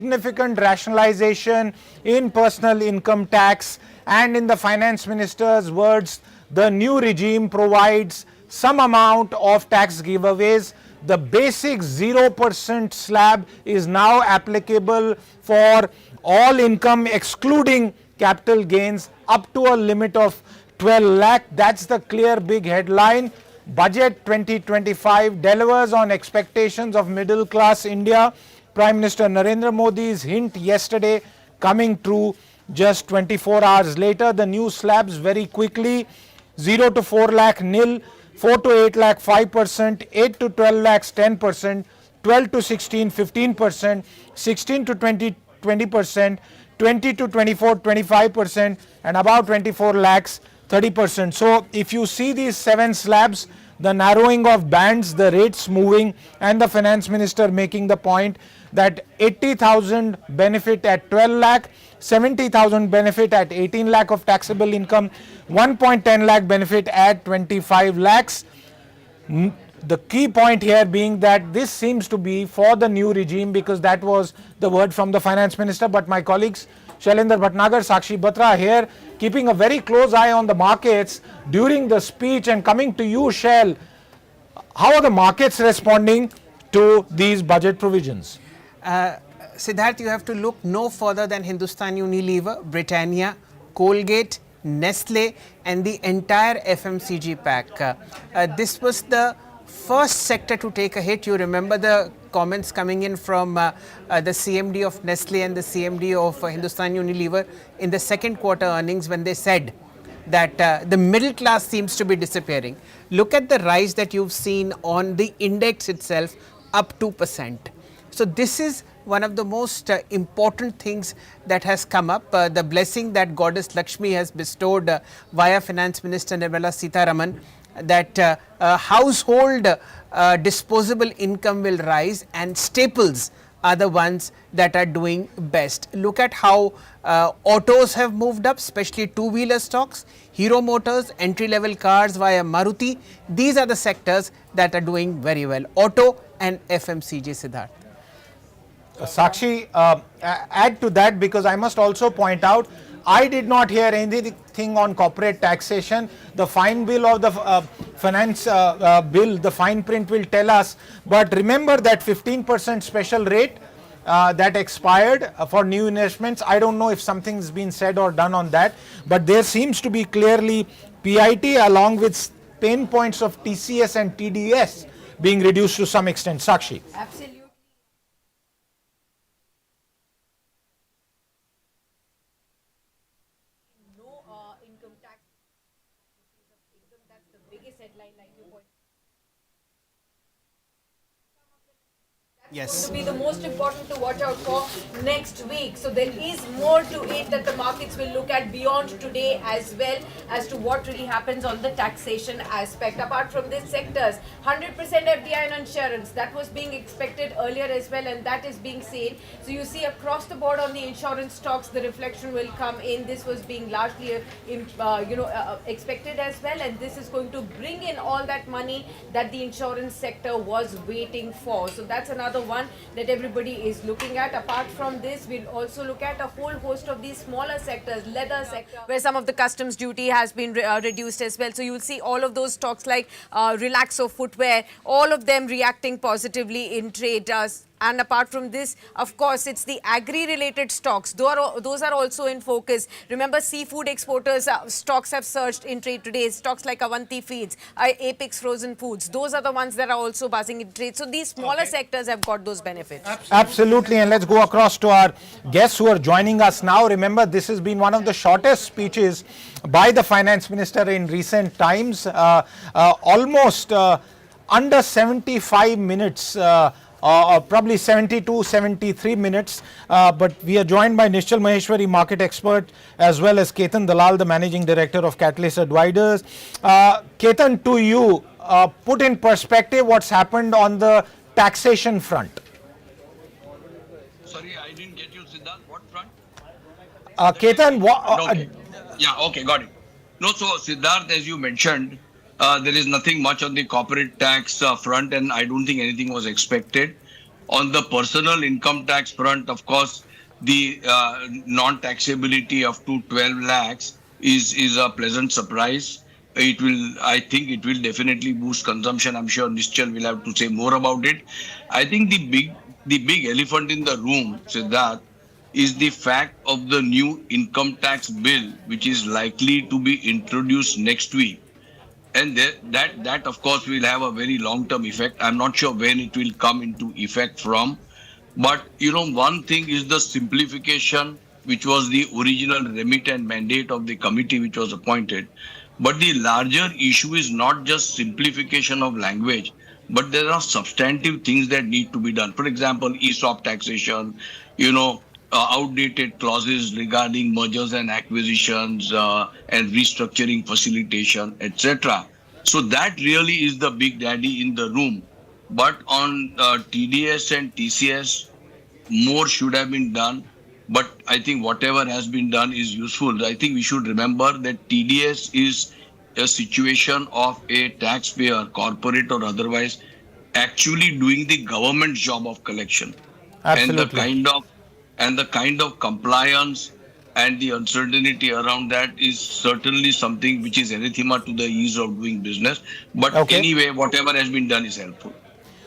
significant rationalization in personal income tax, and in the finance minister's words, the new regime provides some amount of tax giveaways. The basic 0% slab is now applicable for all income excluding capital gains up to a limit of 12 lakh. That's the clear big headline. Budget 2025 delivers on expectations of middle class India. Prime Minister Narendra Modi's hint yesterday coming true just 24 hours later. The new slabs very quickly: 0 to 4 lakh nil, 4 to 8 lakh 5%, 8 to 12 lakhs 10%, 12 to 16 15%, 16 to 20 20%, 20 to 24 25%, and about 24 lakhs 30%. So if you see these 7 slabs, the narrowing of bands, the rates moving, and the finance minister making the point that 80,000 benefit at 12 lakh, 70,000 benefit at 18 lakh of taxable income, 1.10 lakh benefit at 25 lakhs. The key point here being that this seems to be for the new regime, because that was the word from the finance minister. But my colleagues Shailendra Bhatnagar, Sakshi Batra here, keeping a very close eye on the markets during the speech. And coming to you, Shail, how are the markets responding to these budget provisions? Siddharth, you have to look no further than Hindustan Unilever, Britannia, Colgate, Nestle, and the entire FMCG pack. This was the first sector to take a hit. You remember the comments coming in from the CMD of Nestle and the CMD of Hindustan Unilever in the second quarter earnings, when they said that the middle class seems to be disappearing. Look at the rise that you've seen on the index itself, up 2%. So this is one of the most important things that has come up, the blessing that Goddess Lakshmi has bestowed via Finance Minister Nirmala Sitharaman, that household disposable income will rise and staples are the ones that are doing best. Look at how autos have moved up, especially two-wheeler stocks, Hero Motors, entry-level cars via Maruti. These are the sectors that are doing very well, auto and FMCG, Siddharth. Sakshi, add to that, because I must also point out, I did not hear anything on corporate taxation. The fine bill of the finance bill, the fine print will tell us. But remember that 15% special rate that expired for new investments. I don't know if something's been said or done on that, but there seems to be clearly PIT along with pain points of TCS and TDS being reduced to some extent. Sakshi. Absolutely. Income tax. That's the biggest headline, like you point. Yes. Going to be the most important to watch out for next week. So there is more to it that the markets will look at beyond today as well, as to what really happens on the taxation aspect. Apart from these sectors, 100% FDI and insurance, that was being expected earlier as well, and that is being seen. So you see across the board on the insurance stocks, the reflection will come in. This was being largely expected as well, and this is going to bring in all that money that the insurance sector was waiting for. So that's another one that everybody is looking at. Apart from this, we'll also look at a whole host of these smaller sectors, leather sector, where some of the customs duty has been reduced as well. So you'll see all of those stocks like Relaxo footwear, all of them reacting positively in trade. And apart from this, of course, it's the agri-related stocks. Those are also in focus. Remember, seafood exporters stocks have surged in trade today. Stocks like Avanti Feeds, Apex Frozen Foods, those are the ones that are also buzzing in trade. So these smaller sectors have got those benefits. Absolutely. And let's go across to our guests who are joining us now. Remember, this has been one of the shortest speeches by the finance minister in recent times. Almost under 75 minutes. Probably 72, 73 minutes, but we are joined by Nishchal Maheshwari, market expert, as well as Ketan Dalal, the managing director of Catalyst Advisors. Ketan, to you, put in perspective what's happened on the taxation front. Sorry, I didn't get you, Siddharth. What front? Ketan, Okay. Yeah, okay, got it. No, so Siddharth, as you mentioned, there is nothing much on the corporate tax front, and I don't think anything was expected. On the personal income tax front, of course, the non-taxability up to 12 lakhs is a pleasant surprise. It will, I think, it will definitely boost consumption. I'm sure Nischal will have to say more about it. I think the big elephant in the room, Siddharth, is the fact of the new income tax bill, which is likely to be introduced next week. And that of course will have a very long term effect. I'm not sure when it will come into effect from, but one thing is the simplification, which was the original remit and mandate of the committee which was appointed. But the larger issue is not just simplification of language, but there are substantive things that need to be done. For example, ESOP taxation, outdated clauses regarding mergers and acquisitions and restructuring facilitation, etc. So that really is the big daddy in the room. But on TDS and TCS, more should have been done. But I think whatever has been done is useful. I think we should remember that TDS is a situation of a taxpayer, corporate or otherwise, actually doing the government's job of collection. Absolutely. And the kind of compliance and the uncertainty around that is certainly something which is anathema to the ease of doing business. But Okay. anyway, whatever has been done is helpful.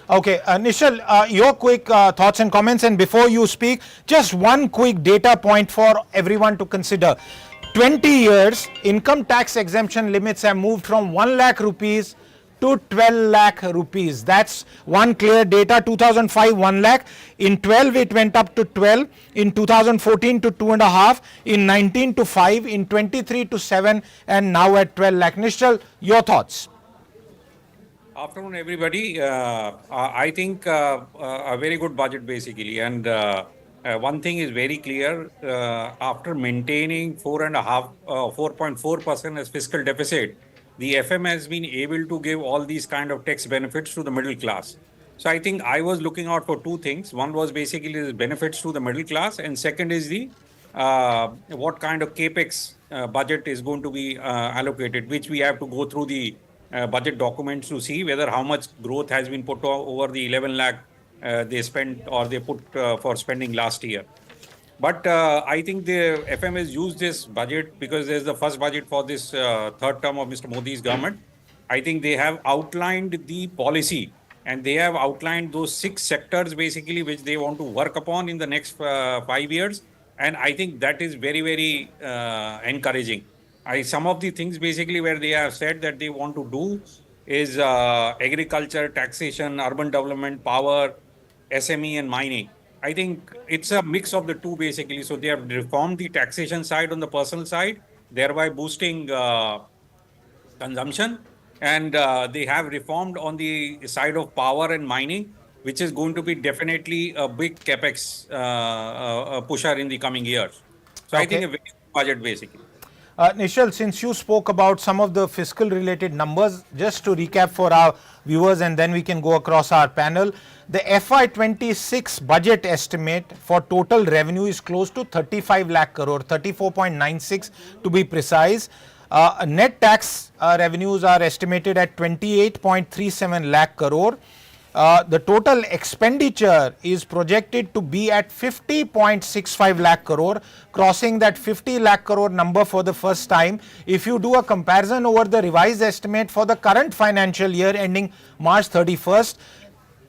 Okay, Nishal, your quick thoughts and comments, and before you speak, just one quick data point for everyone to consider. 20 years, income tax exemption limits have moved from 1 lakh rupees to 12 lakh rupees. That's one clear data. 2005, 1 lakh. In 12, it went up to 12. In 2014 to 2.5. In 19 to 5. In 23 to 7. And now at 12 lakh. Nishal, your thoughts? Afternoon, everybody. I think a very good budget, basically. And one thing is very clear. After maintaining 4.4% as fiscal deficit, the FM has been able to give all these kind of tax benefits to the middle class. So I think I was looking out for two things. One was basically the benefits to the middle class, and second is the what kind of capex budget is going to be allocated, which we have to go through the budget documents to see whether how much growth has been put over the 11 lakh they spent or they put for spending last year. But I think the FM has used this budget because there's the first budget for this third term of Mr. Modi's government. I think they have outlined the policy and they have outlined those 6 sectors basically which they want to work upon in the next 5 years. And I think that is very, very encouraging. Some of the things basically where they have said that they want to do is agriculture, taxation, urban development, power, SME and mining. I think it's a mix of the two basically. So they have reformed the taxation side on the personal side, thereby boosting consumption. And they have reformed on the side of power and mining, which is going to be definitely a big capex pusher in the coming years. So I think a very good budget basically. Nishal, since you spoke about some of the fiscal related numbers, just to recap for our viewers and then we can go across our panel. The FY26 budget estimate for total revenue is close to 35 lakh crore, 34.96 to be precise. Net tax revenues are estimated at 28.37 lakh crore. The total expenditure is projected to be at 50.65 lakh crore, crossing that 50 lakh crore number for the first time. If you do a comparison over the revised estimate for the current financial year ending March 31st,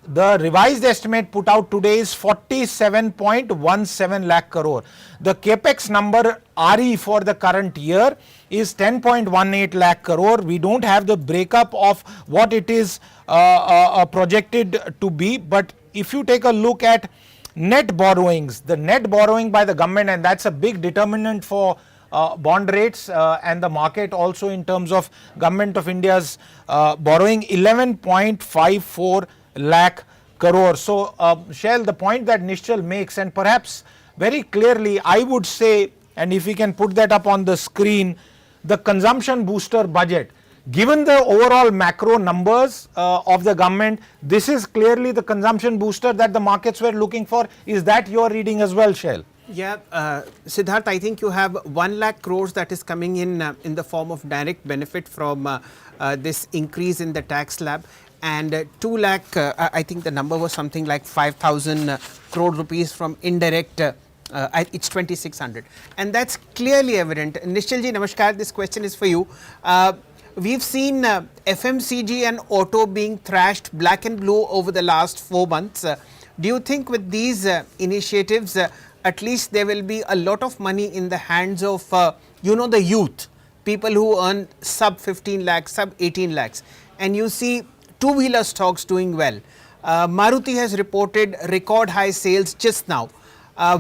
the revised estimate put out today is 47.17 lakh crore. The capex number RE for the current year is 10.18 lakh crore. We don't have the breakup of what it is projected to be, but if you take a look at net borrowings, the net borrowing by the government, and that's a big determinant for bond rates and the market also in terms of Government of India's borrowing, 11.54 lakh crore. So, Shell, the point that Nishal makes, and perhaps very clearly, I would say, and if we can put that up on the screen, the consumption booster budget, given the overall macro numbers of the government, this is clearly the consumption booster that the markets were looking for. Is that your reading as well, Shell? Yeah, Siddharth, I think you have 1 lakh crores that is coming in the form of direct benefit from this increase in the tax slab. and 2 lakh, I think the number was something like 5,000 crore rupees from indirect. It's 2,600, and that's clearly evident. Nishchalji, namaskar. This question is for you. We've seen FMCG and auto being thrashed black and blue over the last 4 months. Do you think with these initiatives, at least there will be a lot of money in the hands of, the youth, people who earn sub 15 lakhs, sub 18 lakhs, and you see two-wheeler stocks doing well. Maruti has reported record high sales just now.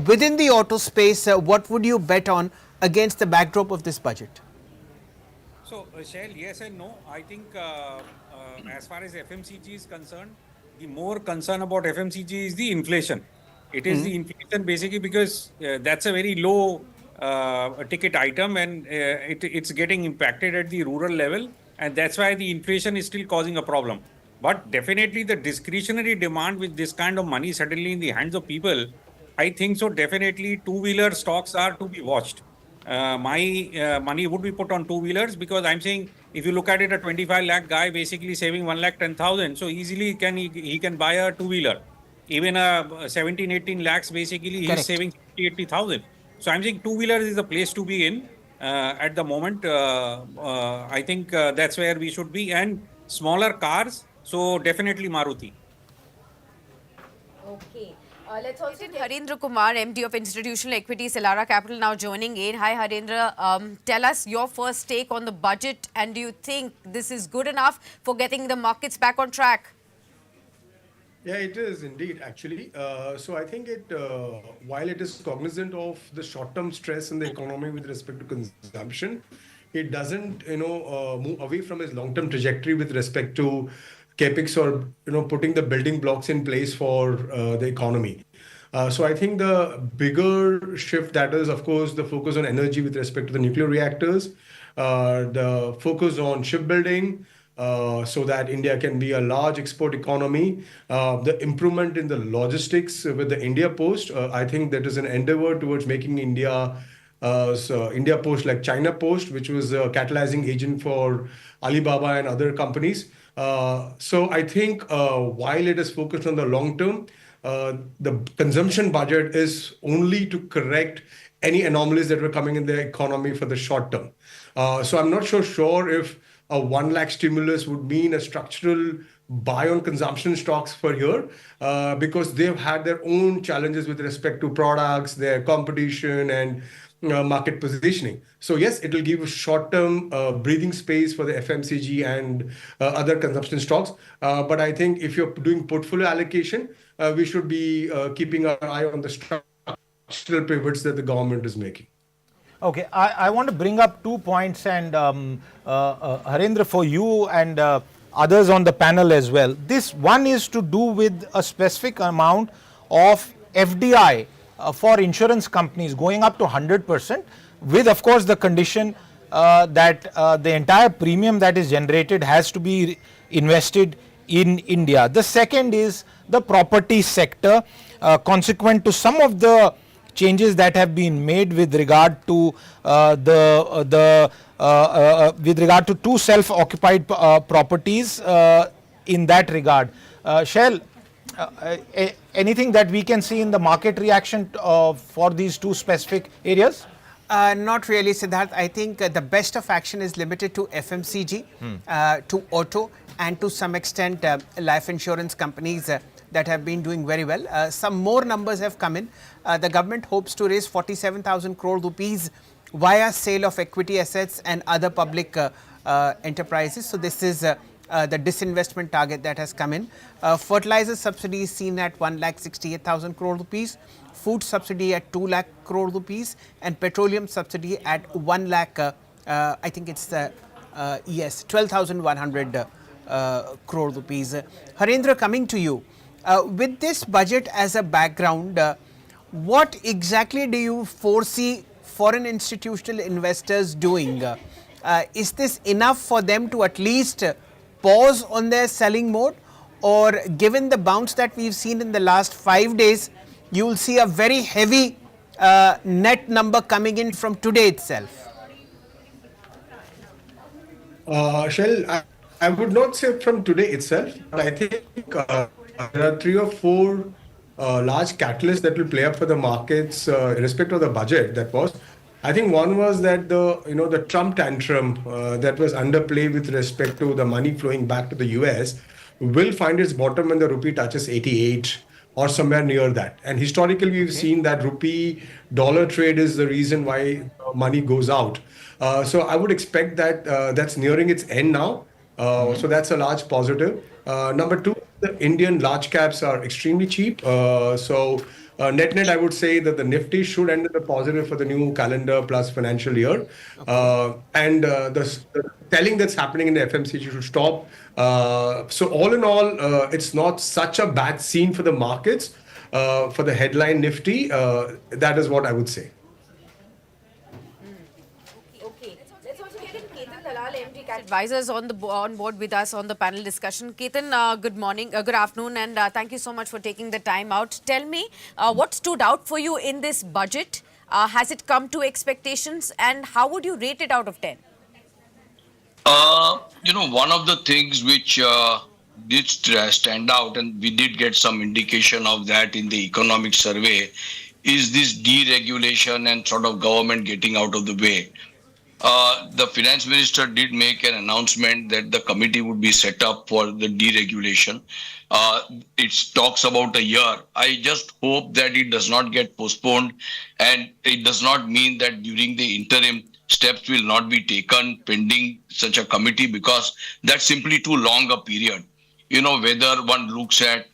Within the auto space, what would you bet on against the backdrop of this budget? So, Shail, yes and no. I think as far as FMCG is concerned, the more concern about FMCG is the inflation. It is the inflation basically because that's a very low ticket item, and it's getting impacted at the rural level, and that's why the inflation is still causing a problem. But definitely the discretionary demand with this kind of money suddenly in the hands of people, I think so definitely two-wheeler stocks are to be watched. My money would be put on two-wheelers because I'm saying if you look at it, a 25 lakh guy basically saving 1,10,000, so easily he can buy a two-wheeler. Even a 17, 18 lakhs basically he's saving 80,000. So I'm saying two-wheeler is the place to be in at the moment. I think that's where we should be, and smaller cars. So definitely Maruti. Okay. Let's also get Harendra Kumar, MD of Institutional Equity, Elara Capital, now joining in. Hi, Harendra. Tell us your first take on the budget, and do you think this is good enough for getting the markets back on track? Yeah, it is indeed, actually. So I think while it is cognizant of the short-term stress in the economy with respect to consumption, it doesn't, move away from its long-term trajectory with respect to capex or, putting the building blocks in place for the economy. So I think the bigger shift, that is, of course, the focus on energy with respect to the nuclear reactors, the focus on shipbuilding, so that India can be a large export economy. The improvement in the logistics with the India Post, I think that is an endeavor towards making India Post like China Post, which was a catalyzing agent for Alibaba and other companies. So I think while it is focused on the long term, the consumption budget is only to correct any anomalies that were coming in the economy for the short term. So I'm not sure if a 1 lakh stimulus would mean a structural buy on consumption stocks for here, because they've had their own challenges with respect to products, their competition, and market positioning. So yes, it will give a short-term breathing space for the FMCG and other consumption stocks. But I think if you're doing portfolio allocation, we should be keeping our eye on the structural pivots that the government is making. Okay, I want to bring up 2 points, and Harendra, for you and others on the panel as well. This one is to do with a specific amount of FDI for insurance companies going up to 100%, with of course the condition that the entire premium that is generated has to be invested in India. The second is the property sector, consequent to some of the changes that have been made with regard to two self-occupied properties in that regard. Shail, anything that we can see in the market reaction for these two specific areas? Not really, Siddharth. I think the best of action is limited to FMCG, to auto, and to some extent life insurance companies that have been doing very well. Some more numbers have come in. The government hopes to raise 47,000 crore rupees via sale of equity assets and other public enterprises. So this is the disinvestment target that has come in. Fertilizer subsidy is seen at 1,68,000 crore rupees, food subsidy at 2 lakh crore rupees, and petroleum subsidy at 1 lakh, I think it's 12,100 crore rupees. Harendra, coming to you, with this budget as a background, what exactly do you foresee foreign institutional investors doing? Is this enough for them to at least pause on their selling mode, or given the bounce that we've seen in the last 5 days, you will see a very heavy net number coming in from today itself? Shall I would not say from today itself, but I think there are three or four large catalysts that will play up for the markets, irrespective of the budget that was. I think one was that the Trump tantrum that was underplay with respect to the money flowing back to the US will find its bottom when the rupee touches 88 or somewhere near that. And historically, we've seen that rupee dollar trade is the reason why money goes out. So I would expect that that's nearing its end now. So that's a large positive. Number two, the Indian large caps are extremely cheap. Net net, I would say that the Nifty should end in the positive for the new calendar plus financial year. The selling that's happening in the FMCG should stop. So all in all, it's not such a bad scene for the markets. For the headline Nifty, that is what I would say. Okay, let's also get in Ketan Dalal, MD advisors on board with us on the panel discussion. Ketan, good morning, good afternoon, and thank you so much for taking the time out. Tell me, what stood out for you in this budget? Has it come to expectations, and how would you rate it out of 10? One of the things which did stand out, and we did get some indication of that in the economic survey, is this deregulation and sort of government getting out of the way. The finance minister did make an announcement that the committee would be set up for the deregulation. It talks about a year. I just hope that it does not get postponed, and it does not mean that during the interim steps will not be taken pending such a committee, because that's simply too long a period. Whether one looks at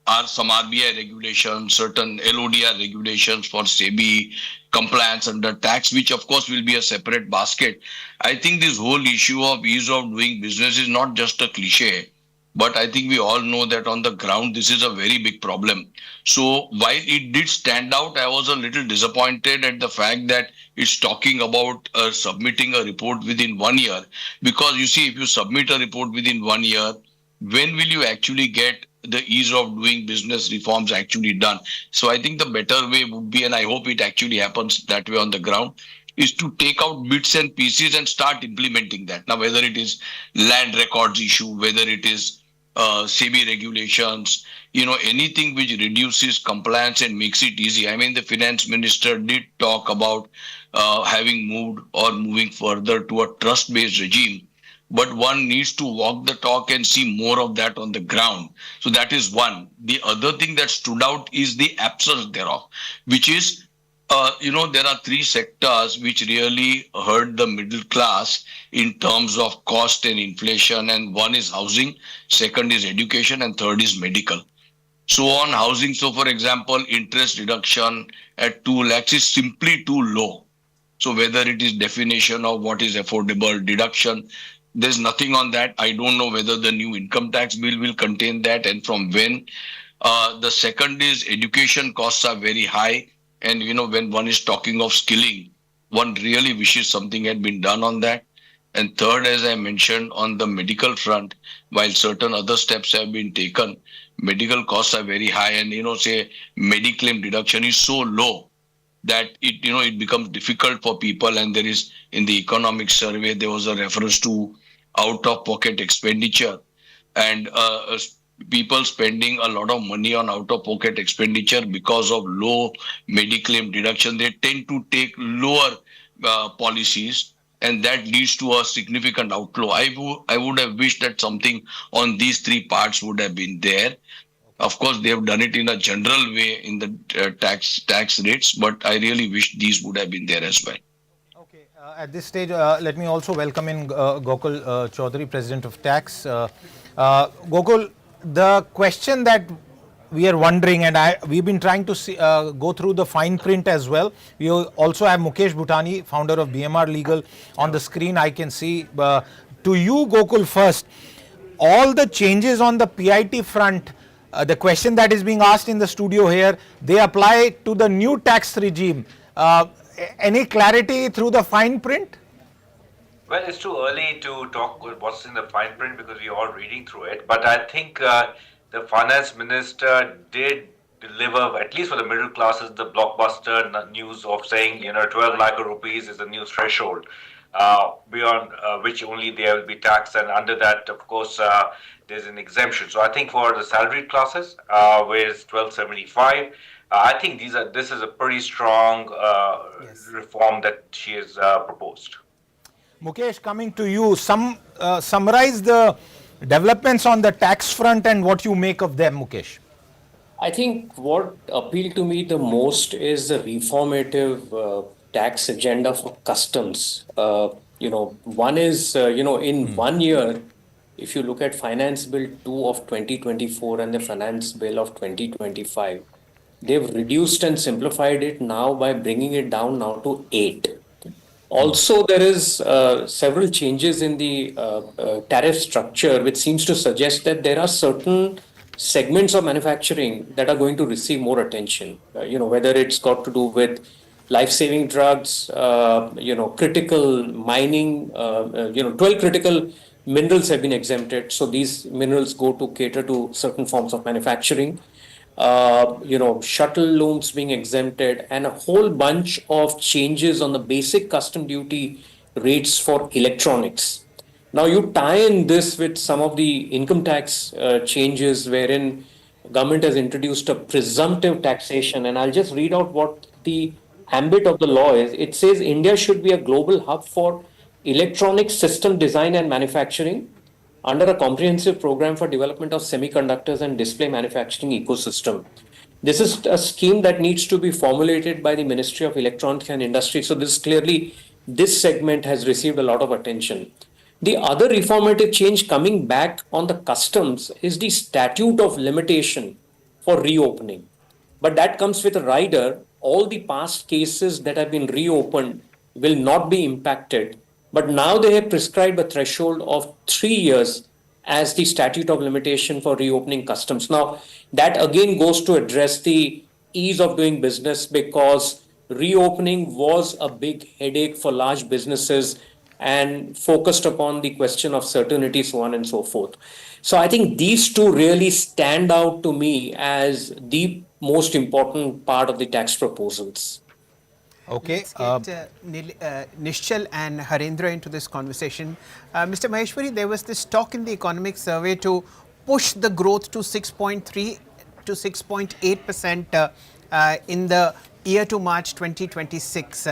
are some RBI regulations, certain LODR regulations for SEBI compliance under tax, which of course will be a separate basket. I think this whole issue of ease of doing business is not just a cliche, but I think we all know that on the ground, this is a very big problem. So while it did stand out, I was a little disappointed at the fact that it's talking about submitting a report within 1 year. Because you see, if you submit a report within 1 year, when will you actually get the ease of doing business reforms actually done? So I think the better way would be, and I hope it actually happens that way on the ground, is to take out bits and pieces and start implementing that. Now, whether it is land records issue, whether it is SEBI regulations, anything which reduces compliance and makes it easy. I mean, the finance minister did talk about having moving further to a trust-based regime. But one needs to walk the talk and see more of that on the ground. So that is one. The other thing that stood out is the absence thereof, which is, there are three sectors which really hurt the middle class in terms of cost and inflation. And one is housing, second is education, and third is medical. So on housing, so for example, interest reduction at 2 lakhs is simply too low. So whether it is definition of what is affordable, deduction, there's nothing on that. I don't know whether the new income tax bill will contain that and from when. The second is education costs are very high. And, when one is talking of skilling, one really wishes something had been done on that. And third, as I mentioned, on the medical front, while certain other steps have been taken, medical costs are very high. And, say Mediclaim deduction is so low that it becomes difficult for people. And there is, in the economic survey, there was a reference to out-of-pocket expenditure, and people spending a lot of money on out-of-pocket expenditure because of low Mediclaim deduction. They tend to take lower policies, and that leads to a significant outflow. I would have wished that something on these three parts would have been there. Of course, they have done it in a general way in the tax rates, but I really wish these would have been there as well. At this stage, let me also welcome in Gokul Chaudhary, President of Tax. Gokul, the question that we are wondering, and we've been trying to go through the fine print as well. We also have Mukesh Bhutani, founder of BMR Legal, on the screen. I can see. To you, Gokul, first, all the changes on the PIT front, the question that is being asked in the studio here, they apply to the new tax regime. Any clarity through the fine print? Well, it's too early to talk what's in the fine print because we're all reading through it. But I think the finance minister did deliver, at least for the middle classes, the blockbuster news of saying, 12 lakh rupees is the new threshold. beyond which only there will be tax, and under that, of course, there's an exemption. So I think for the salaried classes, where it's 1275, I think this is a pretty strong reform that she has proposed. Mukesh, coming to you, summarize the developments on the tax front and what you make of them, Mukesh. I think what appealed to me the most is the reformative tax agenda for customs. One is, in 1 year, if you look at Finance Bill 2 of 2024 and the Finance Bill of 2025, they've reduced and simplified it now by bringing it down now to 8. Also, there is several changes in the tariff structure, which seems to suggest that there are certain segments of manufacturing that are going to receive more attention. Whether it's got to do with life-saving drugs, critical mining. 12 critical minerals have been exempted, so these minerals go to cater to certain forms of manufacturing. Shuttle looms being exempted, and a whole bunch of changes on the basic custom duty rates for electronics. Now, you tie in this with some of the income tax changes wherein government has introduced a presumptive taxation, and I'll just read out what the ambit of the law is. It says India should be a global hub for electronic system design and manufacturing under a comprehensive program for development of semiconductors and display manufacturing ecosystem. This is a scheme that needs to be formulated by the Ministry of Electronics and Industry. So this segment has received a lot of attention. The other reformative change coming back on the customs is the statute of limitation for reopening. But that comes with a rider. All the past cases that have been reopened will not be impacted. But now they have prescribed a threshold of 3 years as the statute of limitation for reopening customs. Now, that again goes to address the ease of doing business, because reopening was a big headache for large businesses and focused upon the question of certainty, so on and so forth. So I think these two really stand out to me as the most important part of the tax proposals. Okay. Let's get Nishchal and Harendra into this conversation. Mr. Maheshwari, there was this talk in the economic survey to push the growth to 6.3 to 6.8% in the year to March 2026.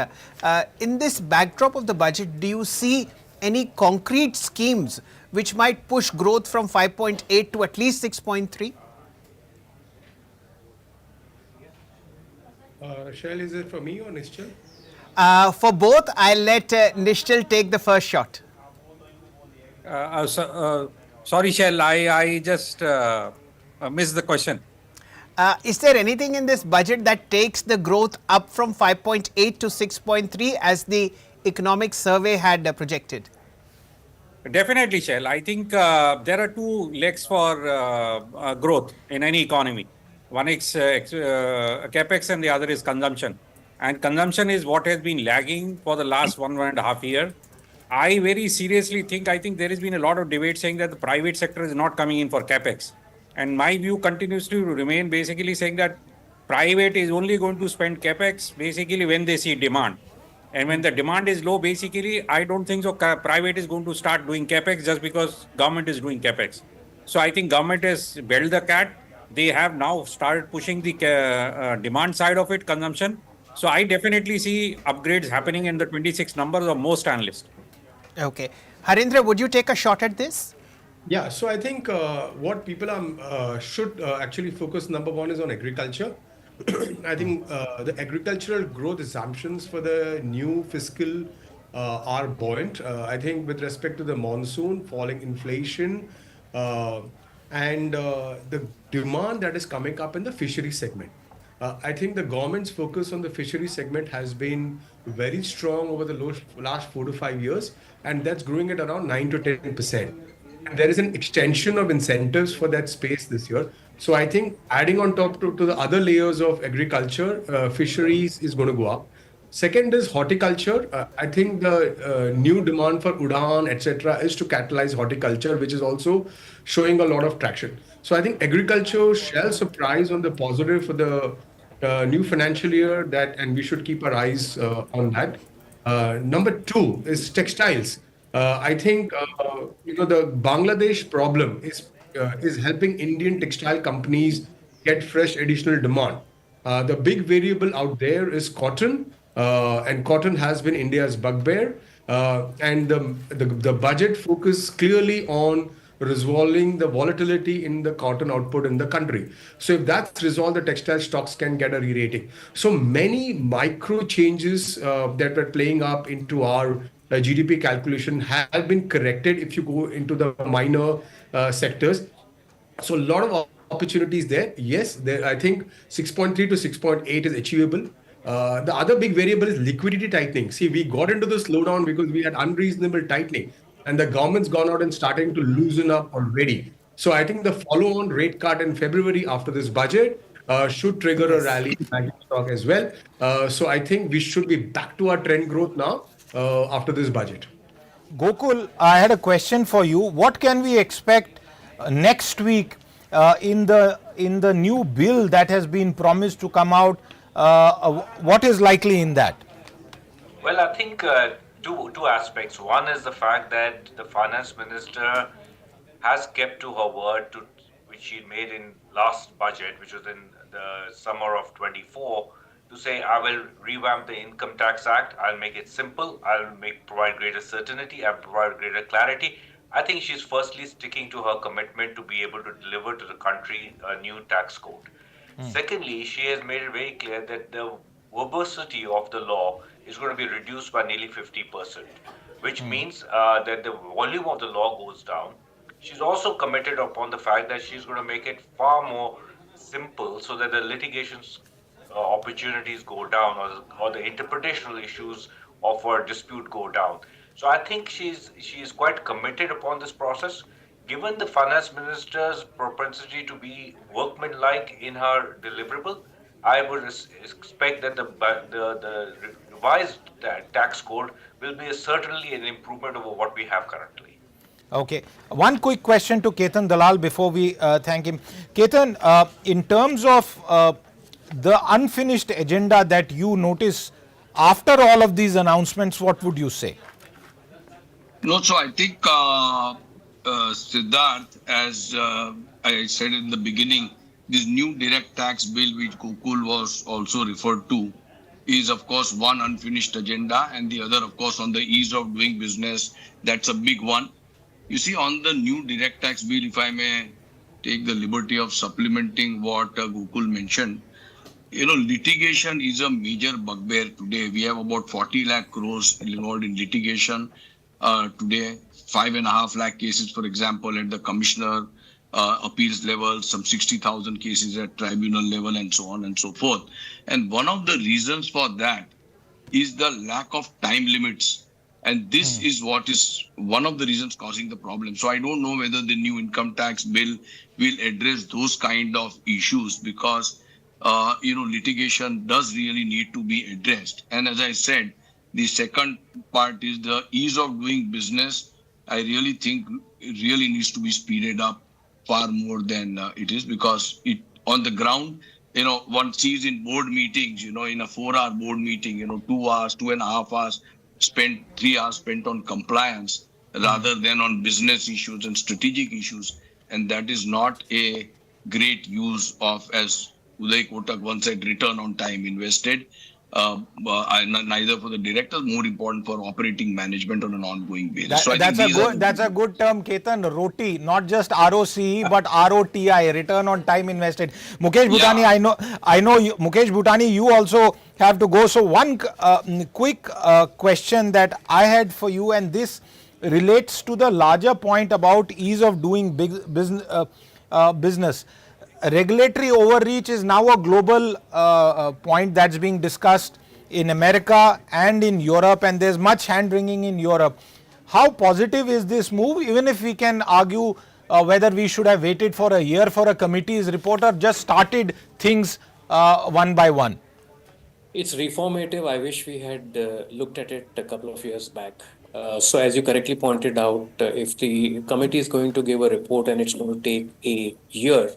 In this backdrop of the budget, do you see any concrete schemes which might push growth from 5.8 to at least 6.3? Shall, is it for me or Nischal? For both, I'll let Nishchal take the first shot. Sorry, Shell, I just missed the question. Is there anything in this budget that takes the growth up from 5.8 to 6.3 as the economic survey had projected? Definitely, Shell. I think there are two legs for growth in any economy. One is capex and the other is consumption. And consumption is what has been lagging for the last 1.5 years. I very seriously think there has been a lot of debate saying that the private sector is not coming in for capex. And my view continues to remain basically saying that private is only going to spend capex basically when they see demand. And when the demand is low, basically, I don't think so private is going to start doing capex just because government is doing capex. So I think government has bailed the cat. They have now started pushing the demand side of it, consumption. So I definitely see upgrades happening in the 26 numbers of most analysts. Okay. Harendra, would you take a shot at this? Yeah, so I think what people should actually focus, number one, is on agriculture. I think the agricultural growth assumptions for the new fiscal are buoyant. I think with respect to the monsoon, falling inflation, and the demand that is coming up in the fishery segment. I think the government's focus on the fishery segment has been very strong over the last 4 to 5 years, and that's growing at around 9 to 10%. And there is an extension of incentives for that space this year. So I think adding on top to the other layers of agriculture, fisheries is going to go up. Second is horticulture. I think the new demand for Udaan, etc., is to catalyze horticulture, which is also showing a lot of traction. So I think agriculture shall surprise on the positive for the new financial year, and we should keep our eyes on that. Number two is textiles. I think the Bangladesh problem is helping Indian textile companies get fresh additional demand. The big variable out there is cotton, and cotton has been India's bugbear. And the budget focus clearly on resolving the volatility in the cotton output in the country. So if that's resolved, the textile stocks can get a re-rating. So many micro changes that were playing up into our GDP calculation have been corrected if you go into the minor sectors. So a lot of opportunities there. Yes, there I think 6.3 to 6.8 is achievable. The other big variable is liquidity tightening. See, we got into the slowdown because we had unreasonable tightening, and the government's gone out and starting to loosen up already. So I think the follow-on rate cut in February after this budget should trigger a rally in banking stock as well. So I think we should be back to our trend growth now after this budget. Gokul, I had a question for you. What can we expect next week in the new bill that has been promised to come out? What is likely in that? Well, I think two aspects. One is the fact that the finance minister has kept to her word which she made in last budget, which was in the summer of 24, to say, I will revamp the Income Tax Act. I'll make it simple. Provide greater certainty. I'll provide greater clarity. I think she's firstly sticking to her commitment to be able to deliver to the country a new tax code. Secondly, she has made it very clear that the verbosity of the law is going to be reduced by nearly 50%, which means that the volume of the law goes down. She's also committed upon the fact that she's going to make it far more simple so that the litigations opportunities go down, or the interpretational issues of a dispute go down. So I think she's quite committed upon this process. Given the finance minister's propensity to be workmanlike in her deliverable, I would expect that the revised tax code will be certainly an improvement over what we have currently. Okay. One quick question to Ketan Dalal before we thank him. Ketan, in terms of the unfinished agenda that you notice after all of these announcements, what would you say? No, so I think Siddharth, as I said in the beginning, this new direct tax bill, which Gokul was also referred to, is of course one unfinished agenda, and the other, of course, on the ease of doing business. That's a big one. You see, on the new direct tax bill, if I may take the liberty of supplementing what Gokul mentioned, litigation is a major bugbear today. We have about 40 lakh crores involved in litigation today, 5.5 lakh cases, for example, at the commissioner appeals level, some 60,000 cases at tribunal level, and so on and so forth. And one of the reasons for that is the lack of time limits. And this is what is one of the reasons causing the problem. So I don't know whether the new income tax bill will address those kind of issues, because litigation does really need to be addressed. And as I said, the second part is the ease of doing business. I really think it really needs to be speeded up far more than it is, because it on the ground, one sees in board meetings, in a 4-hour board meeting, 2 hours, 2.5 hours spent, 3 hours spent on compliance rather than on business issues and strategic issues. And that is not a great use of, as Uday Kotak once said, return on time invested. Neither for the directors, more important for operating management on an ongoing basis. That's a good term, Ketan. ROTI, not just ROCE, but ROTI, return on time invested. Mukesh Bhutani, I know you, Mukesh Bhutani, you also have to go. So one quick question that I had for you, and this relates to the larger point about ease of doing business. Regulatory overreach is now a global point that's being discussed in America and in Europe, and there's much hand-wringing in Europe. How positive is this move, even if we can argue whether we should have waited for a year for a committee's report or just started things one by one? It's reformative. I wish we had looked at it a couple of years back. So as you correctly pointed out, if the committee is going to give a report and it's going to take a year,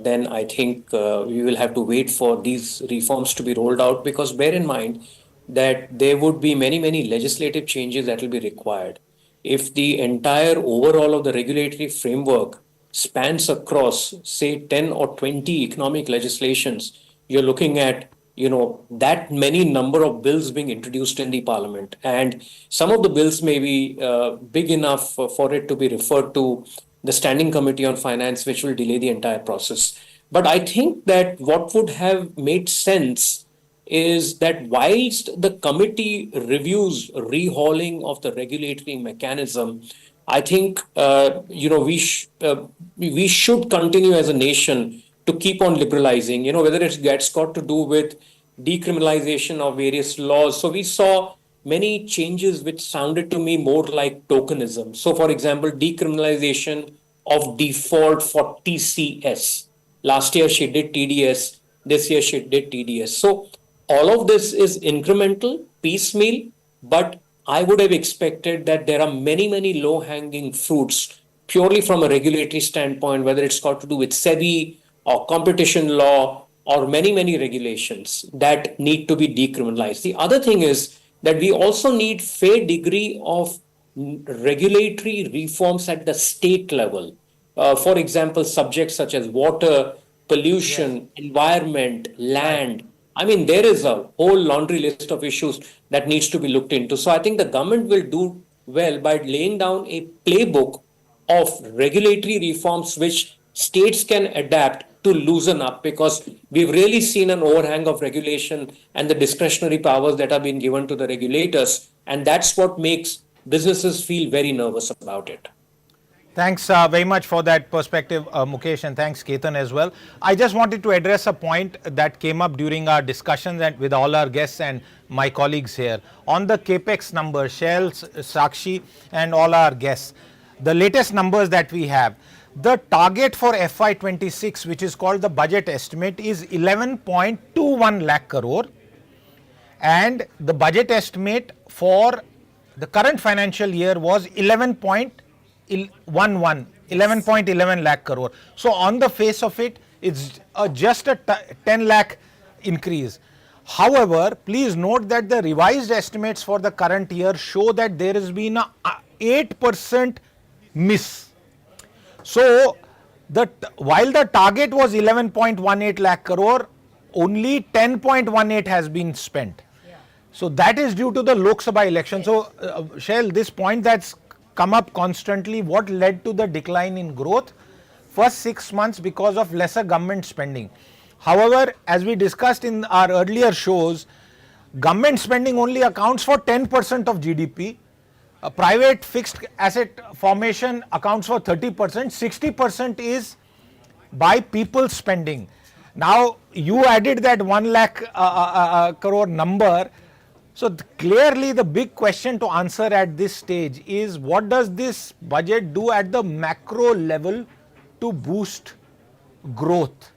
then I think we will have to wait for these reforms to be rolled out, because bear in mind, that there would be many, many legislative changes that will be required. If the entire overall of the regulatory framework spans across, say, 10 or 20 economic legislations, you're looking at, that many number of bills being introduced in the parliament. And some of the bills may be big enough for it to be referred to the Standing Committee on Finance, which will delay the entire process. But I think that what would have made sense is that whilst the committee reviews rehauling of the regulatory mechanism, I think we should continue as a nation to keep on liberalizing. Whether it's got to do with decriminalization of various laws. So we saw many changes which sounded to me more like tokenism. So, for example, decriminalization of default for TCS. Last year she did TDS. This year she did TDS. So all of this is incremental, piecemeal, but I would have expected that there are many, many low-hanging fruits purely from a regulatory standpoint, whether it's got to do with SEBI or competition law or many, many regulations that need to be decriminalized. The other thing is that we also need fair degree of regulatory reforms at the state level. For example, subjects such as water, pollution, environment, land. I mean, there is a whole laundry list of issues that needs to be looked into. So I think the government will do well by laying down a playbook of regulatory reforms which states can adapt to loosen up, because we've really seen an overhang of regulation and the discretionary powers that are being given to the regulators. And that's what makes businesses feel very nervous about it. Thanks very much for that perspective, Mukesh, and thanks, Ketan, as well. I just wanted to address a point that came up during our discussions and with all our guests and my colleagues here. On the capex number, Shell, Sakshi, and all our guests, the latest numbers that we have, the target for FY26, which is called the budget estimate, is 11.21 lakh crore, and the budget estimate for the current financial year was 11.11 lakh crore. So on the face of it, it's just a 10 lakh increase. However, please note that the revised estimates for the current year show that there has been a 8% miss. So while the target was 11.18 lakh crore, only 10.18 has been spent. So that is due to the Lok Sabha election. So Shell, this point that's come up constantly, what led to the decline in growth? First 6 months because of lesser government spending. However, as we discussed in our earlier shows, government spending only accounts for 10% of GDP. Private fixed asset formation accounts for 30%, 60% is by people spending. Now, you added that 1 lakh crore number. So clearly the big question to answer at this stage is, what does this budget do at the macro level to boost growth?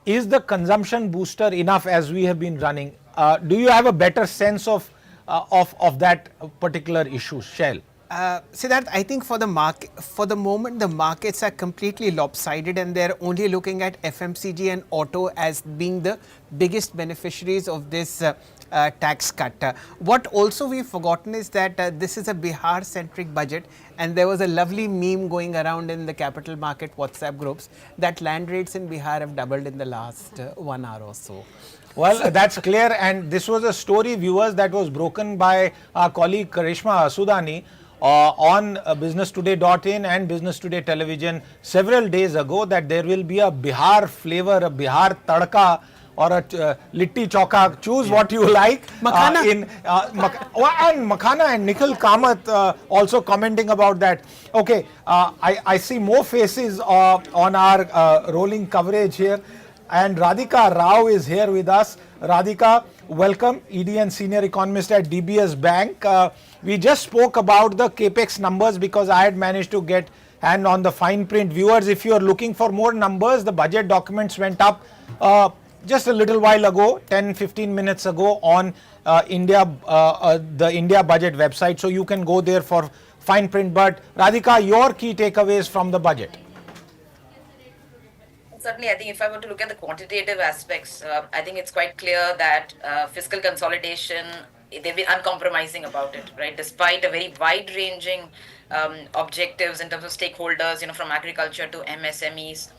Is the consumption booster enough as we have been running? Do you have a better sense of that particular issue, Shell? Siddharth, I think for the moment, the markets are completely lopsided, and they're only looking at FMCG and auto as being the biggest beneficiaries of this tax cut. What also we've forgotten is that this is a Bihar-centric budget, and there was a lovely meme going around in the capital market WhatsApp groups that land rates in Bihar have doubled in the last 1 hour or so. Well, that's clear, and this was a story, viewers, that was broken by our colleague Karishma Asudani on businesstoday.in and Business Today television several days ago, that there will be a Bihar flavor, a Bihar tadka or a litti chokha, choose what you like. Makhana. And Makhana, and Nikhil Kamath also commenting about that. Okay, I see more faces on our rolling coverage here. And Radhika Rao is here with us. Radhika, welcome, ED and Senior Economist at DBS Bank. We just spoke about the capex numbers because I had managed to get hand on the fine print. Viewers, if you are looking for more numbers, the budget documents went up just a little while ago, 10-15 minutes ago on the India budget website. So you can go there for fine print. But Radhika, your key takeaways from the budget. Certainly, I think if I were to look at the quantitative aspects, I think it's quite clear that fiscal consolidation, they've been uncompromising about it, right? Despite a very wide-ranging objectives in terms of stakeholders, from agriculture to MSMEs,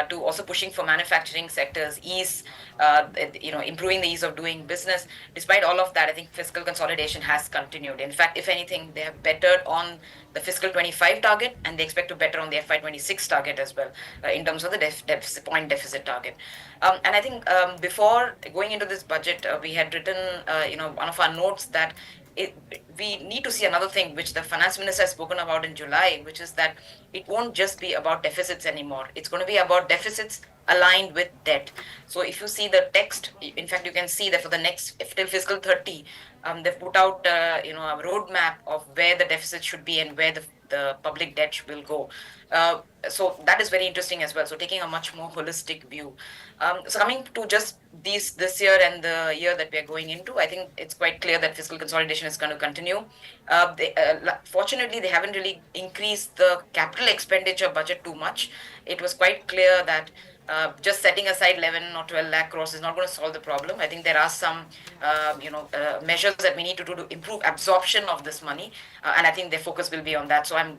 to also pushing for manufacturing sectors, improving the ease of doing business. Despite all of that, I think fiscal consolidation has continued. In fact, if anything, they have bettered on the fiscal 25 target, and they expect to better on the FY26 target as well, in terms of the deficit target. And I think before going into this budget, we had written, one of our notes that we need to see another thing which the finance minister has spoken about in July, which is that it won't just be about deficits anymore. It's going to be about deficits aligned with debt. So if you see the text, in fact, you can see that for the next till fiscal 30, they've put out a roadmap of where the deficit should be and where the public debt will go. So that is very interesting as well. So taking a much more holistic view. So coming to just this year and the year that we are going into, I think it's quite clear that fiscal consolidation is going to continue. Fortunately, they haven't really increased the capital expenditure budget too much. It was quite clear that just setting aside 11 or 12 lakh crores is not going to solve the problem. I think there are some, measures that we need to do to improve absorption of this money, and I think their focus will be on that. So I'm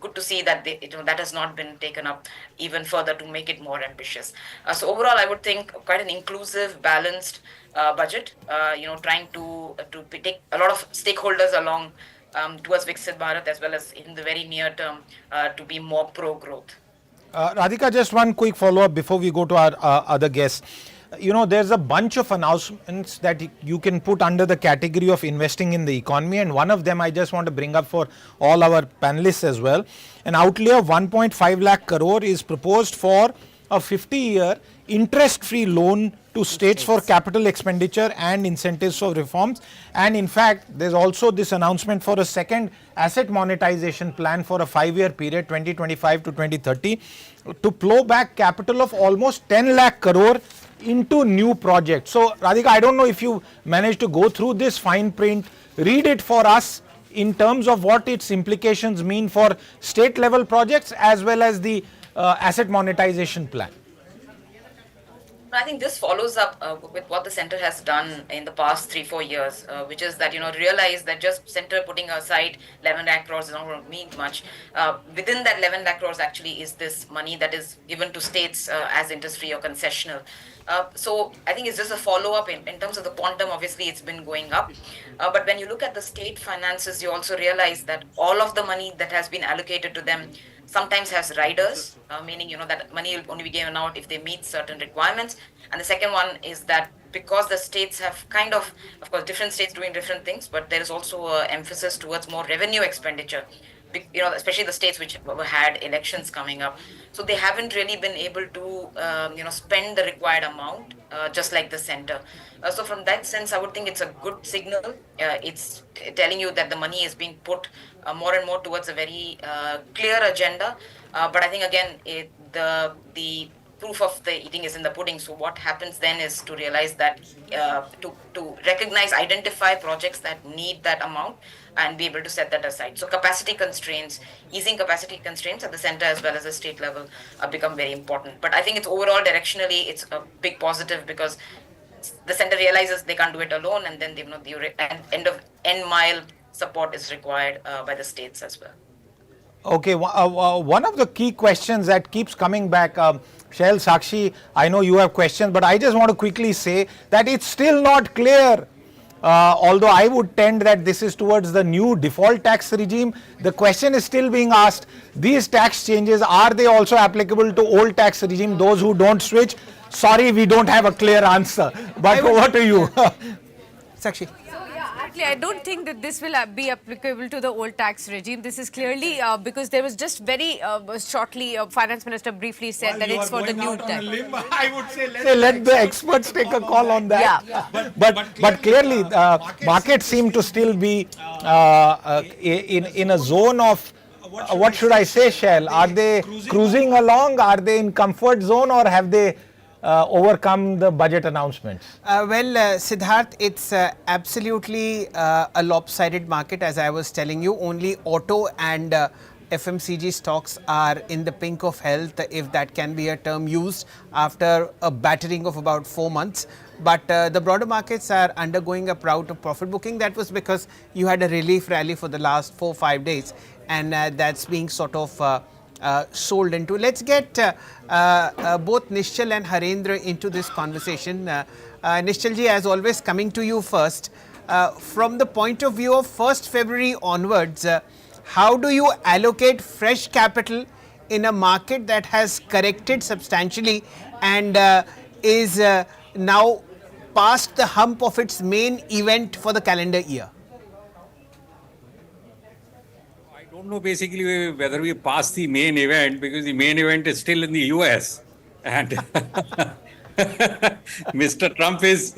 good to see that that has not been taken up even further to make it more ambitious. So overall, I would think quite an inclusive, balanced budget. Trying to take a lot of stakeholders along towards Viksit Bharat, as well as in the very near term to be more pro-growth. Radhika, just one quick follow-up before we go to our other guests. There's a bunch of announcements that you can put under the category of investing in the economy, and one of them I just want to bring up for all our panelists as well. An outlay of 1.5 lakh crore is proposed for a 50-year interest-free loan to states for capital expenditure and incentives for reforms. And in fact, there's also this announcement for a second asset monetization plan for a 5-year period, 2025 to 2030, to plow back capital of almost 10 lakh crore into new projects. So Radhika, I don't know if you managed to go through this fine print, read it for us in terms of what its implications mean for state level projects as well as the asset monetization plan. I think this follows up with what the center has done in the past 3-4 years, which is that, realize that just center putting aside 11 lakh crores is not going to mean much. Within that 11 lakh crores actually is this money that is given to states as interest-free or concessional. So I think it's just a follow-up in terms of the quantum. Obviously, it's been going up. But when you look at the state finances, you also realize that all of the money that has been allocated to them sometimes has riders, meaning, that money will only be given out if they meet certain requirements. And the second one is that because the states have of course, different states doing different things, but there is also an emphasis towards more revenue expenditure, especially the states which had elections coming up. So they haven't really been able to, spend the required amount, just like the center. So from that sense, I would think it's a good signal. It's telling you that the money is being put more and more towards a very clear agenda. But I think, again, the proof of the eating is in the pudding. So what happens then is to realize that to recognize, identify projects that need that amount and be able to set that aside. So capacity constraints, easing capacity constraints at the center as well as the state level become very important. But I think it's overall directionally, it's a big positive because the center realizes they can't do it alone, and then the end mile support is required by the states as well. Okay, one of the key questions that keeps coming back, Shell, Sakshi, I know you have questions, but I just want to quickly say that it's still not clear. Although I would tend that this is towards the new default tax regime, the question is still being asked, these tax changes, are they also applicable to old tax regime, those who don't switch? Sorry, we don't have a clear answer, but over to you. Sakshi. Actually, I don't think that this will be applicable to the old tax regime. This is clearly because there was just very shortly, Finance Minister briefly said that it's for the new tax. I would say let the experts take a call on that. Yeah. But clearly, markets seem to still be in a zone of, what should I say, Shell? Are they cruising along? Are they in comfort zone, or have they overcome the budget announcements? Siddharth, it's absolutely a lopsided market, as I was telling you. Only auto and FMCG stocks are in the pink of health, if that can be a term used, after a battering of about 4 months. But the broader markets are undergoing a bout of profit booking. That was because you had a relief rally for the last 4-5 days, and that's being sort of sold into. Let's get both Nishchal and Harendra into this conversation. Nishchalji, as always, coming to you first. From the point of view of 1st February onwards, how do you allocate fresh capital in a market that has corrected substantially and is now past the hump of its main event for the calendar year? I don't know basically whether we passed the main event, because the main event is still in the US. And Mr. Trump is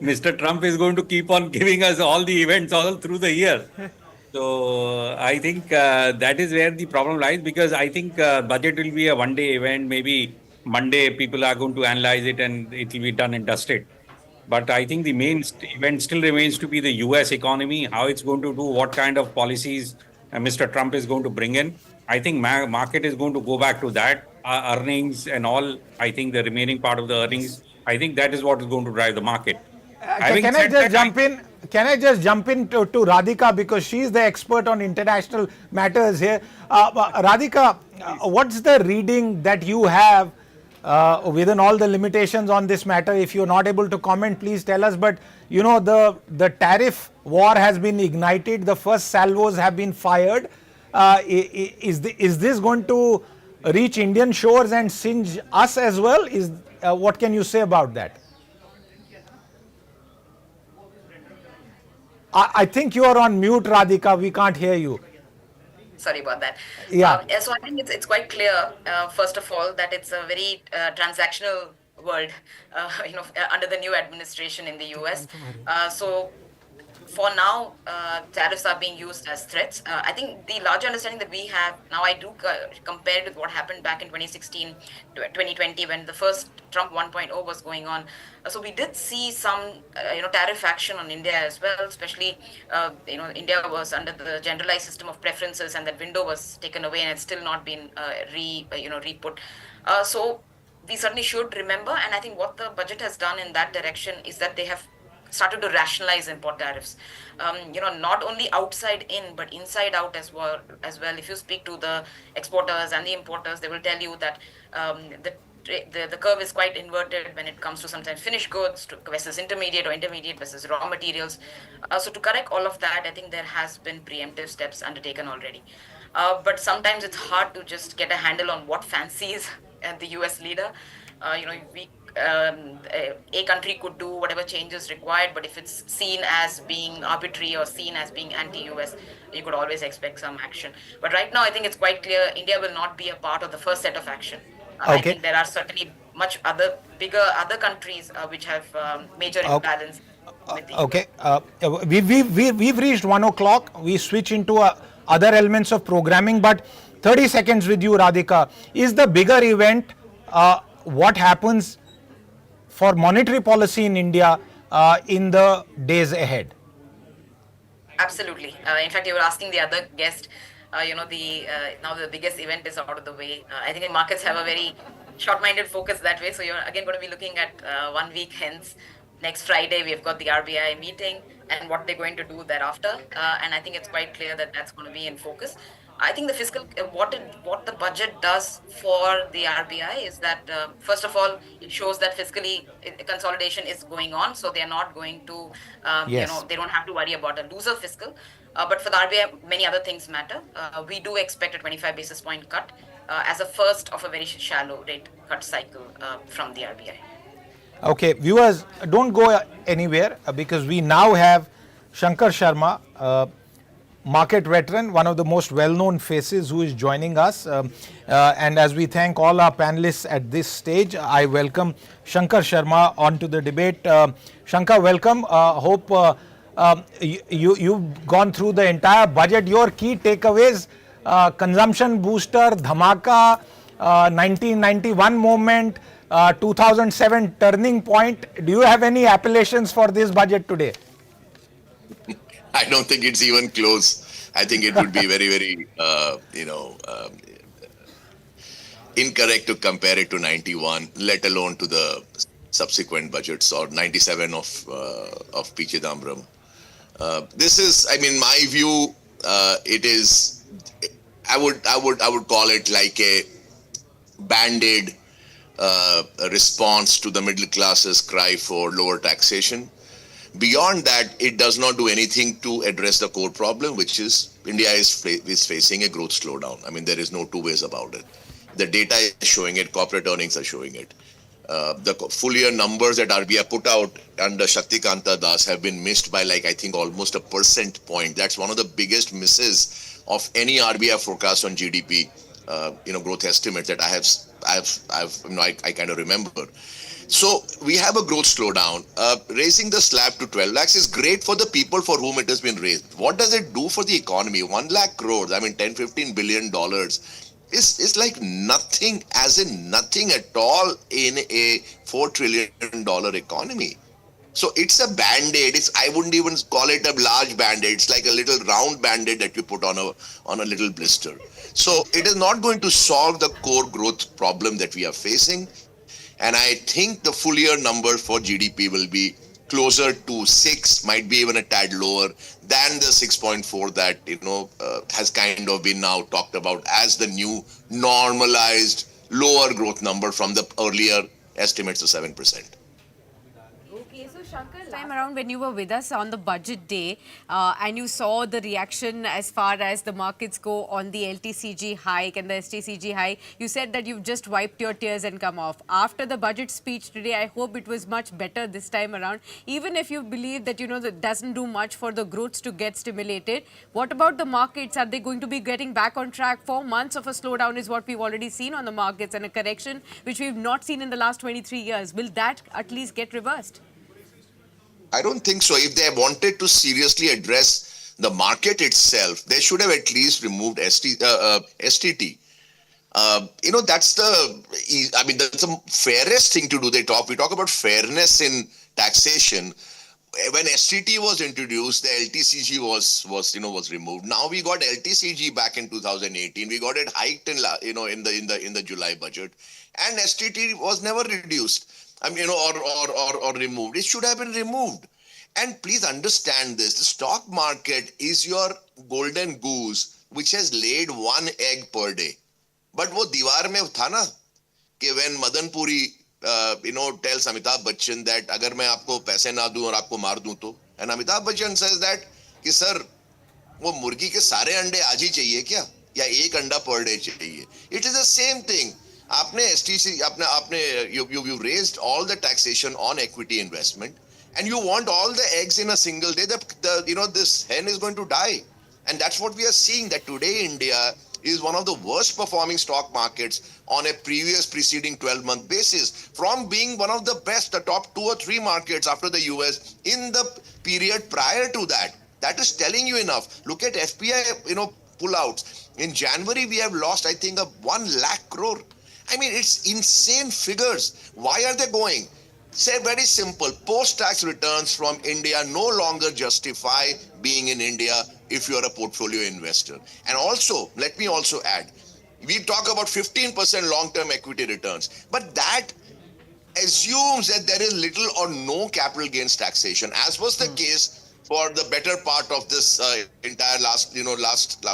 Mr. Trump is going to keep on giving us all the events all through the year. So I think that is where the problem lies, because I think budget will be a one-day event. Maybe Monday people are going to analyze it and it will be done and dusted. But I think the main event still remains to be the US economy, how it's going to do, what kind of policies Mr. Trump is going to bring in. I think market is going to go back to that. Earnings and all, I think the remaining part of the earnings, I think that is what is going to drive the market. Can I just jump in? Can I just jump in to Radhika, because she is the expert on international matters here. Radhika, what's the reading that you have within all the limitations on this matter? If you're not able to comment, please tell us. But you know, the tariff war has been ignited. The first salvos have been fired. Is this going to reach Indian shores and singe us as well? What can you say about that? I think you are on mute, Radhika. We can't hear you. Sorry about that. Yeah. So I think it's quite clear, first of all, that it's a very transactional world, under the new administration in the US. So for now, tariffs are being used as threats. I think the larger understanding that we have now, I do compare with what happened back in 2016 to 2020 when the first Trump 1.0 was going on. So we did see some, tariff action on India as well, especially, India was under the generalized system of preferences, and that window was taken away and it's still not been re-put. So we certainly should remember, and I think what the budget has done in that direction is that they have started to rationalize import tariffs, not only outside in but inside out as well. If you speak to the exporters and the importers, they will tell you that the curve is quite inverted when it comes to sometimes finished goods versus intermediate, or intermediate versus raw materials. So to correct all of that, I think there has been preemptive steps undertaken already. But sometimes it's hard to just get a handle on what fancies the US leader. A country could do whatever changes required, but if it's seen as being arbitrary or seen as being anti-US, you could always expect some action. But right now, I think it's quite clear India will not be a part of the first set of action. Okay. I think there are certainly much bigger countries which have major imbalance. Okay. We've reached 1 o'clock. We switch into other elements of programming, but 30 seconds with you, Radhika. Is the bigger event what happens for monetary policy in India in the days ahead? Absolutely. In fact, you were asking the other guest, now the biggest event is out of the way. I think the markets have a very short-minded focus that way. So you're again going to be looking at 1 week hence. Next Friday, we've got the RBI meeting and what they're going to do thereafter. And I think it's quite clear that that's going to be in focus. I think the fiscal, what the budget does for the RBI is that, first of all, it shows that fiscally consolidation is going on. So they're not going to, Yes. they don't have to worry about a looser fiscal. But for the RBI, many other things matter. We do expect a 25 basis point cut as a first of a very shallow rate cut cycle from the RBI. Okay, viewers, don't go anywhere because we now have Shankar Sharma, market veteran, one of the most well-known faces who is joining us. And as we thank all our panelists at this stage, I welcome Shankar Sharma onto the debate. Shankar, welcome. Hope you've gone through the entire budget. Your key takeaways, consumption booster, dhamaka, 1991 moment, 2007 turning point. Do you have any appellations for this budget today? I don't think it's even close. I think it would be very, very, incorrect to compare it to 91, let alone to the subsequent budgets or 97 of P. Chidambaram. This is, I mean, my view. It is. I would call it like a band-aid response to the middle class's cry for lower taxation. Beyond that, it does not do anything to address the core problem, which is India is facing a growth slowdown. I mean, there is no two ways about it. The data is showing it, corporate earnings are showing it. The full year numbers that RBI put out under Shaktikanta Das have been missed by I think almost a percent point. That's one of the biggest misses of any RBI forecast on GDP, growth estimates that I kind of remember. So we have a growth slowdown. Raising the slab to 12 lakhs is great for the people for whom it has been raised. What does it do for the economy? 1 lakh crores, I mean $10-15 billion is like nothing, as in nothing at all in a $4 trillion economy. So it's a band-aid. I wouldn't even call it a large band-aid. It's like a little round band-aid that you put on a little blister. So it is not going to solve the core growth problem that we are facing. And I think the full year number for GDP will be closer to 6, might be even a tad lower than the 6.4 that, has kind of been now talked about as the new normalized lower growth number from the earlier estimates of 7%. Okay, so Shankar, Time around when you were with us on the budget day and you saw the reaction as far as the markets go on the LTCG hike and the STCG hike, you said that you've just wiped your tears and come off. After the budget speech today, I hope it was much better this time around. Even if you believe that, that doesn't do much for the growths to get stimulated, what about the markets? Are they going to be getting back on track? 4 months of a slowdown is what we've already seen on the markets, and a correction which we've not seen in the last 23 years. Will that at least get reversed? I don't think so. If they wanted to seriously address the market itself, they should have at least removed STT. That's the fairest thing to do. We talk about fairness in taxation. When STT was introduced, the LTCG was removed. Now we got LTCG back in 2018. We got it hiked in the July budget, and STT was never reduced. Or removed. It should have been removed. And please understand this. The stock market is your golden goose, which has laid 1 egg per day. But wo diwar mein tha na, कि when Madan Puri, tells Amitabh Bachchan that agar main aapko paise na दूं और आपको मार दूं तो, and Amitabh Bachchan says that कि sir, वो मुर्गी के सारे अंडे आज ही चाहिए क्या? या एक अंडा per day चाहिए? It is the same thing. You've raised all the taxation on equity investment, and you want all the eggs in a single day. This hen is going to die, and that's what we are seeing. That today India is one of the worst performing stock markets on a preceding 12-month basis, from being one of the best, the top 2 or 3 markets after the US in the period prior to that. That is telling you enough. Look at FPI, pullouts. In January we have lost, I think, 1 lakh crore. I mean, it's insane figures. Why are they going? Say very simple. Post-tax returns from India no longer justify being in India if you're a portfolio investor. And also, let me also add, we talk about 15% long-term equity returns, but that assumes that there is little or no capital gains taxation, as was the case for the better part of this entire last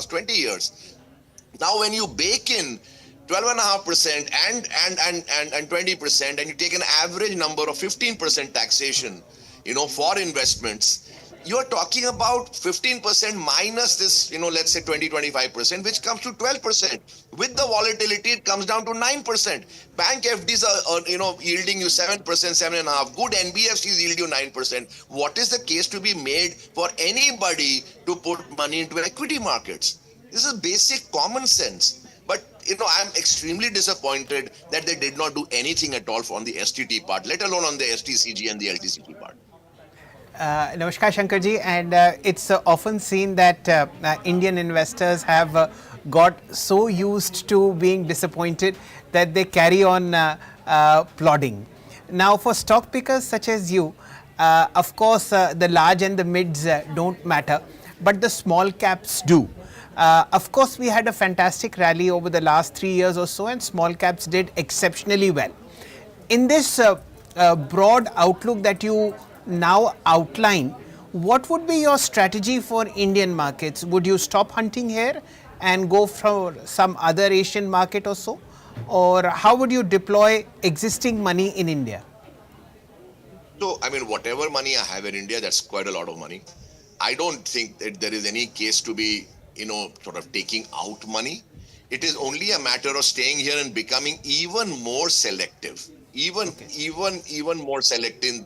20 years. Now, when you bake in 12.5% and 20%, and you take an average number of 15% taxation, for investments, you're talking about 15% minus this, let's say 20-25%, which comes to 12%. With the volatility, it comes down to 9%. Bank FDs are, yielding you 7%, 7.5%. Good NBFCs yield you 9%. What is the case to be made for anybody to put money into equity markets? This is basic common sense. But, I'm extremely disappointed that they did not do anything at all on the STT part, let alone on the STCG and the LTCG part. Namaskar, Shankarji. And it's often seen that Indian investors have got so used to being disappointed that they carry on plodding. Now, for stock pickers such as you, Of course, the large and the mids don't matter, but the small caps do. Of course, we had a fantastic rally over the last 3 years or so, and small caps did exceptionally well. In this broad outlook that you now outline, what would be your strategy for Indian markets? Would you stop hunting here and go for some other Asian market or so? Or how would you deploy existing money in India? So, I mean, whatever money I have in India, that's quite a lot of money. I don't think that there is any case to be, sort of taking out money. It is only a matter of staying here and becoming even more selective, even more selective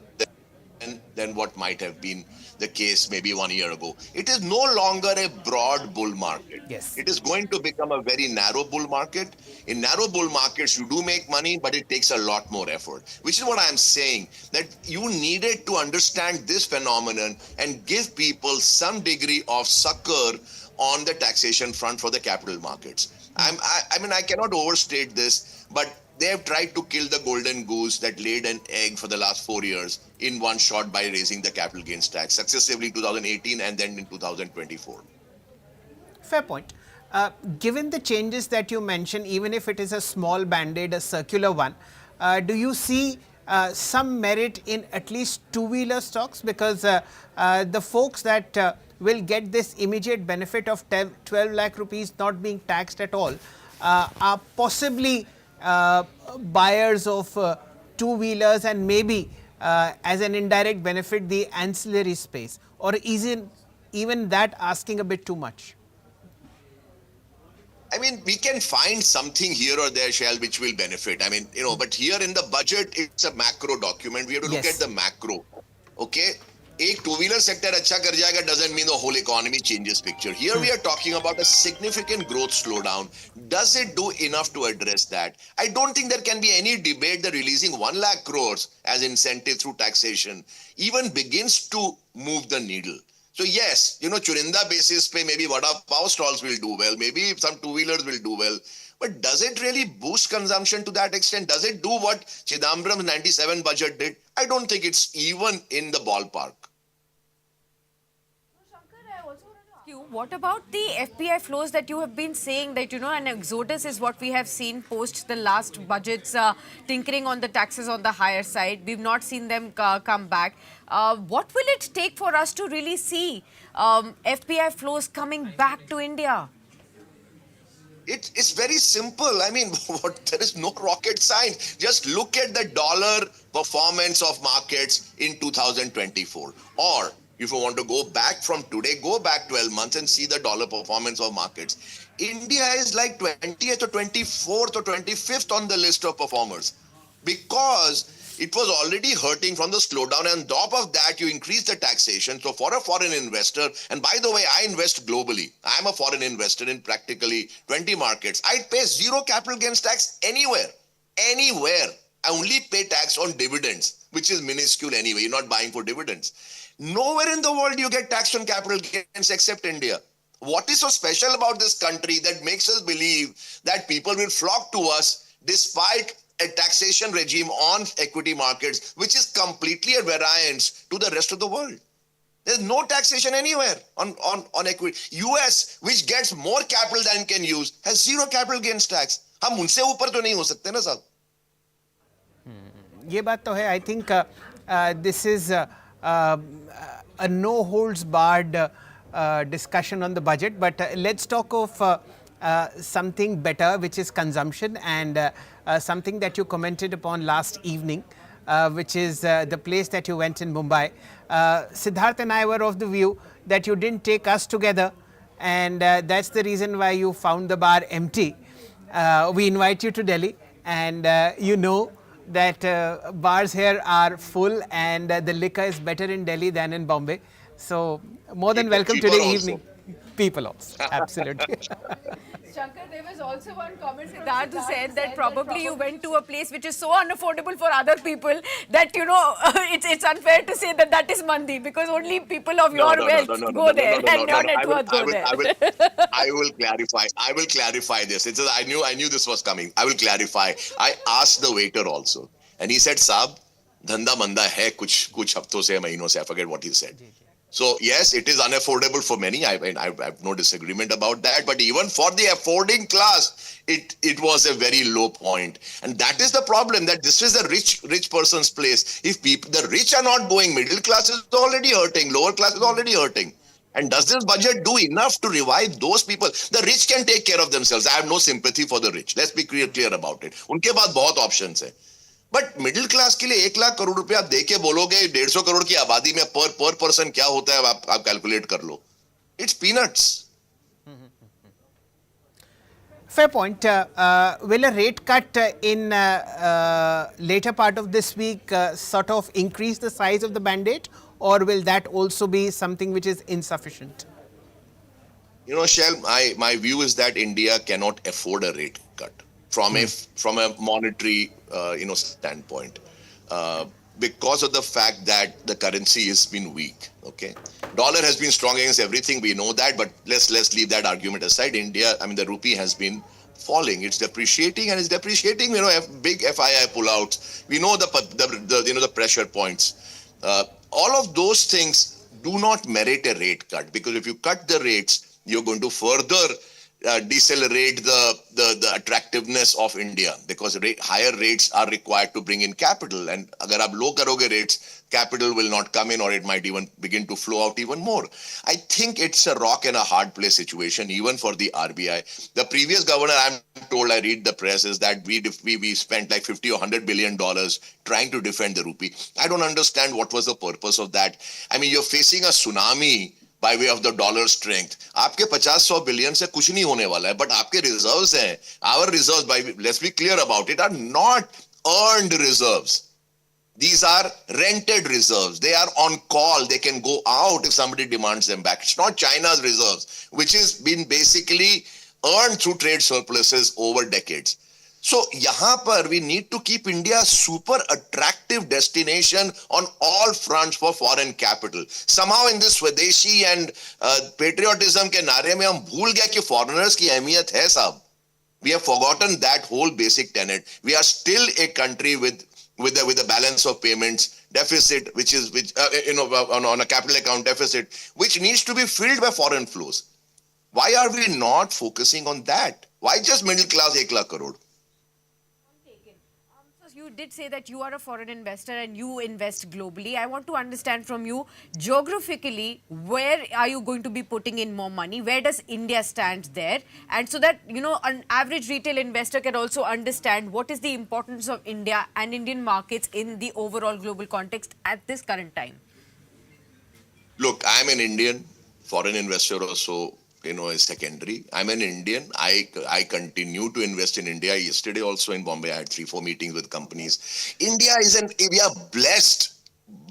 than what might have been the case maybe 1 year ago. It is no longer a broad bull market. Yes. It is going to become a very narrow bull market. In narrow bull markets, you do make money, but it takes a lot more effort, which is what I'm saying, that you needed to understand this phenomenon and give people some degree of succor on the taxation front for the capital markets. I mean, I cannot overstate this, but they have tried to kill the golden goose that laid an egg for the last 4 years in one shot by raising the capital gains tax successively in 2018 and then in 2024. Fair point. Given the changes that you mentioned, even if it is a small band-aid, a circular one, do you see some merit in at least two-wheeler stocks? Because the folks that will get this immediate benefit of 12 lakh rupees not being taxed at all are possibly buyers of two-wheelers and maybe as an indirect benefit the ancillary space, or even that asking a bit too much? I mean, we can find something here or there, Shell, which will benefit. I mean, but here in the budget, it's a macro document. We have to look at the macro. Okay? एक two-wheeler sector अच्छा कर जाएगा doesn't mean the whole economy changes picture. Here we are talking about a significant growth slowdown. Does it do enough to address that? I don't think there can be any debate that releasing 1 lakh crores as incentive through taxation even begins to move the needle. So yes, churinda basis pe maybe vada pav stalls will do well, maybe some two-wheelers will do well. But does it really boost consumption to that extent? Does it do what Chidambaram's 97 budget did? I don't think it's even in the ballpark. What about the FPI flows that you have been saying that, an exodus is what we have seen post the last budgets, tinkering on the taxes on the higher side. We've not seen them come back. What will it take for us to really see FPI flows coming back to India? It's very simple. I mean, there is no rocket science. Just look at the dollar performance of markets in 2024. Or if you want to go back from today, go back 12 months and see the dollar performance of markets. India is like 20th or 24th or 25th on the list of performers because it was already hurting from the slowdown, and on top of that, you increase the taxation. So for a foreign investor, and by the way, I invest globally. I'm a foreign investor in practically 20 markets. I pay zero capital gains tax anywhere. I only pay tax on dividends, which is minuscule anyway. You're not buying for dividends. Nowhere in the world you get tax on capital gains except India. What is so special about this country that makes us believe that people will flock to us despite a taxation regime on equity markets, which is completely a variance to the rest of the world? There's no taxation anywhere on equity. US, which gets more capital than can use, has zero capital gains tax. हम उनसे ऊपर तो नहीं हो सकते ना साहब? ये बात तो है. I think this is a no holds barred discussion on the budget, but let's talk of something better, which is consumption, and something that you commented upon last evening, which is the place that you went in Mumbai. Siddharth and I were of the view that you didn't take us together, and that's the reason why you found the bar empty. We invite you to Delhi, and that bars here are full, and the liquor is better in Delhi than in Bombay. So more than welcome today evening. People also, absolutely. Shankar, there was also one comment Siddharth who said that probably you went to a place which is so unaffordable for other people that, it's unfair to say that is Mandi, because only people of your wealth go there and your net worth go there. I will clarify this. I knew this was coming. I will clarify. I asked the waiter also, and he said, Saab, धंधा मंदा है कुछ हफ्तों से महीनों से. I forget what he said. So yes, it is unaffordable for many. I have no disagreement about that. But even for the affording class, it was a very low point, and that is the problem. That this is a rich person's place. If the rich are not going, middle class is already hurting, lower class is already hurting. And does this budget do enough to revive those people? The rich can take care of themselves. I have no sympathy for the rich. Let's be clear about it. उनके पास बहुत options है. But middle class के लिए 1 लाख करोड़ रुपया दे के बोलोगे 150 करोड़ की आबादी में पर पर्सन क्या होता है आप कैलकुलेट कर लो. It's peanuts. Fair point. Will a rate cut in later part of this week sort of increase the size of the mandate, or will that also be something which is insufficient? You know, Shell, my view is that India cannot afford a rate cut from a monetary standpoint, because of the fact that the currency has been weak. Okay, dollar has been strong against everything, we know that, but let's leave that argument aside. The rupee has been falling. It's depreciating, and it's depreciating. Big FII pullouts. We know the pressure points. All of those things do not merit a rate cut, because if you cut the rates, you're going to further decelerate the attractiveness of India, because higher rates are required to bring in capital, and agar aap low karoge rates, capital will not come in, or it might even begin to flow out even more. I think it's a rock and a hard place situation even for the RBI. The previous governor, I'm told, I read the press, is that we spent like 50 or 100 billion dollars trying to defend the rupee. I don't understand what was the purpose of that. You're facing a tsunami by way of the dollar strength. आपके 50-100 billion से कुछ नहीं होने वाला है, but आपके reserves हैं. Our reserves, let's be clear about it, are not earned reserves. These are rented reserves. They are on call. They can go out if somebody demands them back. It's not China's reserves, which has been basically earned through trade surpluses over decades. So, यहाँ पर we need to keep India a super attractive destination on all fronts for foreign capital. Somehow in this Swadeshi and patriotism के नारे में हम भूल गए कि foreigners की अहमियत है साहब. We have forgotten that whole basic tenet. We are still a country with a balance of payments deficit, on a capital account deficit, which needs to be filled by foreign flows. Why are we not focusing on that? Why just middle class 1 lakh crore? You did say that you are a foreign investor and you invest globally. I want to understand from you, geographically, where are you going to be putting in more money? Where does India stand there? And so that, an average retail investor can also understand what is the importance of India and Indian markets in the overall global context at this current time. Look, I'm an Indian. Foreign investor also, is secondary. I'm an Indian. I continue to invest in India. Yesterday also in Bombay, I had 3-4 meetings with companies. We are blessed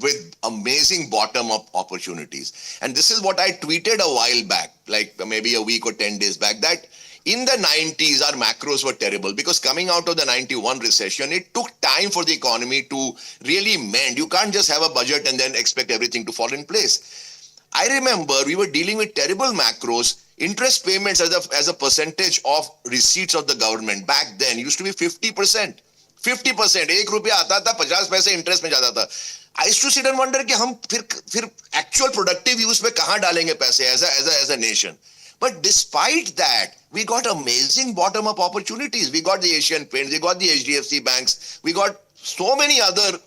with amazing bottom-up opportunities. And this is what I tweeted a while back, like maybe a week or 10 days back, that in the 90s, our macros were terrible, because coming out of the 91 recession, it took time for the economy to really mend. You can't just have a budget and then expect everything to fall in place. I remember we were dealing with terrible macros. Interest payments as a percentage of receipts of the government back then used to be 50%. 50%. 1 रुपया आता था, 50 पैसे interest में जाता था. I used to sit and wonder कि हम फिर actual productive use पे कहाँ डालेंगे पैसे as a nation. But despite that, we got amazing bottom-up opportunities. We got the Asian Paints, we got the HDFC banks, we got so many other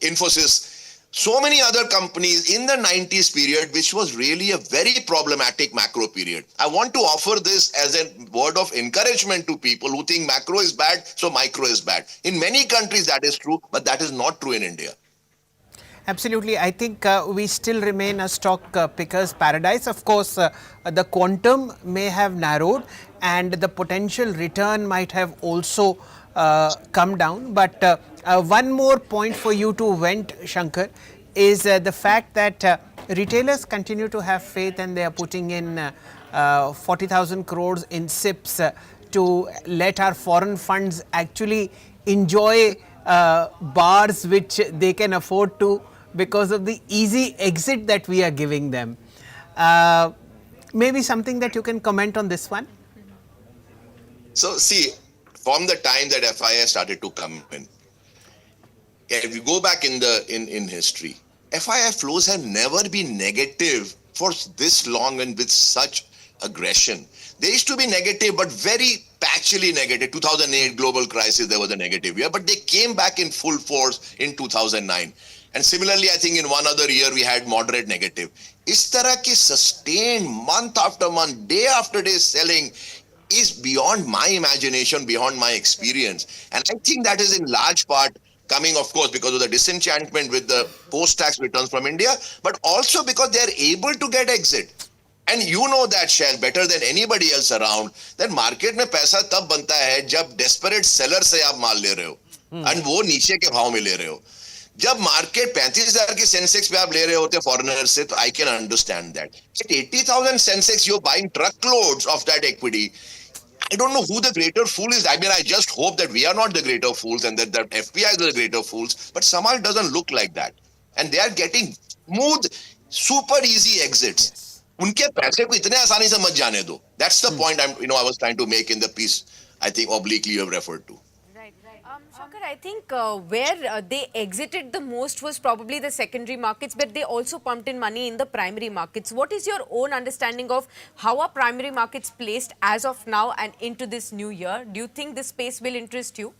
Infosys. So many other companies in the 90s period, which was really a very problematic macro period. I want to offer this as a word of encouragement to people who think macro is bad, so micro is bad. In many countries that is true, but that is not true in India. Absolutely. I think we still remain a stock picker's paradise. Of course, the quantum may have narrowed and the potential return might have also come down. But one more point for you to vent, Shankar, is the fact that retailers continue to have faith and they are putting in 40,000 crores in SIPs to let our foreign funds actually enjoy bars which they can afford to because of the easy exit that we are giving them. Maybe something that you can comment on this one? So see, from the time that FII started to come in, if you go back in history, FII flows have never been negative for this long and with such aggression. They used to be negative, but very patchily negative. 2008 global crisis, there was a negative year, but they came back in full force in 2009. And similarly, I think in one other year we had moderate negative. इस तरह की sustained month after month, day after day selling is beyond my imagination, beyond my experience. And I think that is in large part coming, of course, because of the disenchantment with the post-tax returns from India, but also because they are able to get exit. And you know that, Shell, better than anybody else around, that market में पैसा तब बनता है जब desperate seller से आप माल ले रहे हो, and वो नीचे के भाव में ले रहे हो. जब मार्केट 35,000 की सेंसेक्स पे आप ले रहे होते फॉरेनर से, तो I can understand that. At 80,000 Sensex, you're buying truckloads of that equity. I don't know who the greater fool is. I mean, I just hope that we are not the greater fools and that the FPI is the greater fools. But somehow it doesn't look like that. And they are getting smooth, super easy exits. उनके पैसे को इतने आसानी से मत जाने दो. That's the point I was trying to make in the piece, I think obliquely you have referred to. Right. Shankar, I think where they exited the most was probably the secondary markets, but they also pumped in money in the primary markets. What is your own understanding of how are primary markets placed as of now and into this new year? Do you think this space will interest you?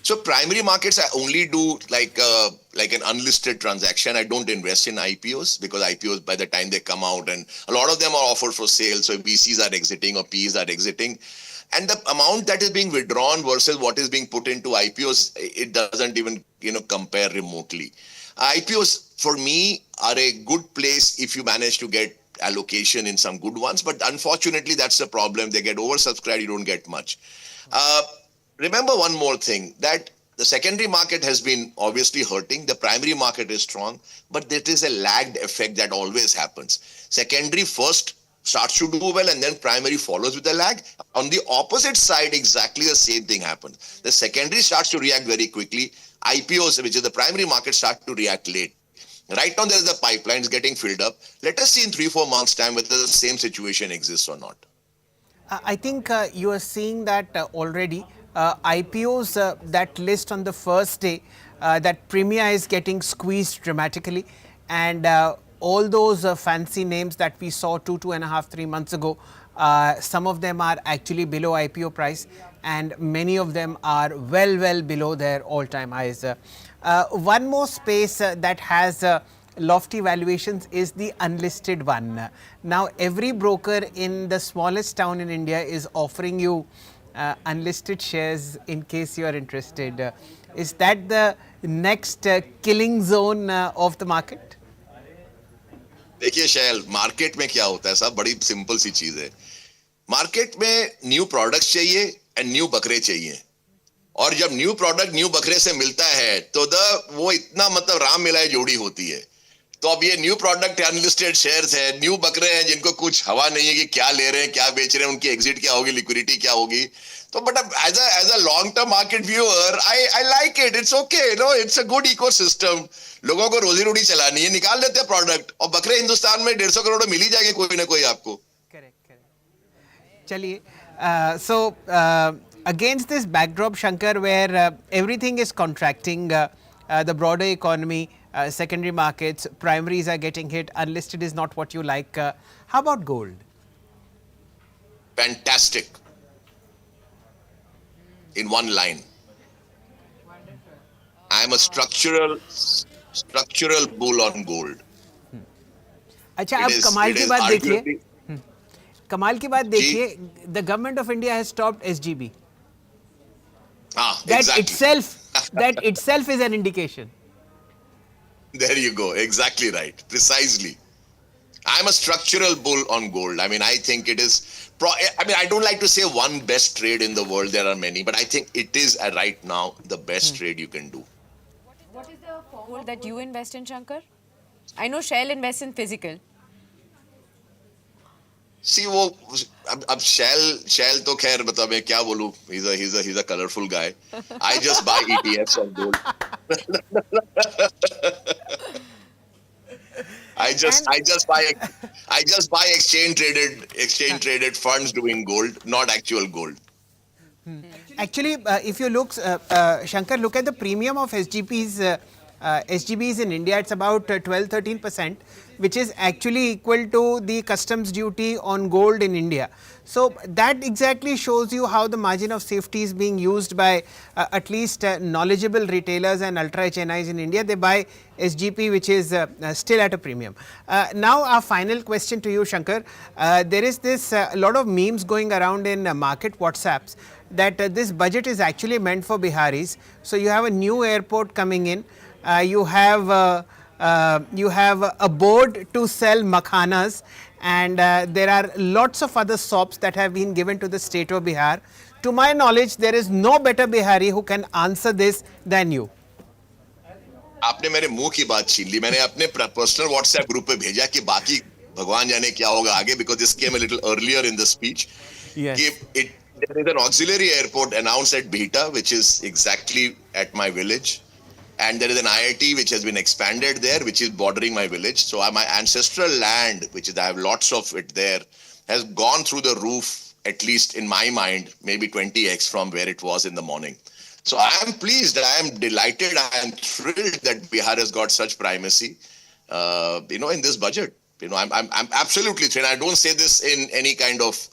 So primary markets, I only do like an unlisted transaction. I don't invest in IPOs because IPOs, by the time they come out, and a lot of them are offered for sale. So VCs are exiting or PEs are exiting. And the amount that is being withdrawn versus what is being put into IPOs, it doesn't even, compare remotely. IPOs, for me, are a good place if you manage to get allocation in some good ones. But unfortunately, that's the problem. They get oversubscribed, you don't get much. Remember one more thing, that the secondary market has been obviously hurting. The primary market is strong, but there is a lagged effect that always happens. Secondary first starts to do well and then primary follows with a lag. On the opposite side, exactly the same thing happens. The secondary starts to react very quickly. IPOs, which is the primary market, start to react late. Right now, there is the pipelines getting filled up. Let us see in 3-4 months' time whether the same situation exists or not. I think you are seeing that already. IPOs that list on the first day, that Premia is getting squeezed dramatically, and all those fancy names that we saw 2.5, 3 months ago, some of them are actually below IPO price, and many of them are well below their all-time highs. One more space that has lofty valuations is the unlisted one. Now, every broker in the smallest town in India is offering you unlisted shares in case you are interested. Is that the next killing zone of the market? देखिए शैल, market में क्या होता है, सब बड़ी simple सी चीज है. Market में न्यू प्रोडक्ट्स चाहिए एंड न्यू बकरे चाहिए, और जब न्यू प्रोडक्ट न्यू बकरे से मिलता है तो वो इतना मतलब राम मिलाए जोड़ी होती है. तो अब ये न्यू प्रोडक्ट अनलिस्टेड शेयर्स है, न्यू बकरे हैं जिनको कुछ हवा नहीं है कि क्या ले रहे हैं, क्या बेच रहे हैं, उनकी एग्जिट क्या होगी, लिक्विडिटी क्या होगी. तो but as a long term market viewer, I like it. It's okay, it's a good ecosystem. लोगों को रोजी रोटी चलानी है, निकाल देते हैं प्रोडक्ट, और बकरे हिंदुस्तान में 150 करोड़ मिल ही जाएंगे कोई ना कोई आपको. करेक्ट. चलिए, so against this backdrop, Shankar, where everything is contracting, the broader economy, secondary markets, primaries are getting hit, unlisted is not what you like. How about gold? Fantastic. In one line, I am a structural bull on gold. अच्छा, अब कमाल की बात देखिए, कमाल की बात देखिए, the government of India has stopped SGB. That itself is an indication. There you go. Exactly right. Precisely. I'm a structural bull on gold. I mean, I think it is. I don't like to say one best trade in the world. There are many, but I think it is right now the best trade you can do. What is the gold that you invest in, Shankar? I know Shell invests in physical. See, अब Shell तो खैर बता मैं क्या बोलूं. He's a colorful guy. I just buy ETFs of gold. I just buy exchange traded funds doing gold, not actual gold. Actually, if you look, Shankar, look at the premium of SGBs in India. It's about 12-13%, which is actually equal to the customs duty on gold in India. So that exactly shows you how the margin of safety is being used by at least knowledgeable retailers and ultra HNIs in India. They buy SGP, which is still at a premium. Now, our final question to you, Shankar. There is this lot of memes going around in market WhatsApps that this budget is actually meant for Biharis. So you have a new airport coming in. You have a board to sell makhanas, and there are lots of other sops that have been given to the state of Bihar. To my knowledge, there is no better Bihari who can answer this than you. आपने मेरे मुंह की बात छीन ली. मैंने अपने personal WhatsApp group पे भेजा कि बाकी भगवान जाने क्या होगा आगे, because this came a little earlier in the speech. Yes. There is an auxiliary airport announced at Bhita, which is exactly at my village. And there is an IIT which has been expanded there, which is bordering my village. So my ancestral land, which is, I have lots of it there, has gone through the roof, at least in my mind, maybe 20x from where it was in the morning. So I am pleased, I am delighted, I am thrilled that Bihar has got such primacy, in this budget. I'm absolutely thrilled. I don't say this in any kind of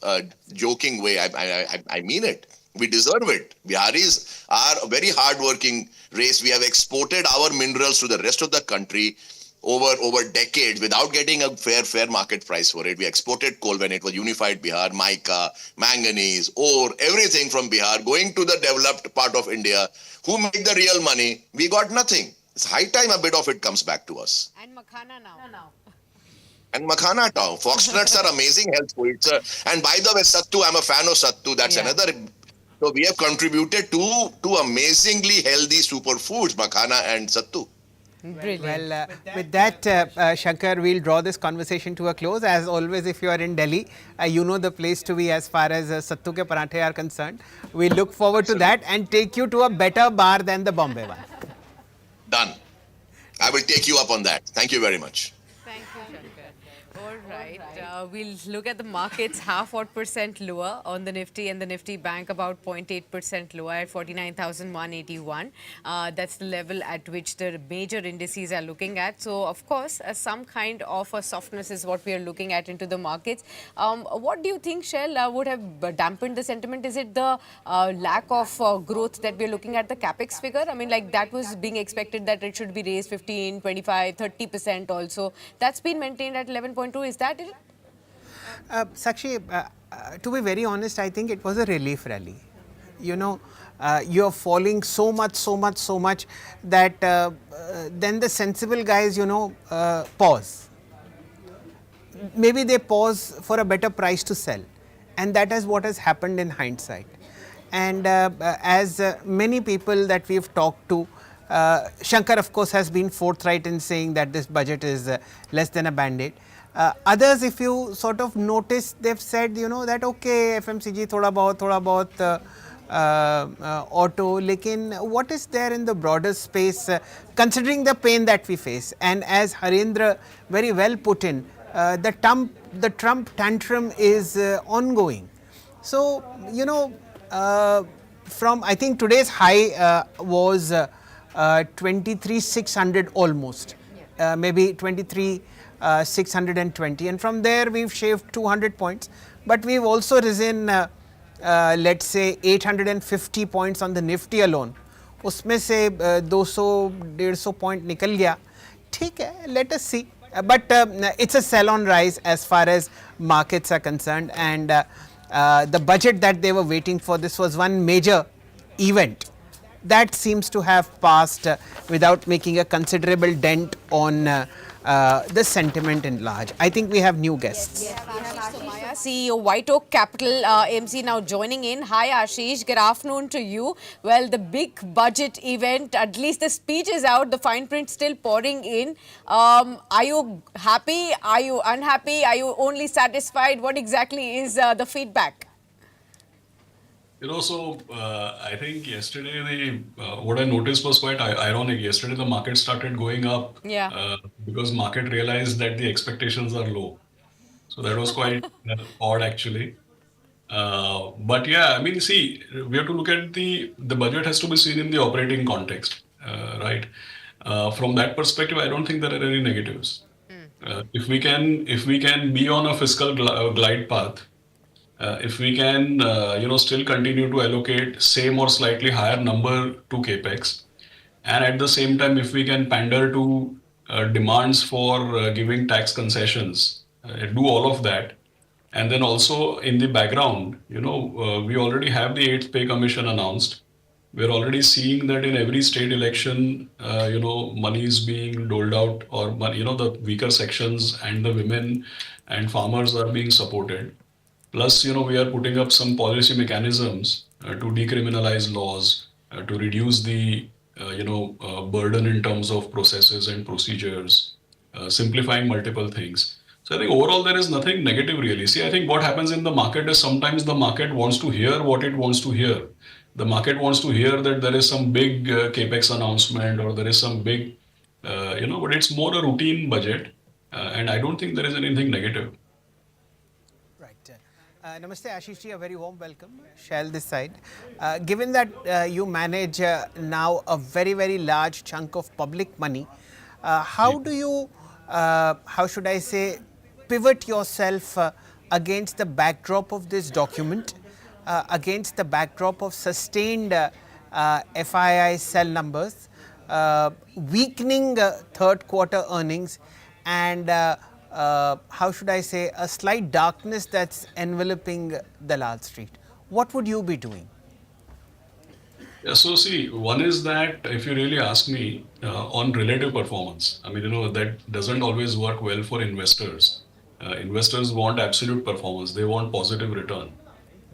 joking way. I mean it. We deserve it. Biharis are a very hard-working race. We have exported our minerals to the rest of the country over decades without getting a fair market price for it. We exported coal when it was unified Bihar, mica, manganese, ore, everything from Bihar going to the developed part of India. Who made the real money? We got nothing. It's high time a bit of it comes back to us. And makhana now. And makhana tao. Foxnuts are amazing health foods. And by the way, sattu, I'm a fan of sattu. That's another. So we have contributed to amazingly healthy superfoods, makhana and sattu. Brilliant. Well, with that, Shankar, we'll draw this conversation to a close. As always, if you are in Delhi, you know the place to be as far as sattu ke paranthe are concerned. We look forward to that and take you to a better bar than the Bombay one. Done. I will take you up on that. Thank you very much. Thank you, Shankar. All right. We'll look at the markets, half odd percent lower on the Nifty, and the Nifty Bank about 0.8% lower at 49,181. That's the level at which the major indices are looking at. So, of course, some kind of a softness is what we are looking at into the markets. What do you think, Shell, would have dampened the sentiment? Is it the lack of growth that we're looking at, the capex figure? I mean, like that was being expected that it should be raised 15, 25, 30% also. That's been maintained at 11.2. Is that it? Sakshi, to be very honest, I think it was a relief rally. You're falling so much that then the sensible guys, pause. Maybe they pause for a better price to sell. And that is what has happened in hindsight. And as many people that we've talked to, Shankar, of course, has been forthright in saying that this budget is less than a band-aid. Others, if you sort of notice, they've said, that okay, FMCG thoda bahut auto, lekin what is there in the broader space, considering the pain that we face? And as Harendra very well put in, the Trump tantrum is ongoing. So, from I think today's high was 23,600 almost, maybe 23,620, and from there we've shaved 200 points, but we've also risen let's say 850 points on the Nifty alone. उसमें से 200-150 point निकल गया. ठीक है, let us see. But it's a sell-on rise as far as markets are concerned, and the budget that they were waiting for, this was one major event that seems to have passed without making a considerable dent on the sentiment in large. I think we have new guests. Yes, we have Ashish Somaya, CEO White Oak Capital MC now joining in. Hi Ashish, good afternoon to you. Well, the big budget event, at least the speech is out, the fine print still pouring in. Are you happy? Are you unhappy? Are you only satisfied? What exactly is the feedback? I think yesterday what I noticed was quite ironic. Yesterday the market started going up because market realized that the expectations are low. So that was quite odd actually. But yeah, I mean, see, we have to look at the budget has to be seen in the operating context, right? From that perspective, I don't think there are any negatives. If we can be on a fiscal glide path, if we can still continue to allocate same or slightly higher number to capex, and at the same time, if we can pander to demands for giving tax concessions, do all of that. And then also in the background, we already have the eighth pay commission announced. We're already seeing that in every state election, money is being doled out, or the weaker sections and the women and farmers are being supported. Plus, we are putting up some policy mechanisms to decriminalize laws, to reduce the burden in terms of processes and procedures, simplifying multiple things. So I think overall there is nothing negative really. See, I think what happens in the market is sometimes the market wants to hear what it wants to hear. The market wants to hear that there is some big capex announcement or there is some big, but it's more a routine budget, and I don't think there is anything negative. Right. Namaste Ashish ji, a very warm welcome. Shall this side. Given that you manage now a very, very large chunk of public money, how do you, how should I say, pivot yourself against the backdrop of this document, against the backdrop of sustained FII sell numbers, weakening third quarter earnings, and how should I say, a slight darkness that's enveloping the Lal Street? What would you be doing? Yeah, so see, one is that if you really ask me on relative performance, I mean, that doesn't always work well for investors. Investors want absolute performance, they want positive return.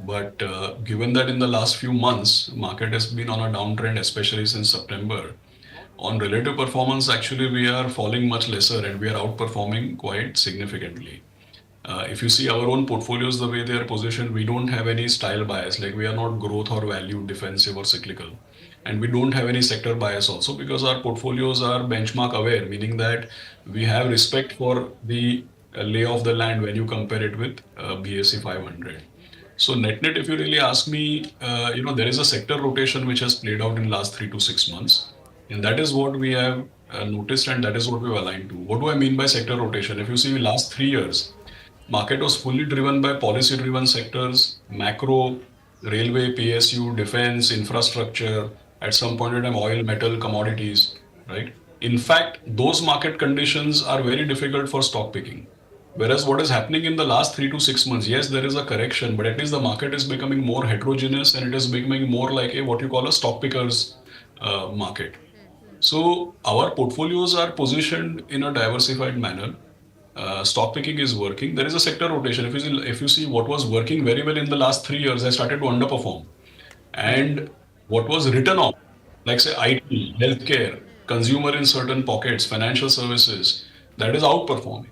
But given that in the last few months, market has been on a downtrend, especially since September, on relative performance, actually, we are falling much lesser and we are outperforming quite significantly. If you see our own portfolios, the way they are positioned, we don't have any style bias, like we are not growth or value, defensive or cyclical. And we don't have any sector bias also because our portfolios are benchmark aware, meaning that we have respect for the lay of the land when you compare it with BSE 500. So net, if you really ask me, there is a sector rotation which has played out in last 3 to 6 months. And that is what we have noticed and that is what we've aligned to. What do I mean by sector rotation? If you see last 3 years, market was fully driven by policy-driven sectors, macro, railway, PSU, defense, infrastructure, at some point in time, oil, metal, commodities, right? In fact, those market conditions are very difficult for stock picking. Whereas what is happening in the last 3 to 6 months, yes, there is a correction, but at least the market is becoming more heterogeneous and it is becoming more like what you call a stock pickers market. So our portfolios are positioned in a diversified manner. Stock picking is working. There is a sector rotation. If you see what was working very well in the last 3 years, I started to underperform. And what was written off, like say IT, healthcare, consumer in certain pockets, financial services, that is outperforming.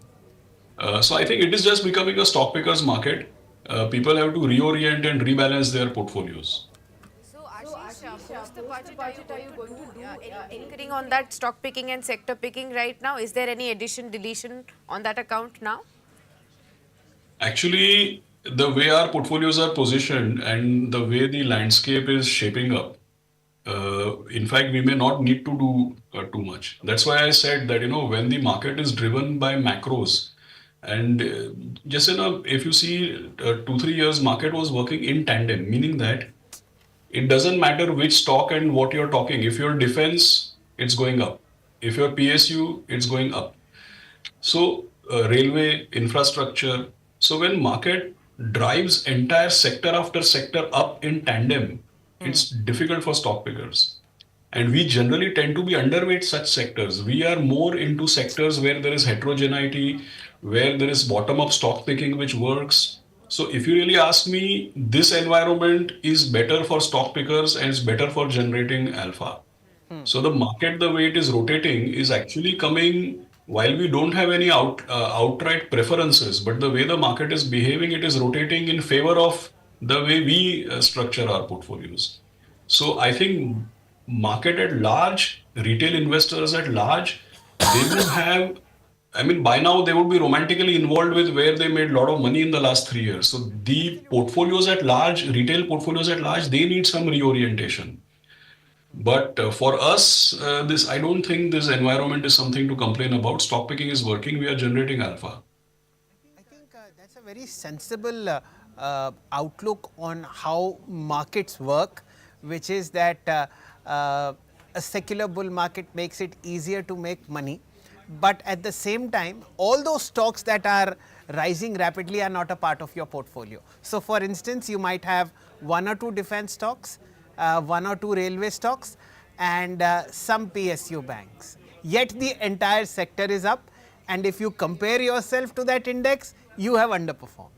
So I think it is just becoming a stock pickers market. People have to reorient and rebalance their portfolios. So Ashish, post the budget, are you going to do any tinkering on that stock picking and sector picking right now? Is there any addition, deletion on that account now? Actually, the way our portfolios are positioned and the way the landscape is shaping up, in fact, we may not need to do too much. That's why I said that, when the market is driven by macros, and just if you see 2-3 years, market was working in tandem, meaning that it doesn't matter which stock and what you're talking. If you're defense, it's going up. If you're PSU, it's going up. So railway, infrastructure. So when market drives entire sector after sector up in tandem, it's difficult for stock pickers. And we generally tend to be underweight such sectors. We are more into sectors where there is heterogeneity, where there is bottom-up stock picking which works. So if you really ask me, this environment is better for stock pickers and it's better for generating alpha. So the market, the way it is rotating, is actually coming while we don't have any outright preferences, but the way the market is behaving, it is rotating in favor of the way we structure our portfolios. So I think market at large, retail investors at large, they will have I mean, by now they would be romantically involved with where they made a lot of money in the last 3 years. So the portfolios at large, retail portfolios at large, they need some reorientation. But for us, this I don't think this environment is something to complain about. Stock picking is working. We are generating alpha. I think that's a very sensible outlook on how markets work, which is that a secular bull market makes it easier to make money. But at the same time, all those stocks that are rising rapidly are not a part of your portfolio. So, for instance, you might have one or two defense stocks, one or two railway stocks, and some PSU banks. Yet the entire sector is up, and if you compare yourself to that index, you have underperformed.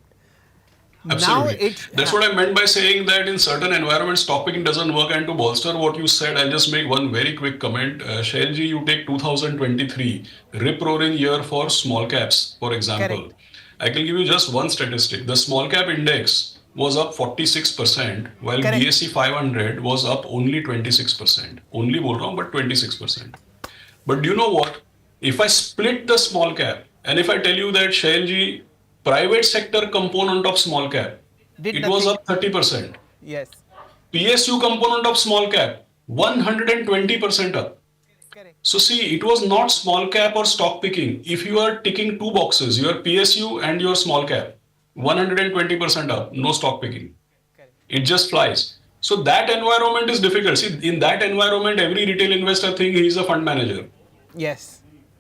Absolutely. That's what I meant by saying that in certain environments, stock picking doesn't work. And to bolster what you said, I'll just make one very quick comment. Shailji, you take 2023, rip-roaring year for small caps, for example. Correct. I can give you just one statistic. The small cap index was up 46%, while Correct. BSE 500 was up only 26%. Only bol raha hoon, but 26%. But do you know what? If I split the small cap, and if I tell you that Shailji, private sector component of small cap, it was up 30%. Yes. PSU component of small cap, 120% up. Correct. So see, it was not small cap or stock picking. If you are ticking two boxes, your PSU and your small cap, 120% up, no stock picking. Correct. It just flies. So that environment is difficult. See, in that environment, every retail investor thinks he is a fund manager. Yes.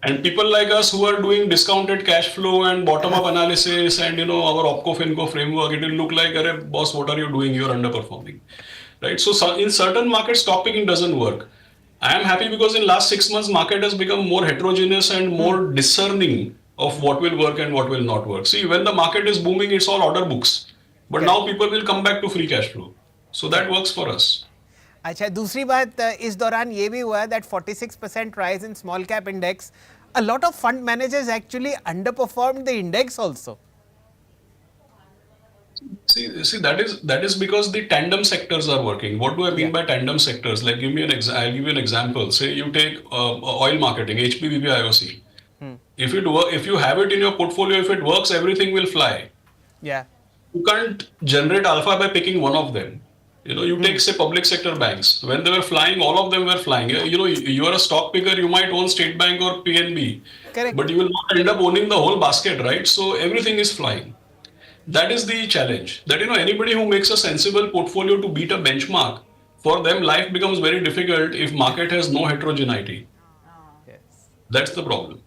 And people like us who are doing discounted cash flow and bottom-up analysis and our OPCO FinCo framework, it will look like, "Arey, boss, what are you doing? You're underperforming," right? So in certain markets, stock picking doesn't work. I am happy because in last 6 months, market has become more heterogeneous and more discerning of what will work and what will not work. See, when the market is booming, it's all order books. But now people will come back to free cash flow. So that works for us. अच्छा, दूसरी बात इस दौरान ये भी हुआ that 46% rise in small cap index, a lot of fund managers actually underperformed the index also. See, that is because the tandem sectors are working. What do I mean by tandem sectors? Like, I'll give you an example. Say you take oil marketing, HPBP IOC. If you have it in your portfolio, if it works, everything will fly. Yeah. You can't generate alpha by picking one of them. You take, say, public sector banks. When they were flying, all of them were flying. You are a stock picker, you might own State Bank or PNB. Correct. But you will not end up owning the whole basket, right? So everything is flying. That is the challenge. That, anybody who makes a sensible portfolio to beat a benchmark, for them, life becomes very difficult if market has no heterogeneity. Yes. That's the problem.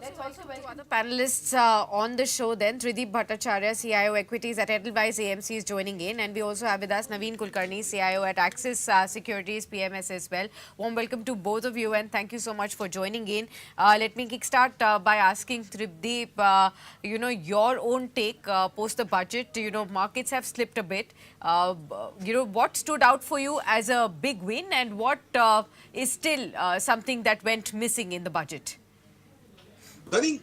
Let's also welcome other panelists on the show then. Trideep Bhattacharya, CIO Equities at Edelweiss AMC is joining in, and we also have with us Naveen Kulkarni, CIO at Axis Securities PMS as well. Warm welcome to both of you and thank you so much for joining in. Let me kickstart by asking Trideep, your own take post the budget. Markets have slipped a bit. What stood out for you as a big win and what is still something that went missing in the budget? I think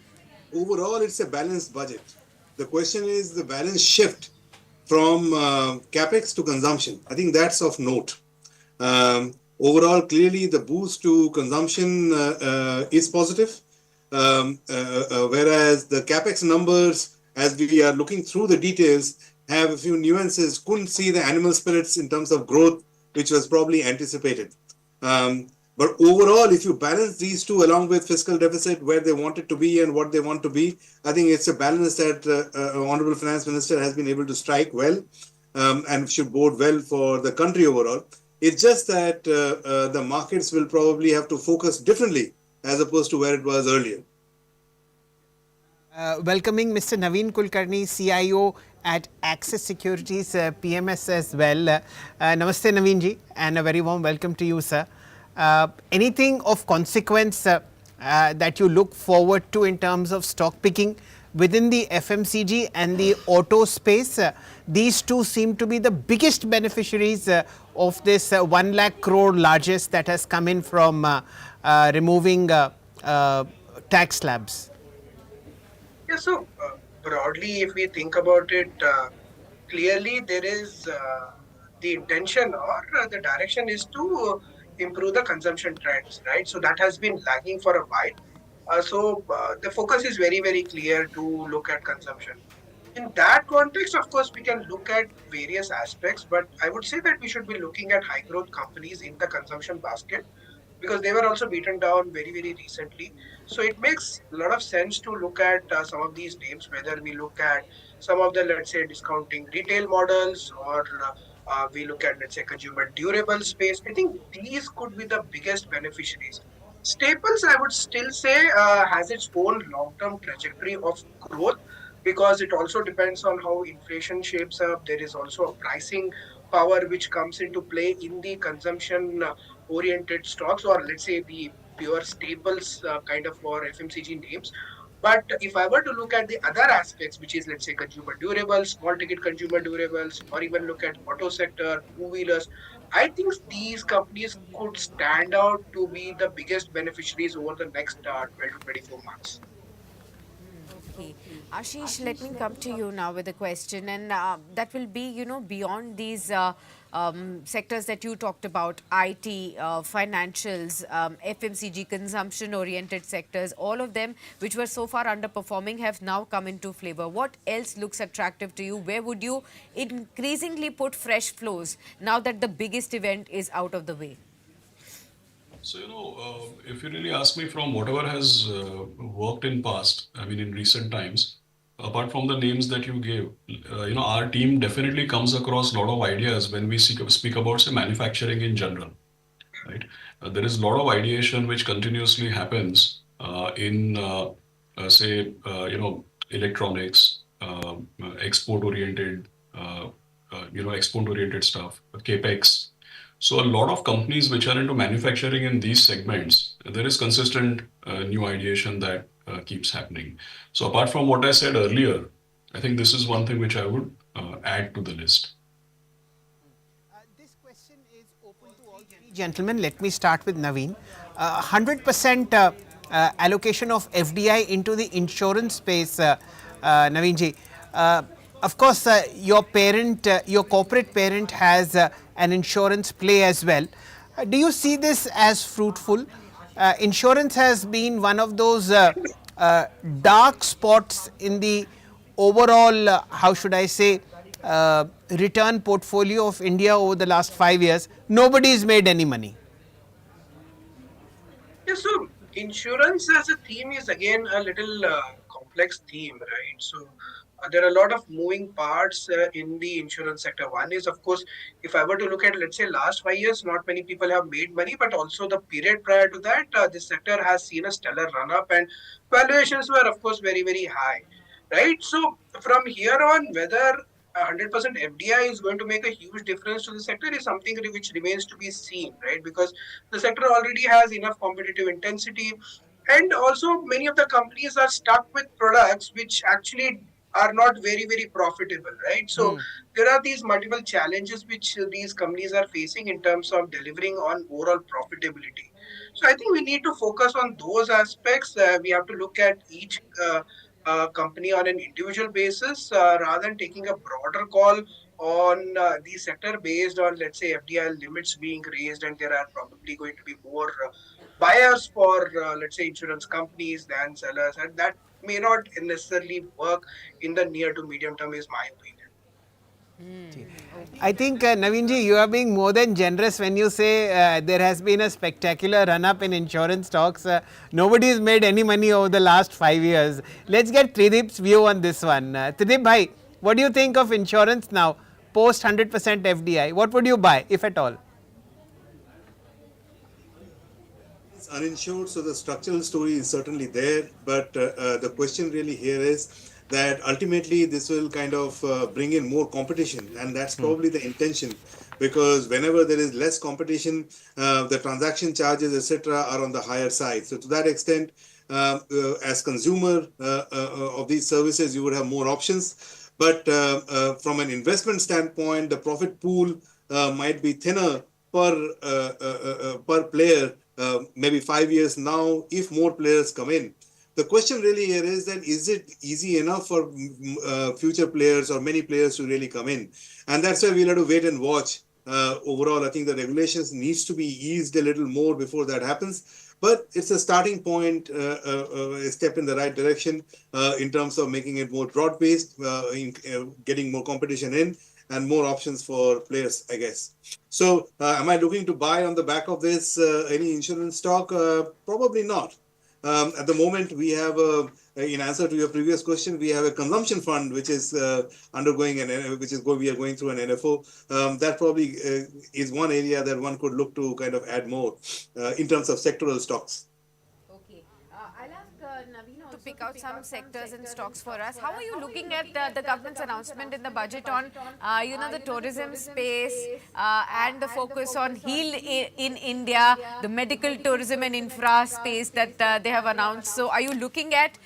overall it's a balanced budget. The question is the balance shift from capex to consumption. I think that's of note. Overall, clearly the boost to consumption is positive, whereas the capex numbers, as we are looking through the details, have a few nuances. Couldn't see the animal spirits in terms of growth, which was probably anticipated. But overall, if you balance these two along with fiscal deficit, where they want it to be and what they want to be, I think it's a balance that Honorable Finance Minister has been able to strike well and should bode well for the country overall. It's just that the markets will probably have to focus differently as opposed to where it was earlier. Welcoming Mr. Naveen Kulkarni, CIO at Axis Securities PMS as well. Namaste Naveen ji, and a very warm welcome to you, sir. Anything of consequence that you look forward to in terms of stock picking within the FMCG and the auto space? These two seem to be the biggest beneficiaries of this 1 lakh crore largesse that has come in from removing tax slabs. Yeah, so broadly, if we think about it, clearly there is the intention or the direction is to improve the consumption trends, right? So that has been lagging for a while. So the focus is very, very clear to look at consumption. In that context, of course, we can look at various aspects, but I would say that we should be looking at high growth companies in the consumption basket because they were also beaten down very, very recently. So it makes a lot of sense to look at some of these names, whether we look at some of the, let's say, discounting retail models or we look at, let's say, consumer durable space. I think these could be the biggest beneficiaries. Staples, I would still say, has its own long term trajectory of growth because it also depends on how inflation shapes up. There is also a pricing power which comes into play in the consumption oriented stocks, or let's say the pure staples kind of for FMCG names. But if I were to look at the other aspects, which is, let's say, consumer durables, small ticket consumer durables, or even look at auto sector, two wheelers, I think these companies could stand out to be the biggest beneficiaries over the next 12 to 24 months. Okay. Ashish, let me come to you now with a question, and that will be, beyond these sectors that you talked about, IT, financials, FMCG, consumption-oriented sectors, all of them which were so far underperforming have now come into flavor. What else looks attractive to you? Where would you increasingly put fresh flows now that the biggest event is out of the way? So, if you really ask me from whatever has worked in past, I mean, in recent times, apart from the names that you gave, our team definitely comes across a lot of ideas when we speak about, say, manufacturing in general, right? There is a lot of ideation which continuously happens in, say, electronics, export-oriented, export-oriented stuff, capex. So a lot of companies which are into manufacturing in these segments, there is consistent new ideation that keeps happening. So apart from what I said earlier, I think this is one thing which I would add to the list. This question is open to all three gentlemen. Let me start with Naveen. 100% allocation of FDI into the insurance space, Naveen ji. Of course, your parent, your corporate parent has an insurance play as well. Do you see this as fruitful? Insurance has been one of those dark spots in the overall, how should I say, return portfolio of India over the last 5 years. Nobody's made any money. Yeah, so insurance as a theme is again a little complex theme, right? So there are a lot of moving parts in the insurance sector. One is, of course, if I were to look at, let's say, last 5 years, not many people have made money, but also the period prior to that, this sector has seen a stellar run up and valuations were, of course, very, very high, right? So from here on, whether 100% FDI is going to make a huge difference to the sector is something which remains to be seen, right? Because the sector already has enough competitive intensity, and also many of the companies are stuck with products which actually are not very, very profitable, right? So there are these multiple challenges which these companies are facing in terms of delivering on overall profitability. So I think we need to focus on those aspects. We have to look at each company on an individual basis rather than taking a broader call on the sector based on, let's say, FDI limits being raised, and there are probably going to be more buyers for, let's say, insurance companies than sellers, and that may not necessarily work in the near to medium term, is my opinion. I think, Naveenji, you are being more than generous when you say there has been a spectacular run up in insurance stocks. Nobody has made any money over the last 5 years. Let's get Tridip's view on this one. Tridip bhai, what do you think of insurance now, post 100% FDI? What would you buy, if at all? It's uninsured, so the structural story is certainly there. But the question really here is that ultimately this will kind of bring in more competition, and that's probably the intention, because whenever there is less competition, the transaction charges, etc., are on the higher side. So to that extent, as consumer of these services, you would have more options. But from an investment standpoint, the profit pool might be thinner per player, maybe 5 years now, if more players come in. The question really here is that is it easy enough for future players or many players to really come in? And that's why we'll have to wait and watch. Overall, I think the regulations needs to be eased a little more before that happens. but it's a starting point, a step in the right direction in terms of making it more broad-based, getting more competition in, and more options for players, I guess. So, am I looking to buy on the back of this any insurance stock? Probably not. At the moment, we have in answer to your previous question, we have a consumption fund which is undergoing we are going through an NFO. That probably is one area that one could look to kind of add more in terms of sectoral stocks. Okay. I'll ask Naveen to pick out some sectors and stocks for us. How are you looking at the government's announcement in the budget on, the tourism space and the focus on heal in India, the medical tourism and infra space that they have announced? So, are you looking at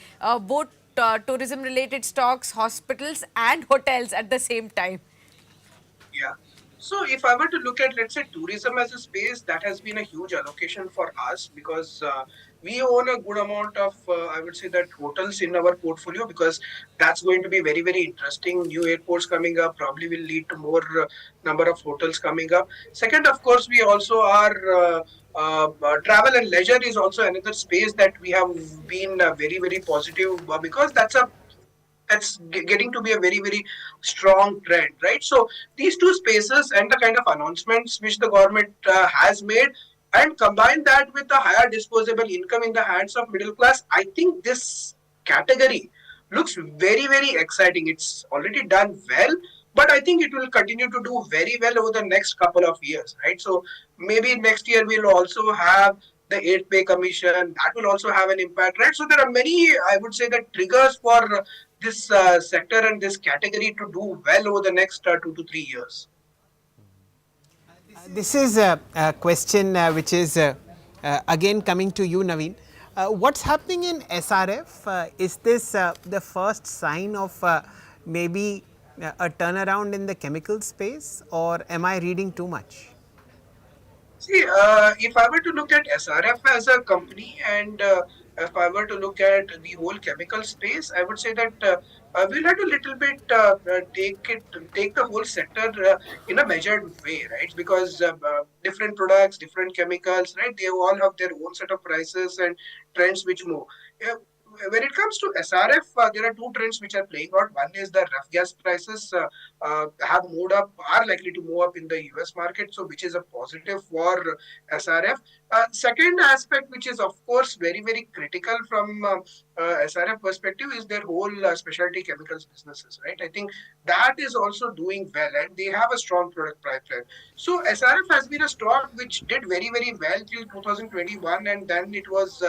both tourism-related stocks, hospitals, and hotels at the same time? Yeah. So if I were to look at, let's say, tourism as a space, that has been a huge allocation for us because we own a good amount of, I would say, that hotels in our portfolio because that's going to be very, very interesting. New airports coming up probably will lead to more number of hotels coming up. Second, of course, we also are travel and leisure is also another space that we have been very, very positive because that's getting to be a very very strong trend, right? So these two spaces and the kind of announcements which the government has made and combine that with the higher disposable income in the hands of middle class, I think this category looks very very exciting. It's already done well, but I think it will continue to do very well over the next couple of years, right? So maybe next year we'll also have the 8th pay commission that will also have an impact, right? So there are many, I would say, that triggers for this sector and this category to do well over the next 2 to 3 years. This is a question which is again coming to you, Naveen. What's happening in SRF? Is this the first sign of maybe a turnaround in the chemical space, or am I reading too much? See, if I were to look at SRF as a company and if I were to look at the whole chemical space, I would say that we'll have to little bit take the whole sector in a measured way, right? Because different products, different chemicals, right? They all have their own set of prices and trends which move. When it comes to SRF, there are two trends which are playing out. One is the rough gas prices have moved up, are likely to move up in the US market, so which is a positive for SRF. Second aspect, which is of course very very critical from SRF perspective, is their whole specialty chemicals businesses, right? I think that is also doing well, and they have a strong product pipeline. So SRF has been a stock which did very very well till 2021, and then it was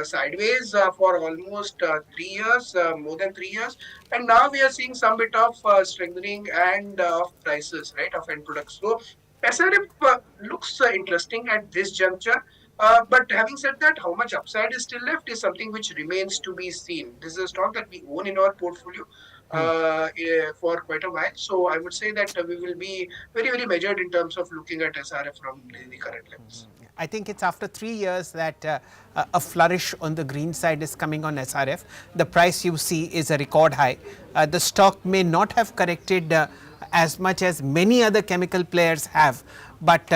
sideways for almost 3 years, more than 3 years, and now we are seeing some bit of strengthening and of prices, right, of end products. So SRF looks interesting at this juncture. But having said that, how much upside is still left is something which remains to be seen. This is a stock that we own in our portfolio for quite a while. So I would say that we will be very, very measured in terms of looking at SRF from the current levels. I think it's after 3 years that a flourish on the green side is coming on SRF. The price you see is a record high. The stock may not have corrected as much as many other chemical players have, but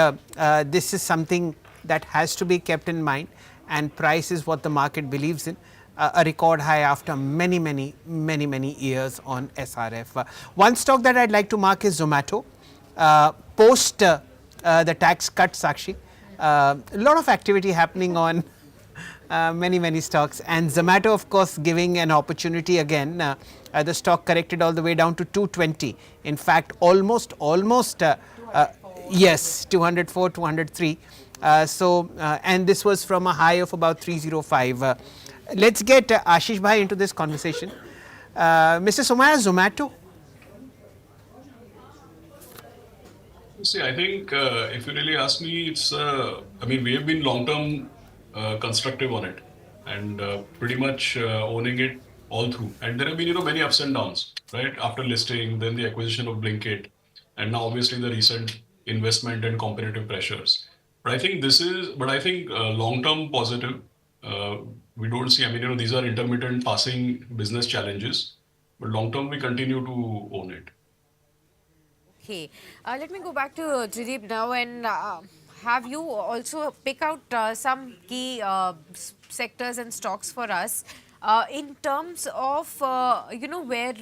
this is something that has to be kept in mind, and price is what the market believes in. A record high after many years on SRF. One stock that I'd like to mark is Zomato. Post the tax cut, Sakshi, a lot of activity happening on many stocks, and Zomato of course giving an opportunity again. The stock corrected all the way down to 220. In fact, almost yes, 204, 203. And this was from a high of about 305. Let's get Ashish Bhai into this conversation. Mr. Somaya, Zomato. See, I think if you really ask me, it's, I mean, we have been long-term constructive on it and pretty much owning it all through. And there have been, many ups and downs, right? After listing, then the acquisition of Blinkit, and now obviously the recent investment and competitive pressures. But I think long-term positive. We don't see, I mean, these are intermittent passing business challenges, but long-term we continue to own it. Okay, let me go back to Tridip now, and have you also pick out some key sectors and stocks for us in terms of where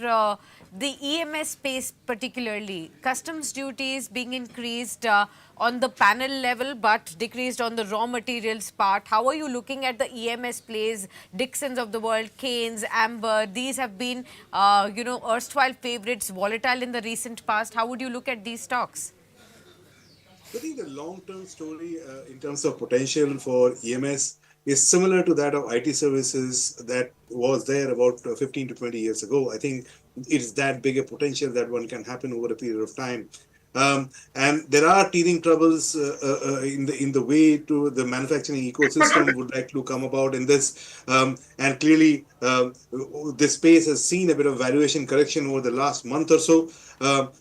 the EMS space, particularly customs duties being increased on the panel level but decreased on the raw materials part. How are you looking at the EMS plays, Dixons of the world, Keynes, Amber? These have been erstwhile favorites, volatile in the recent past. How would you look at these stocks? I think the long-term story in terms of potential for EMS is similar to that of IT services that was there about 15 to 20 years ago. I think it's that big a potential that one can happen over a period of time. And there are teething troubles in the way to the manufacturing ecosystem would like to come about in this. And clearly, this space has seen a bit of valuation correction over the last month or so.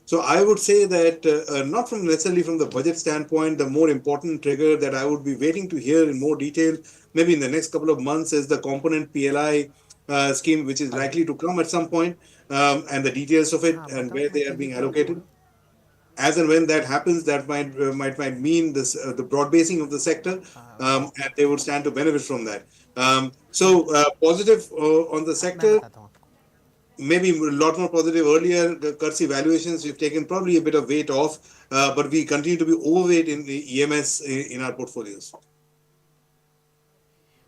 So I would say that not from necessarily from the budget standpoint, the more important trigger that I would be waiting to hear in more detail, maybe in the next couple of months, is the component PLI scheme, which is likely to come at some point, and the details of it and where they are being allocated. As and when that happens, that might mean this the broad basing of the sector, and they would stand to benefit from that. Positive on the sector. Maybe a lot more positive earlier. Currency valuations, we've taken probably a bit of weight off, but we continue to be overweight in the EMS in our portfolios.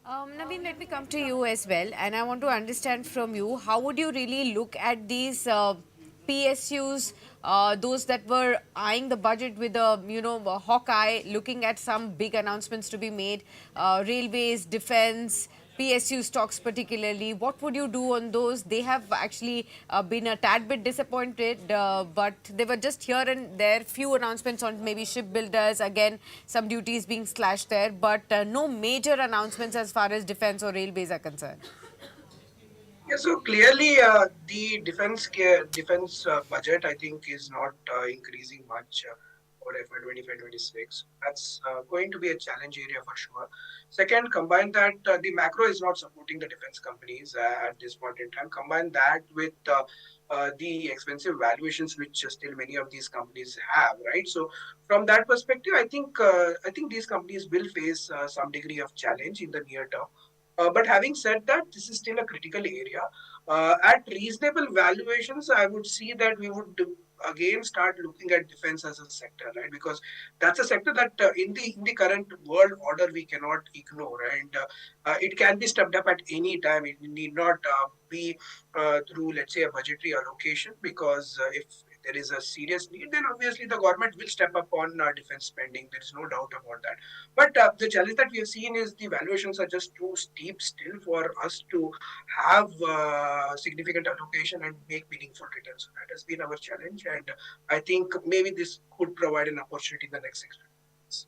Naveen, let me come to you as well, and I want to understand from you, how would you really look at these PSUs, those that were eyeing the budget with a hawk eye, looking at some big announcements to be made, railways, defense, PSU stocks particularly? What would you do on those? They have actually been a tad bit disappointed, but they were just here and there, few announcements on maybe shipbuilders, again some duties being slashed there, but no major announcements as far as defense or railways are concerned. Yeah, so clearly the defense budget, I think, is not increasing much for FY 25-26. That's going to be a challenge area for sure. Second, combine that the macro is not supporting the defense companies at this point in time. Combine that with the expensive valuations which still many of these companies have, right? So from that perspective, I think these companies will face some degree of challenge in the near term. But having said that, this is still a critical area. At reasonable valuations, I would see that we would again start looking at defense as a sector, right? Because that's a sector that in the current world order we cannot ignore, and it can be stepped up at any time. It need not be through, let's say, a budgetary allocation, because if there is a serious need, then obviously the government will step up on defense spending. There is no doubt about that. But the challenge that we have seen is the valuations are just too steep still for us to have significant allocation and make meaningful returns. So that has been our challenge, and I think maybe this could provide an opportunity in the next 6 months.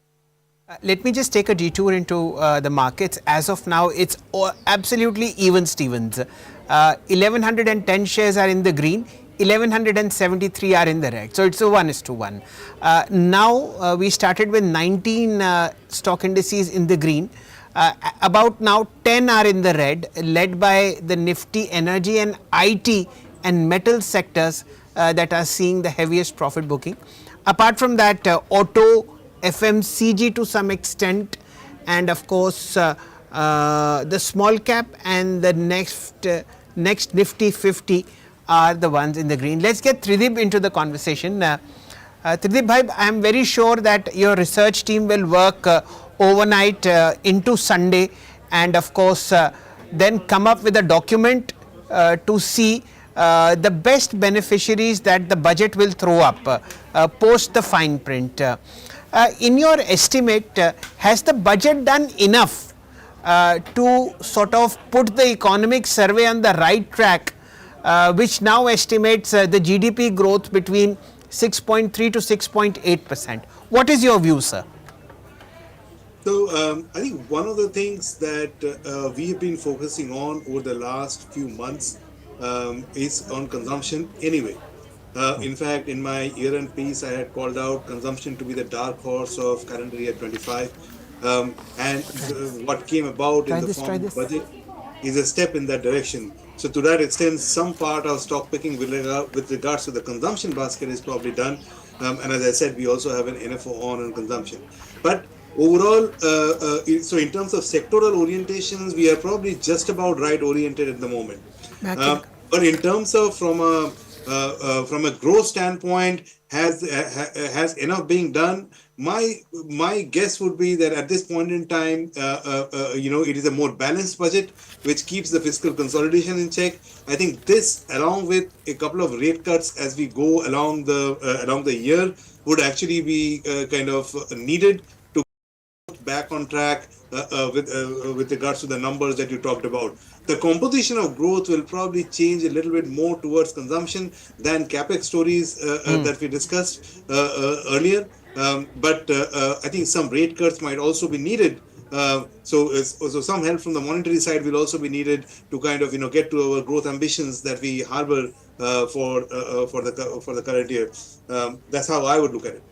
Let me just take a detour into the markets. As of now, it's absolutely even Stevens. 1110 shares are in the green. 1173 are in the red. So it's a 1:1. Now we started with 19 stock indices in the green. About now 10 are in the red, led by the Nifty energy and IT and metal sectors that are seeing the heaviest profit booking. Apart from that, auto, FMCG to some extent, and of course the small cap and the next Nifty 50 are the ones in the green. Let's get Tridib into the conversation. Tridib bhai, I am very sure that your research team will work overnight into Sunday, and of course then come up with a document to see the best beneficiaries that the budget will throw up post the fine print. In your estimate, has the budget done enough to sort of put the economic survey on the right track, which now estimates the GDP growth between 6.3 to 6.8%. What is your view, sir? So I think one of the things that we have been focusing on over the last few months is on consumption anyway. In fact, in my year-end piece, I had called out consumption to be the dark horse of calendar year 25. And what came about in the form of budget is a step in that direction. So to that extent, some part of stock picking with regards to the consumption basket is probably done. And as I said, we also have an NFO on consumption. But overall, so in terms of sectoral orientations, we are probably just about right oriented at the moment. But in terms of from a growth standpoint, has enough being done? My guess would be that at this point in time, it is a more balanced budget, which keeps the fiscal consolidation in check. I think this, along with a couple of rate cuts as we go along the year, would actually be kind of needed to back on track with regards to the numbers that you talked about. The composition of growth will probably change a little bit more towards consumption than capex stories that we discussed earlier. But I think some rate cuts might also be needed. So some help from the monetary side will also be needed to kind of get to our growth ambitions that we harbor for the current year. That's how I would look at it.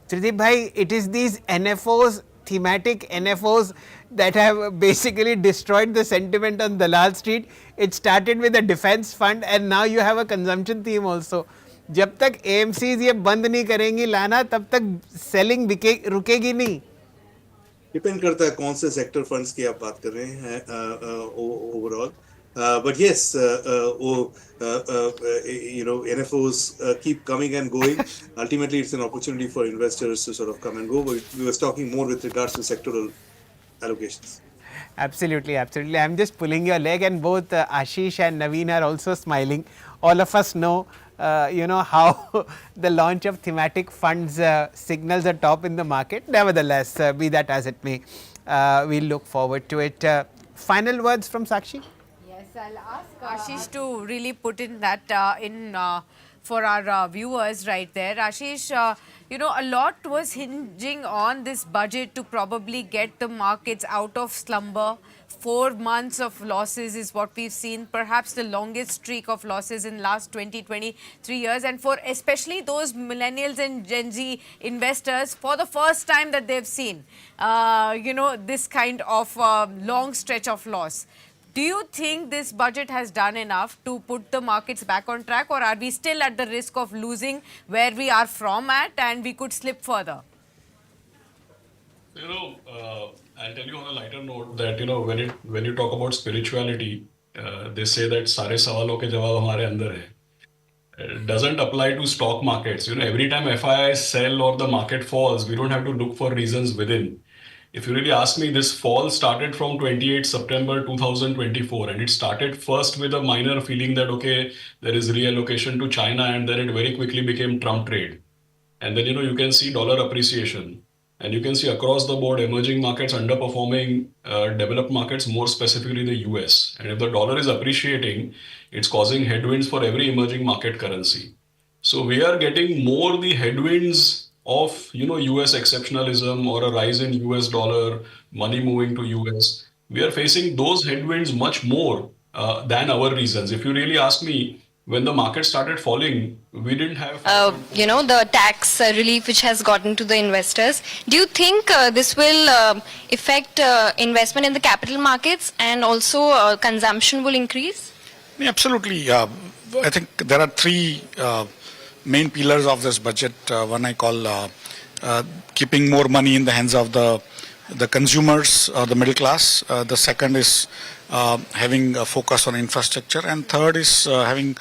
Tridip bhai, it is these NFOs, thematic NFOs, that have basically destroyed the sentiment on Dalal Street. It started with a defense fund and now you have a consumption theme also. जब तक AMCs ये बंद नहीं करेंगी लाना, तब तक selling रुकेगी नहीं. डिपेंड करता है कौन से सेक्टर फंड्स की आप बात कर रहे हैं overall. But yes, NFOs keep coming and going. Ultimately, it's an opportunity for investors to sort of come and go. But we were talking more with regards to sectoral allocations. Absolutely, absolutely. I'm just pulling your leg, and both Ashish and Naveen are also smiling. All of us know, how the launch of thematic funds signals a top in the market. Nevertheless, be that as it may, we'll look forward to it. Final words from Sakshi? Yes, I'll ask Ashish to really put in that for our viewers right there. Ashish, a lot was hinging on this budget to probably get the markets out of slumber. 4 months of losses is what we've seen, perhaps the longest streak of losses in last 20-23 years, and for especially those millennials and Gen Z investors, for the first time that they've seen, this kind of long stretch of loss. Do you think this budget has done enough to put the markets back on track, or are we still at the risk of losing where we are from at and we could slip further? I'll tell you on a lighter note that, when you talk about spirituality, they say that सारे सवालों के जवाब हमारे अंदर है. It doesn't apply to stock markets. Every time FIIs sell or the market falls, we don't have to look for reasons within. If you really ask me, this fall started from 28 September 2024, and it started first with a minor feeling that, okay, there is reallocation to China, and then it very quickly became Trump trade. And then, you can see dollar appreciation, and you can see across the board emerging markets underperforming developed markets, more specifically the US. And if the dollar is appreciating, it's causing headwinds for every emerging market currency. So we are getting more the headwinds of US exceptionalism or a rise in US dollar, money moving to US. We are facing those headwinds much more than our reasons. If you really ask me, when the market started falling, we didn't have the tax relief which has gotten to the investors. Do you think this will affect investment in the capital markets, and also consumption will increase? Absolutely. I think there are three main pillars of this budget. One I call keeping more money in the hands of the consumers, the middle class. The second is having a focus on infrastructure, and third is having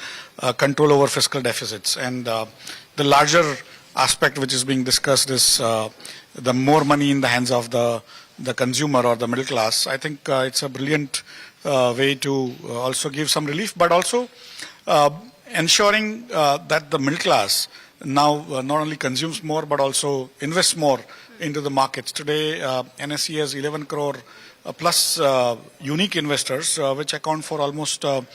control over fiscal deficits. And the larger aspect which is being discussed is the more money in the hands of the consumer or the middle class. I think it's a brilliant way to also give some relief, but also ensuring that the middle class now not only consumes more but also invests more into the markets. Today, NSE has 11 crore plus unique investors, which account for almost 20%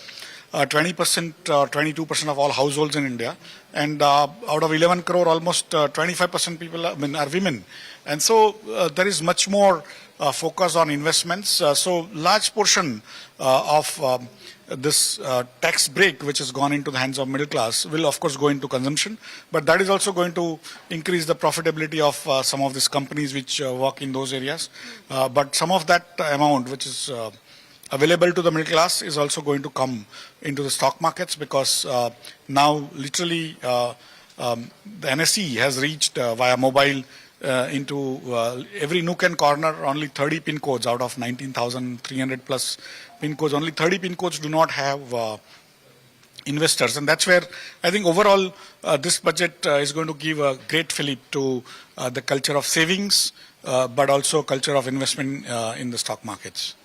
or 22% of all households in India. And out of 11 crore, almost 25% people are women. And so there is much more focus on investments. So large portion of this tax break which has gone into the hands of middle class will of course go into consumption, but that is also going to increase the profitability of some of these companies which work in those areas. But some of that amount which is available to the middle class is also going to come into the stock markets, because now literally the NSE has reached via mobile into every nook and corner. Only 30 pin codes out of 19,300 plus pin codes, only 30 pin codes do not have investors, and that's where I think overall this budget is going to give a great fillip to the culture of savings, but also culture of investment in the stock markets.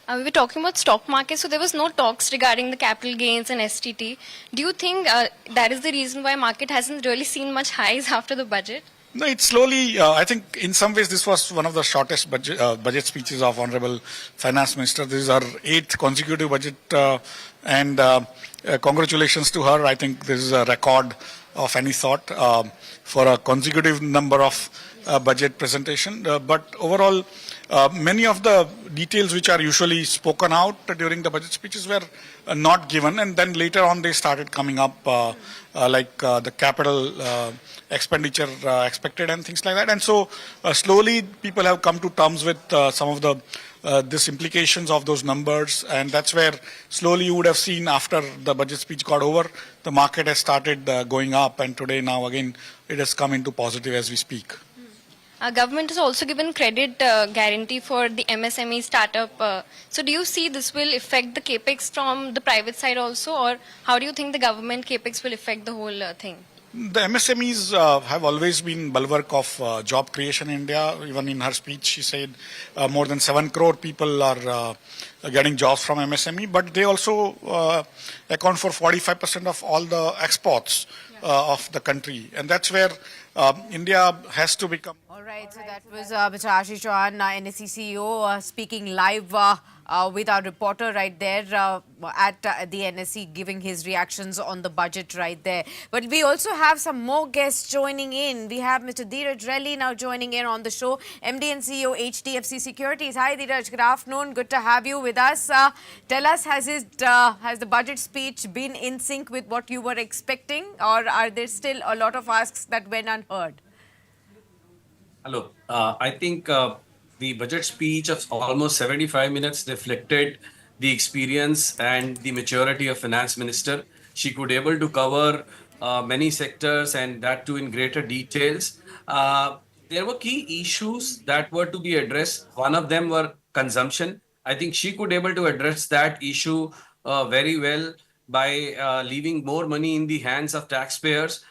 We were talking about stock market, so there was no talks regarding the capital gains and STT. Do you think that is the reason why market hasn't really seen much highs after the budget? No, it's slowly, I think in some ways this was one of the shortest budget speeches of Honorable Finance Minister. This is our 8th consecutive budget and congratulations to her. I think this is a record of any sort for a consecutive number of budget presentation. But overall, many of the details which are usually spoken out during the budget speeches were not given, and then later on they started coming up like the capital expenditure expected and things like that. And so slowly people have come to terms with some of the this implications of those numbers, and that's where slowly you would have seen after the budget speech got over, the market has started going up, and today now again it has come into positive as we speak. Government has also given credit guarantee for the MSME startup. So do you see this will affect the capex from the private side also, or how do you think the government capex will affect the whole thing? The MSMEs have always been bulwark of job creation in India. Even in her speech, she said more than 7 crore people are getting jobs from MSME, but they also account for 45% of all the exports of the country. And that's where India has to become. All right, so that was Mr. Ashish Chauhan, NSE CEO, speaking live with our reporter right there at the NSE, giving his reactions on the budget right there. But we also have some more guests joining in. We have Mr. Dheeraj Relly now joining in on the show, MD and CEO HDFC Securities. Hi Dheeraj, good afternoon. Good to have you with us. Tell us, has the budget speech been in sync with what you were expecting, or are there still a lot of asks that went unheard? Hello. I think the budget speech of almost 75 minutes reflected the experience and the maturity of Finance Minister. She could able to cover many sectors, and that too in greater details. There were key issues that were to be addressed. One of them were consumption. I think she could able to address that issue very well by leaving more money in the hands of taxpayers.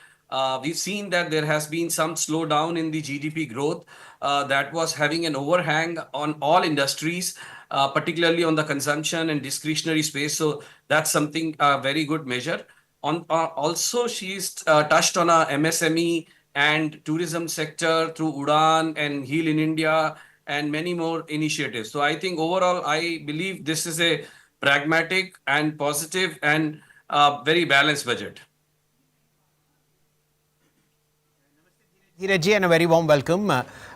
We've seen that there has been some slowdown in the GDP growth that was having an overhang on all industries, particularly on the consumption and discretionary space. So that's something very good measure. Also, she's touched on a MSME and tourism sector through Udan and Heal in India and many more initiatives. So I think overall, I believe this is a pragmatic and positive and very balanced budget. Dheeraj, and a very warm welcome.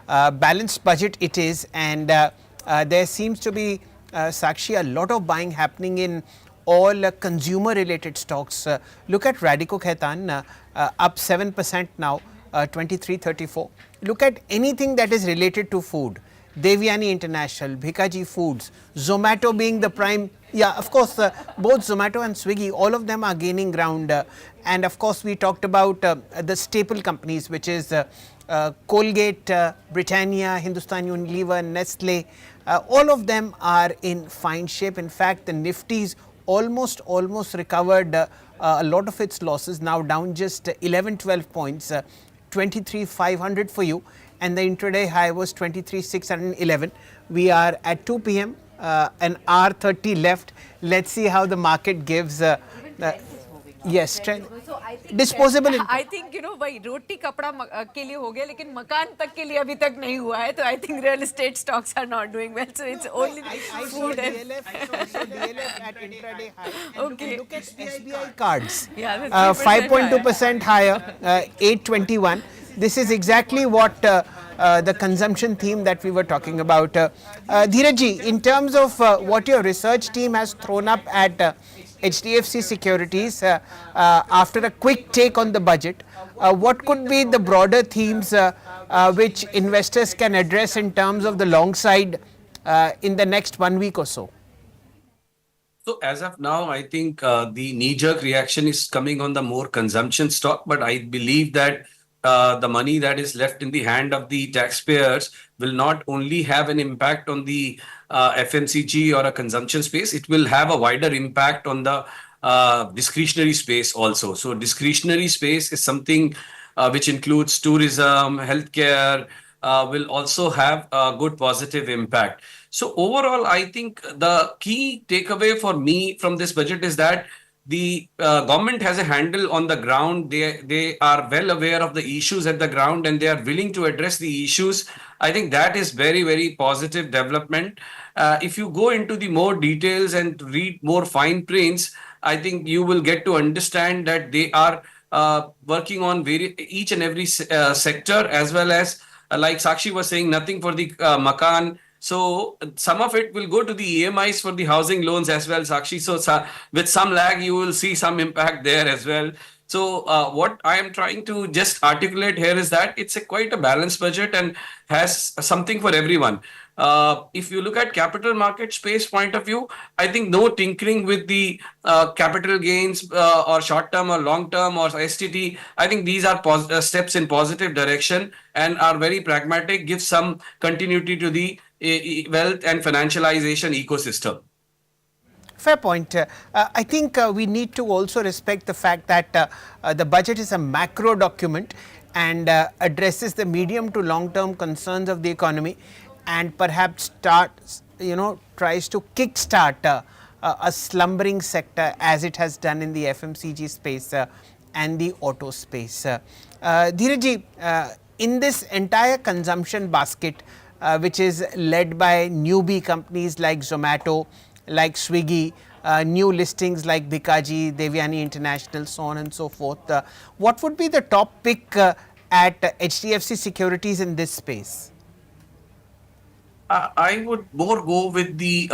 Balanced budget it is, and there seems to be, Sakshi, a lot of buying happening in all consumer related stocks. Look at Radico Khaitan, up 7% now, 23.34. Look at anything that is related to food. Devyani International, Bhikaji Foods, Zomato being the prime. Yeah, of course, both Zomato and Swiggy, all of them are gaining ground. And of course, we talked about the staple companies, which is Colgate, Britannia, Hindustan Unilever, Nestle. All of them are in fine shape. In fact, the Nifty's almost recovered a lot of its losses, now down just 11-12 points, 23,500 for you. And the intraday high was 23,611. We are at 2 p.m. An hour 30 left. Let's see how the market gives. Yes, disposable. I think, भाई रोटी कपड़ा के लिए हो गया, लेकिन मकान तक के लिए अभी तक नहीं हुआ है. तो I think real estate stocks are not doing well. So it's only food. I saw DLF at intraday high. Okay. Look at SBI cards. Yeah, 5.2% higher, 821. This is exactly what the consumption theme that we were talking about. Dheeraj, in terms of what your research team has thrown up at HDFC Securities after a quick take on the budget, what could be the broader themes which investors can address in terms of the long side in the next 1 week or so? So as of now, I think the knee-jerk reaction is coming on the more consumption stock, but I believe that the money that is left in the hand of the taxpayers will not only have an impact on the FMCG or a consumption space, it will have a wider impact on the discretionary space also. So discretionary space is something which includes tourism, healthcare, will also have a good positive impact. So overall, I think the key takeaway for me from this budget is that the government has a handle on the ground. They are well aware of the issues at the ground and they are willing to address the issues. I think that is very positive development. If you go into the more details and read more fine prints, I think you will get to understand that they are working on each and every sector, as well as like Sakshi was saying, nothing for the makan. So some of it will go to the EMIs for the housing loans as well, Sakshi. So with some lag, you will see some impact there as well. So what I am trying to just articulate here is that it's quite a balanced budget and has something for everyone. If you look at capital market space point of view, I think no tinkering with the capital gains or short term or long term or STT. I think these are steps in positive direction and are very pragmatic, give some continuity to the wealth and financialization ecosystem. Fair point. I think we need to also respect the fact that the budget is a macro document and addresses the medium to long term concerns of the economy and perhaps tries to kickstart a slumbering sector as it has done in the FMCG space and the auto space. Dheeraj, in this entire consumption basket, which is led by newbie companies like Zomato, like Swiggy, new listings like Bikaji, Devyani International, so on and so forth. What would be the top pick at HDFC Securities in this space? I would more go with the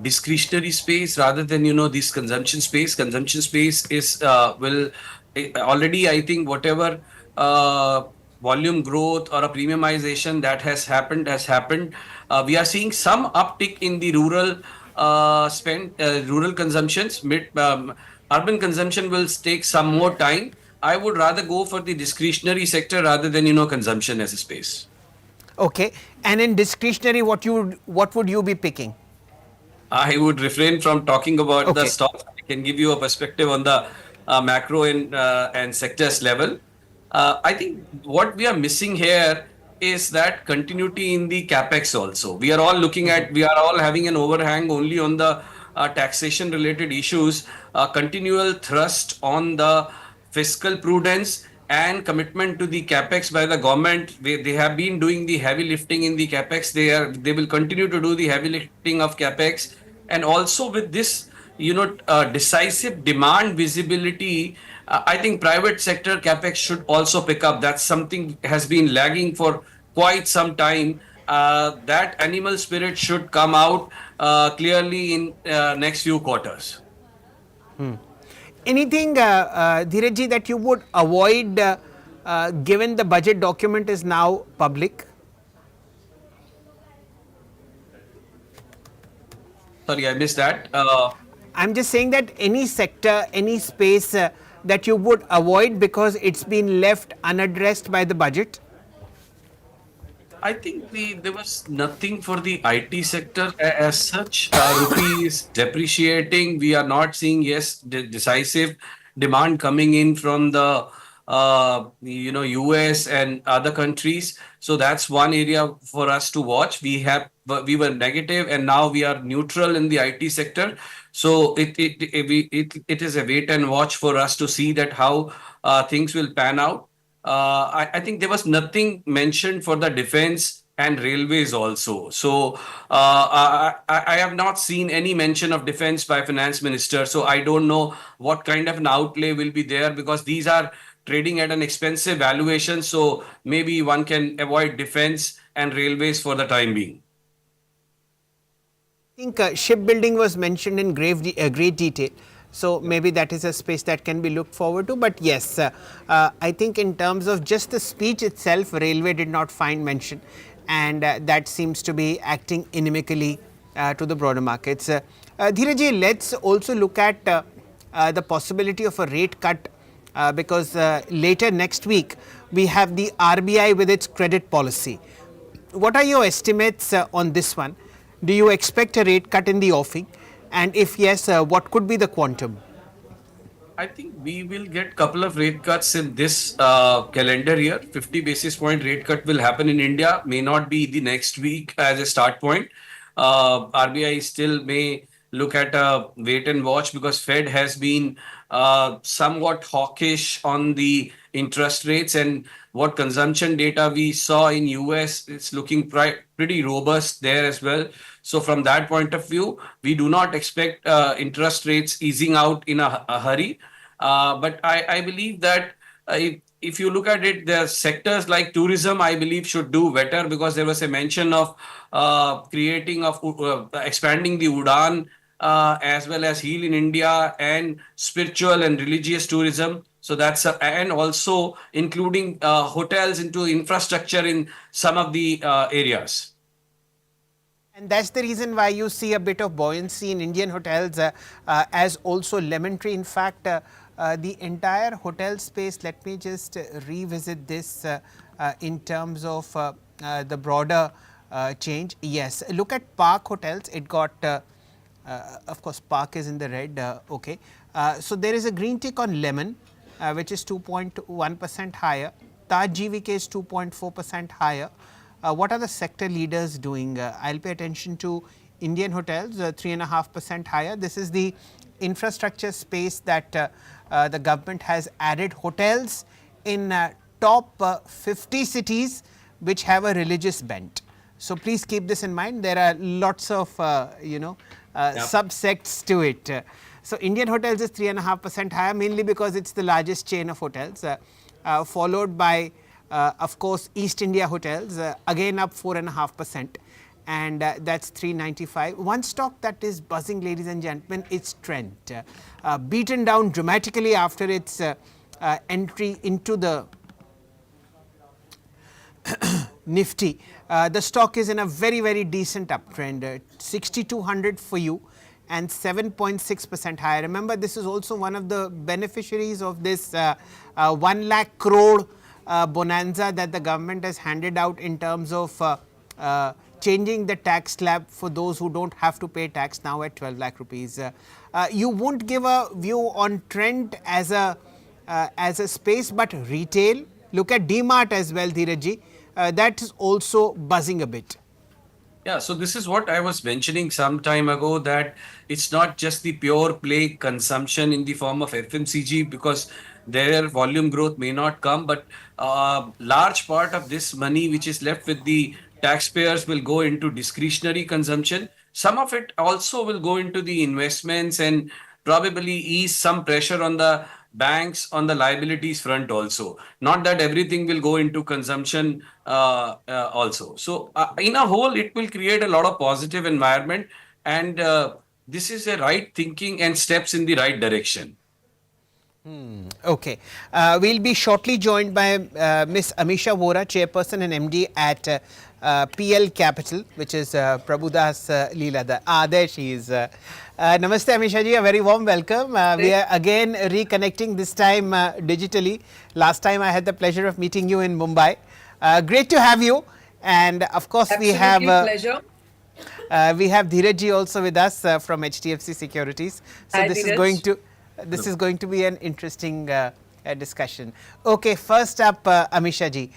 discretionary space rather than this consumption space. Consumption space is already, I think, whatever volume growth or a premiumization that has happened has happened. We are seeing some uptick in the rural rural consumptions. Urban consumption will take some more time. I would rather go for the discretionary sector rather than consumption as a space. Okay, and in discretionary, what would you be picking? I would refrain from talking about the stocks. I can give you a perspective on the macro and sectors level. I think what we are missing here is that continuity in the capex also. We are all looking at, we are all having an overhang only on the taxation related issues, continual thrust on the fiscal prudence and commitment to the capex by the government. They have been doing the heavy lifting in the capex. They will continue to do the heavy lifting of capex, and also with this decisive demand visibility, I think private sector capex should also pick up. That's something has been lagging for quite some time. That animal spirit should come out clearly in next few quarters. Anything, Dheeraj, that you would avoid given the budget document is now public? Sorry, I missed that. I'm just saying that any sector, any space that you would avoid because it's been left unaddressed by the budget? I think there was nothing for the IT sector as such. Rupee is depreciating. We are not seeing decisive demand coming in from the US and other countries. So that's one area for us to watch. We were negative and now we are neutral in the IT sector. So it is a wait and watch for us to see that how things will pan out. I think there was nothing mentioned for the defense and railways also. So I have not seen any mention of defense by finance minister. So I don't know what kind of an outlay will be there because these are trading at an expensive valuation. So maybe one can avoid defense and railways for the time being. I think shipbuilding was mentioned in great detail. So maybe that is a space that can be looked forward to. But yes, I think in terms of just the speech itself, railway did not find mention. And that seems to be acting inimically to the broader markets. Dhiraji, let's also look at the possibility of a rate cut because later next week we have the RBI with its credit policy. What are your estimates on this one? Do you expect a rate cut in the offing? And if yes, what could be the quantum? I think we will get couple of rate cuts in this calendar year. 50 basis point rate cut will happen in India. May not be the next week as a start point. RBI still may look at a wait and watch because Fed has been somewhat hawkish on the interest rates, and what consumption data we saw in US, it's looking pretty robust there as well. So from that point of view, we do not expect interest rates easing out in a hurry. But I believe that if you look at it, the sectors like tourism, I believe, should do better because there was a mention of expanding the Udan as well as Heal in India and spiritual and religious tourism. So that's and also including hotels into infrastructure in some of the areas. And that's the reason why you see a bit of buoyancy in Indian hotels as also lemon tree. In fact, the entire hotel space, let me just revisit this in terms of the broader change. Yes, look at Park Hotels. It got, of course, Park is in the red. Okay. So there is a green tick on Lemon, which is 2.1% higher. Taj GVK is 2.4% higher. What are the sector leaders doing? I'll pay attention to Indian hotels, 3.5% higher. This is the infrastructure space that the government has added hotels in top 50 cities which have a religious bent. So please keep this in mind. There are lots of subsects to it. So Indian hotels is 3.5% higher, mainly because it's the largest chain of hotels, followed by of course East India Hotels, again up 4.5%, and that's 395. One stock that is buzzing, ladies and gentlemen, is Trent, beaten down dramatically after its entry into the Nifty. The stock is in a very decent uptrend, 6200 for you and 7.6% higher. Remember, this is also one of the beneficiaries of this 1 lakh crore bonanza that the government has handed out in terms of changing the tax slab for those who don't have to pay tax now at 12 lakh rupees. You won't give a view on Trent as a space, but retail. Look at DMart as well, Dhiraji. That is also buzzing a bit. Yeah, so this is what I was mentioning some time ago, that it's not just the pure play consumption in the form of FMCG, because their volume growth may not come, but large part of this money which is left with the taxpayers will go into discretionary consumption. Some of it also will go into the investments and probably ease some pressure on the banks on the liabilities front also. Not that everything will go into consumption also. So in a whole, it will create a lot of positive environment, and this is a right thinking and steps in the right direction. Okay. We'll be shortly joined by Miss Amisha Vora, Chairperson and MD at PL Capital, which is Prabhudas Leela. There she is. Namaste Amisha ji, a very warm welcome. We are again reconnecting, this time digitally. Last time I had the pleasure of meeting you in Mumbai. Great to have you. And of course we have pleasure. We have Dheeraj ji also with us from HDFC Securities. So Hi, this Dheeraj. is going to be an interesting discussion. Okay, first up, Amisha ji,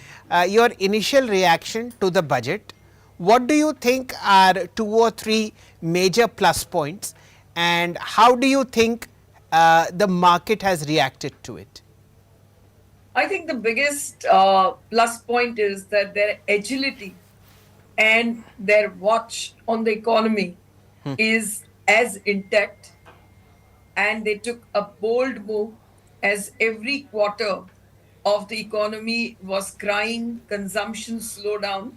your initial reaction to the budget. What do you think are 2 or 3 major plus points, and how do you think the market has reacted to it? I think the biggest plus point is that their agility and their watch on the economy is as intact, and they took a bold move as every quarter of the economy was crying consumption slowdown.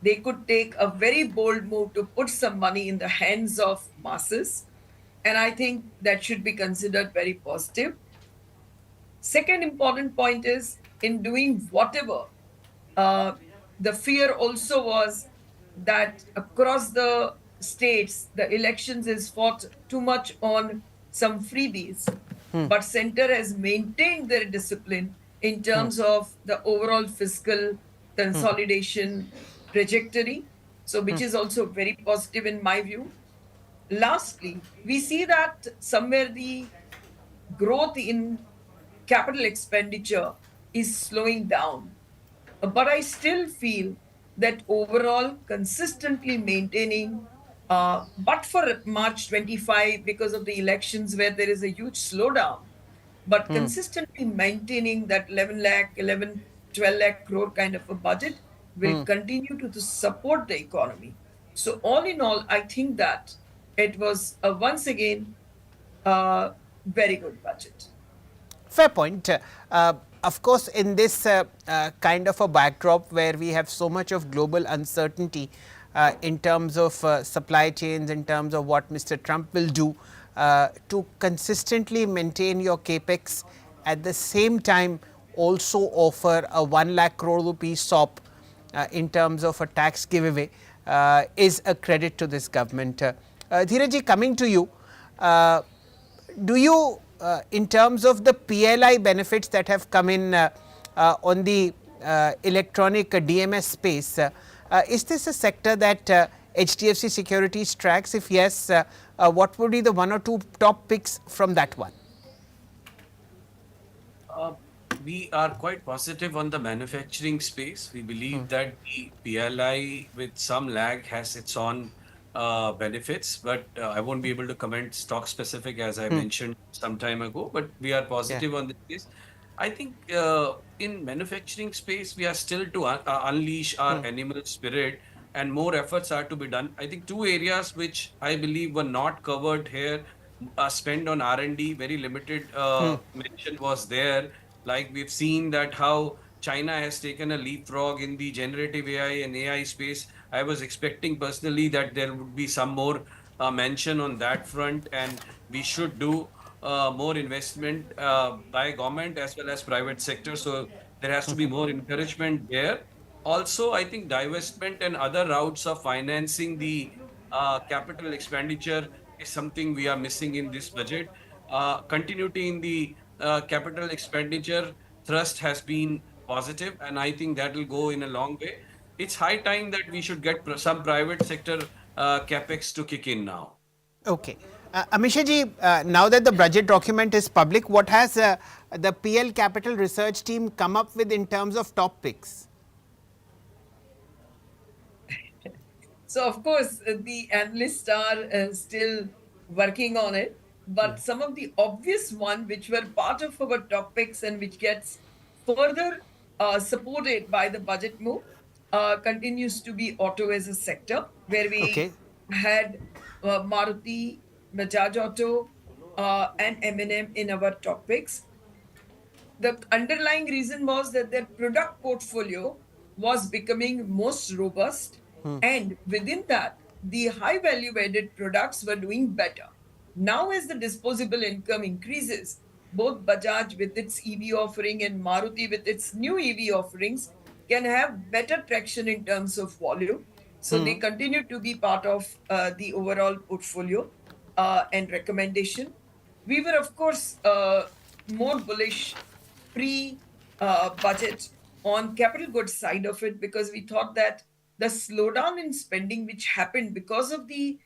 They could take a very bold move to put some money in the hands of masses, and I think that should be considered very positive. Second important point is, in doing whatever, the fear also was that across the states, the elections is fought too much on some freebies, but center has maintained their discipline in terms of the overall fiscal consolidation trajectory. So, which is also very positive in my view. Lastly, we see that somewhere the growth in capital expenditure is slowing down. But I still feel that overall, consistently maintaining, but for March 25, because of the elections where there is a huge slowdown, but consistently maintaining that 11 lakh, 11, 12 lakh crore kind of a budget will continue to support the economy. So, all in all, I think that it was once again a very good budget. Fair point. Of course, in this kind of a backdrop where we have so much of global uncertainty in terms of supply chains, in terms of what Mr. Trump will do, to consistently maintain your capex, at the same time also offer a 1 lakh crore rupee SOP in terms of a tax giveaway is a credit to this government. Dheeraj, coming to you, do you in terms of the PLI benefits that have come in on the electronic DMS space, is this a sector that HDFC Securities tracks? If yes, what would be the one or two top picks from that one? We are quite positive on the manufacturing space. We believe that the PLI with some lag has its own benefits, but I won't be able to comment stock specific as I mentioned some time ago, but we are positive on this case. I think in manufacturing space, we are still to unleash our animal spirit and more efforts are to be done. I think two areas which I believe were not covered here, spend on R&D, very limited mention was there. Like we've seen that how China has taken a leapfrog in the generative AI and AI space. I was expecting personally that there would be some more mention on that front, and we should do more investment by government as well as private sector. So there has to be more encouragement there. Also, I think divestment and other routes of financing the capital expenditure is something we are missing in this budget. Continuity in the capital expenditure thrust has been positive, and I think that will go in a long way. It's high time that we should get some private sector capex to kick in now. Okay. Amisha ji, now that the budget document is public, what has the PL Capital Research team come up with in terms of top picks? So, of course, the analysts are still working on it, but some of the obvious ones which were part of our topics and which gets further supported by the budget move continues to be auto as a sector, where we had Maruti, Bajaj Auto, and M&M in our topics. The underlying reason was that their product portfolio was becoming most robust, and within that, the high value added products were doing better. Now, as the disposable income increases, both Bajaj with its EV offering and Maruti with its new EV offerings can have better traction in terms of volume. So they continue to be part of the overall portfolio and recommendation. We were, of course, more bullish pre-budget on capital goods side of it, because we thought that the slowdown in spending which happened because of the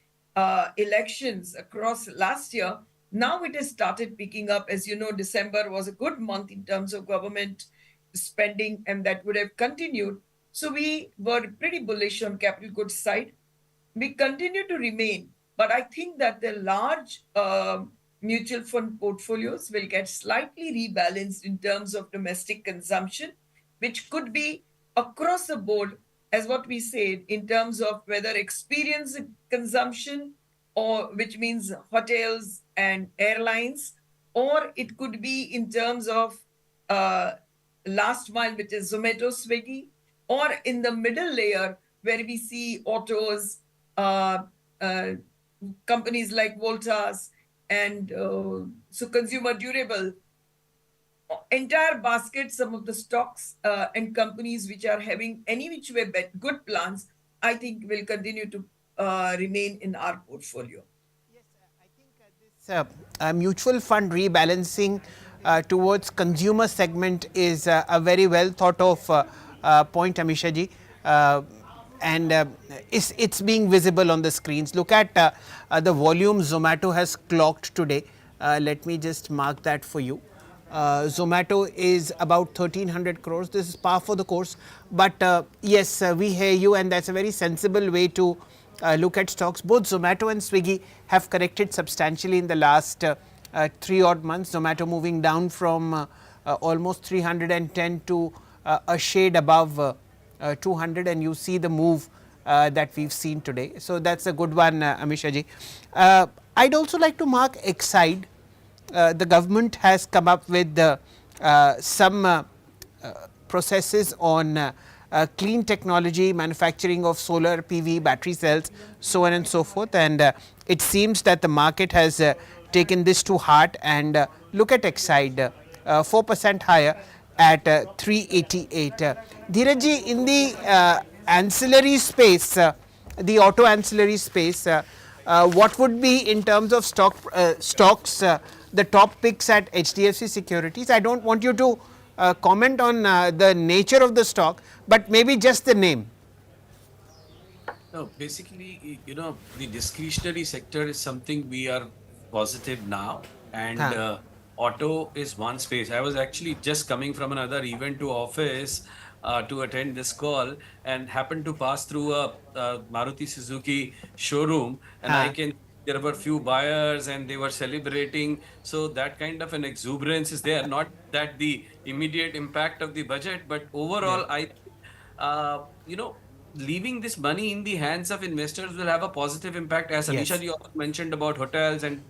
elections across last year, now it has started picking up. As you know, December was a good month in terms of government spending, and that would have continued. So we were pretty bullish on capital goods side. We continue to remain, but I think that the large mutual fund portfolios will get slightly rebalanced in terms of domestic consumption, which could be across the board, as what we said, in terms of whether experience consumption, or which means hotels and airlines, or it could be in terms of last mile, which is Zomato, Swiggy, or in the middle layer where we see autos, companies like Voltas, and so consumer durable. Entire basket, some of the stocks and companies which are having any which way good plans, I think will continue to remain in our portfolio. Mutual fund rebalancing towards consumer segment is a very well thought of point, Amisha ji. And it's being visible on the screens. Look at the volume Zomato has clocked today. Let me just mark that for you. Zomato is about 1300 crores. This is par for the course. But yes, we hear you, and that's a very sensible way to look at stocks. Both Zomato and Swiggy have corrected substantially in the last 3 odd months. Zomato moving down from almost 310 to a shade above 200, and you see the move that we've seen today. So that's a good one, Amisha ji. I'd also like to mark Exide. The government has come up with some processes on clean technology, manufacturing of solar PV, battery cells, so on and so forth. And it seems that the market has taken this to heart. And look at Exide, 4% higher at 388. Dheeraj ji, in the ancillary space, the auto ancillary space, what would be in terms of stocks, the top picks at HDFC Securities? I don't want you to comment on the nature of the stock, but maybe just the name. No, basically, the discretionary sector is something we are positive now, and auto is one space. I was actually just coming from another event to office to attend this call, and happened to pass through a Maruti Suzuki showroom, and I can there were few buyers and they were celebrating. So that kind of an exuberance is there. Not that the immediate impact of the budget, but overall, leaving this money in the hands of investors will have a positive impact, as Amisha ji also mentioned about hotels and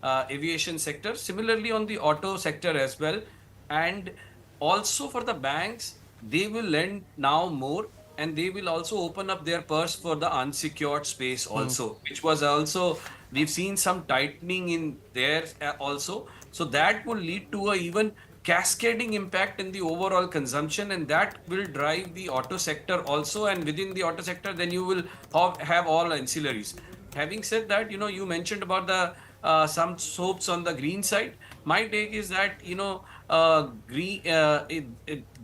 aviation sector. Similarly, on the auto sector as well. And also for the banks, they will lend now more, and they will also open up their purse for the unsecured space also, which was also, we've seen some tightening in there also. So that will lead to a even cascading impact in the overall consumption, and that will drive the auto sector also. And within the auto sector, then you will have all ancillaries. Having said that, you mentioned about the some soaps on the green side. My take is that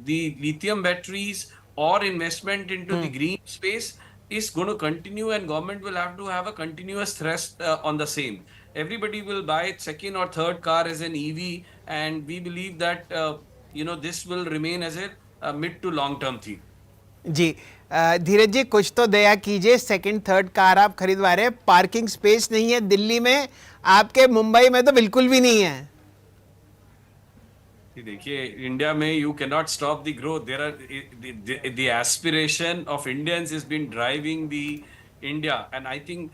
the lithium batteries or investment into the green space is going to continue, and government will have to have a continuous thrust on the same. Everybody will buy second or third car as an EV, and we believe that this will remain as a mid to long term theme. जी धीरज जी, कुछ तो दया कीजिए. Second third car आप खरीदवा रहे हैं, parking space नहीं है दिल्ली में, आपके मुंबई में तो बिल्कुल भी नहीं है. देखिए, इंडिया में you cannot stop the growth. There are the aspiration of Indians has been driving the India, and I think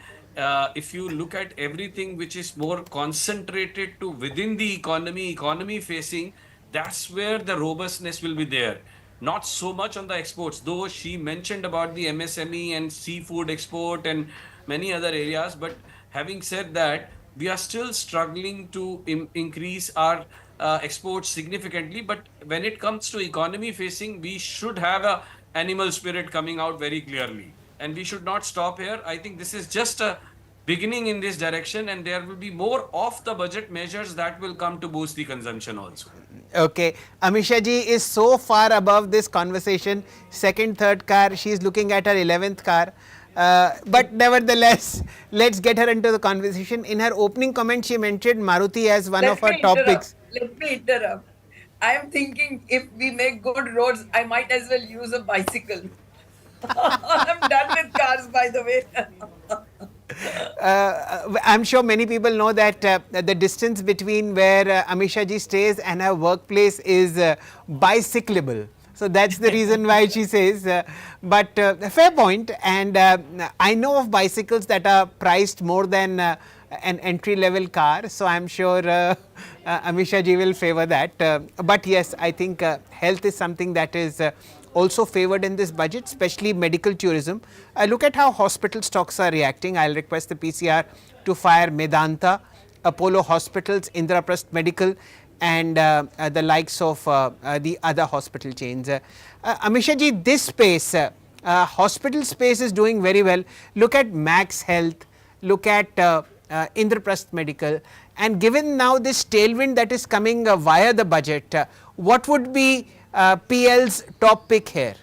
if you look at everything which is more concentrated to within the economy facing, that's where the robustness will be there. Not so much on the exports, though she mentioned about the MSME and seafood export and many other areas. But having said that, we are still struggling to increase our exports significantly. But when it comes to economy facing, we should have a animal spirit coming out very clearly, and we should not stop here. I think this is just a beginning in this direction, and there will be more off the budget measures that will come to boost the consumption also. Okay, Amisha ji is so far above this conversation. Second, third car, she is looking at her 11th car. But nevertheless, let's get her into the conversation. In her opening comment, she mentioned Maruti as one of her top picks. Let me interrupt. I am thinking, if we make good roads, I might as well use a bicycle. I'm done with cars, by the way. I'm sure many people know that the distance between where Amisha ji stays and her workplace is bicyclable. So that's the reason why she says, but fair point. And I know of bicycles that are priced more than an entry level car. So I'm sure Amisha ji will favor that. But yes, I think health is something that is also favored in this budget, especially medical tourism. Look at how hospital stocks are reacting. I'll request the PCR to fire Medanta, Apollo Hospitals, Indraprasth Medical, and the likes of the other hospital chains. Amisha ji, this space, Hospital space is doing very well. Look at Max Health, look at Indraprasth Medical, and given now this tailwind that is coming via the budget, what would be PL's top pick here?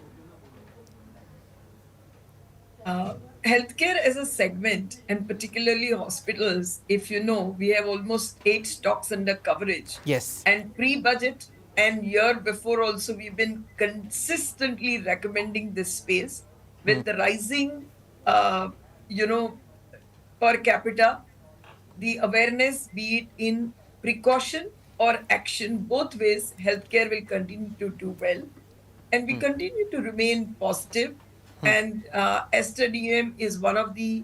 Healthcare as a segment, and particularly hospitals, if you know, we have almost 8 stocks under coverage. Yes. And pre-budget and year before also, we've been consistently recommending this space with the rising, per capita, the awareness, be it in precaution or action, both ways, healthcare will continue to do well. And we continue to remain positive. And Aster DM is one of the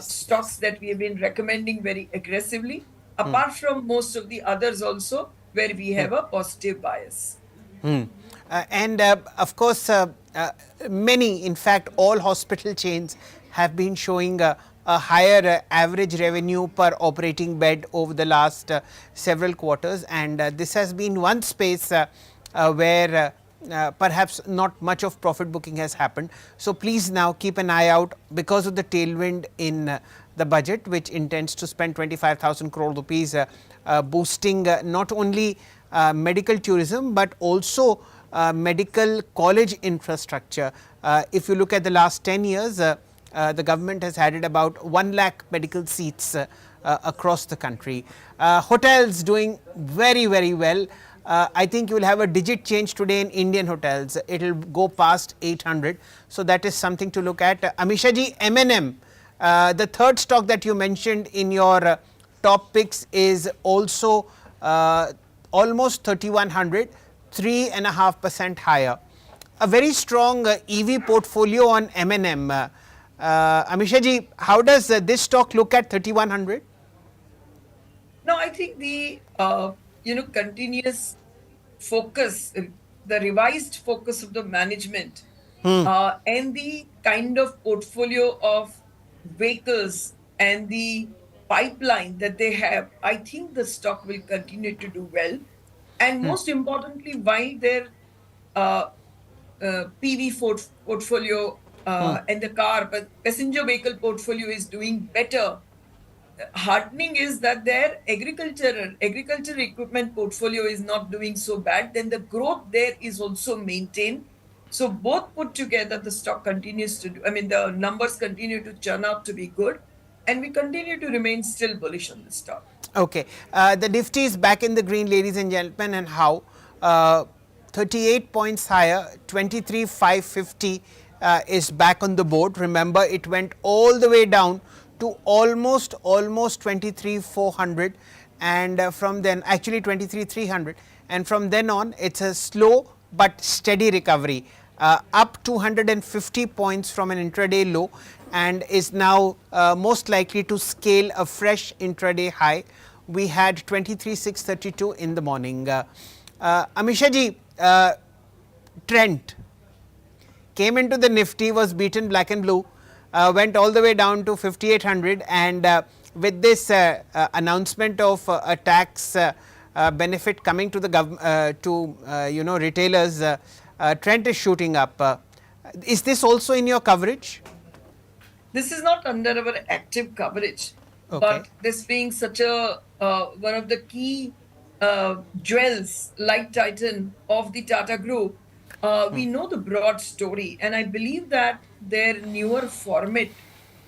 stocks that we have been recommending very aggressively, apart from most of the others also, where we have a positive bias. And of course, many, in fact, all hospital chains have been showing a higher average revenue per operating bed over the last several quarters, and this has been one space where perhaps not much of profit booking has happened. So please now keep an eye out because of the tailwind in the budget, which intends to spend 25,000 crore rupees boosting not only medical tourism but also medical college infrastructure. If you look at the last 10 years, the government has added about 1 lakh medical seats across the country. Hotels doing very, very well. I think you will have a digit change today in Indian hotels. It will go past 800. So that is something to look at. Amisha ji, M&M, the third stock that you mentioned in your top picks is also almost 3100, 3.5% higher. A very strong EV portfolio on M&M. Amisha ji, how does this stock look at 3100? No, I think the continuous focus, the revised focus of the management and the kind of portfolio of vehicles and the pipeline that they have, I think the stock will continue to do well. And most importantly, while their PV portfolio and the car, but passenger vehicle portfolio is doing better, heartening is that their agriculture equipment portfolio is not doing so bad, then the growth there is also maintained. So both put together, the stock continues to do, the numbers continue to turn out to be good, and we continue to remain still bullish on the stock. Okay, the Nifty is back in the green, ladies and gentlemen, and how? 38 points higher, 23,550 is back on the board. Remember, it went all the way down to almost 23,400, and from then, actually 23,300, and from then on it's a slow but steady recovery, up 250 points from an intraday low, and is now most likely to scale a fresh intraday high. We had 23,632 in the morning. Amisha ji, Trent came into the Nifty, was beaten black and blue, went all the way down to 5,800, and with this announcement of a tax benefit coming to the retailers, Trent is shooting up. Is this also in your coverage? This is not under our active coverage, but this being such a one of the key jewels like Titan of the Tata Group, we know the broad story, and I believe that their newer format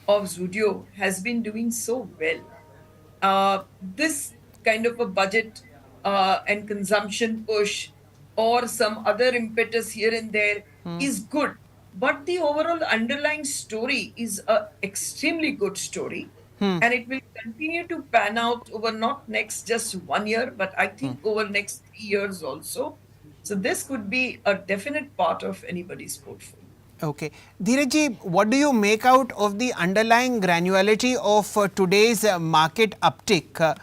of Zudio has been doing so well. This kind of a budget and consumption push or some other impetus here and there is good, but the overall underlying story is an extremely good story, and it will continue to pan out over not next just 1 year, but I think over next 3 years also. So this could be a definite part of anybody's portfolio. Okay. Dheeraj ji, what do you make out of the underlying granularity of today's market uptick?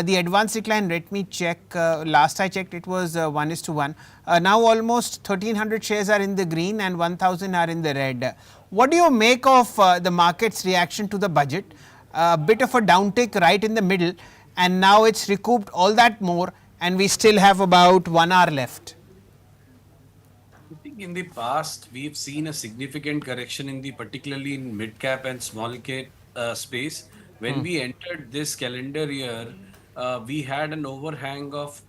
The advanced decline, let me check, last I checked it was 1:1. Now almost 1,300 shares are in the green and 1,000 are in the red. What do you make of the market's reaction to the budget? A bit of a downtick right in the middle, and now it's recouped all that more, and we still have about 1 hour left. I think think in the past we've seen a significant correction in the particularly in mid cap and small cap space. When we entered this calendar year, we had an overhang of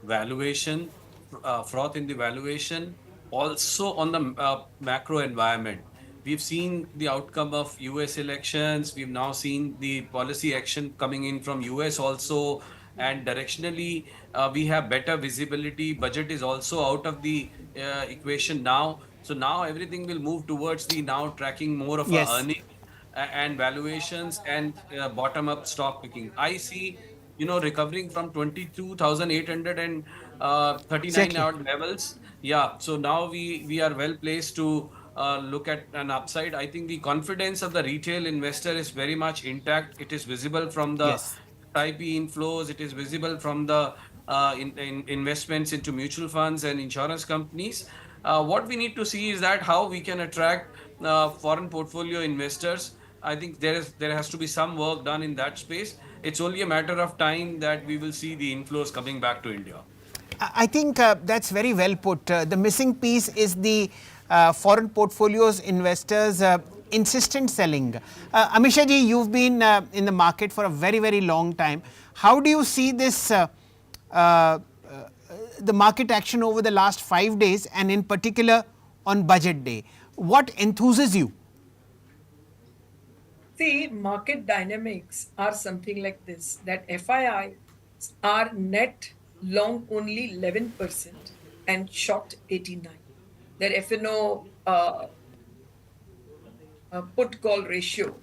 valuation, froth in the valuation, also on the macro environment. We've seen the outcome of US elections. We've now seen the policy action coming in from US also. And directionally, we have better visibility. Budget is also out of the equation now. So now everything will move towards the now tracking more of a Yes. earning and valuations and bottom up stock picking. I see, you know, recovering from 22,839 Exactly. odd levels. Yeah. So now we are well placed to look at an upside. I think the confidence of the retail investor is very much intact. It is visible from the Yes. Type E inflows. It is visible from the in investments into mutual funds and insurance companies. What we need to see is that how we can attract foreign portfolio investors. I think there has to be some work done in that space. It's only a matter of time that we will see the inflows coming back to India. I think that's very well put. The missing piece is the foreign portfolios investors insistent selling. Amisha ji, you've been in the market for a very, very long time. How do you see this, the market action over the last 5 days and in particular on budget day? What enthuses you? See, market dynamics are something like this, that FII are net long only 11% and short 89. Their FNO put call ratio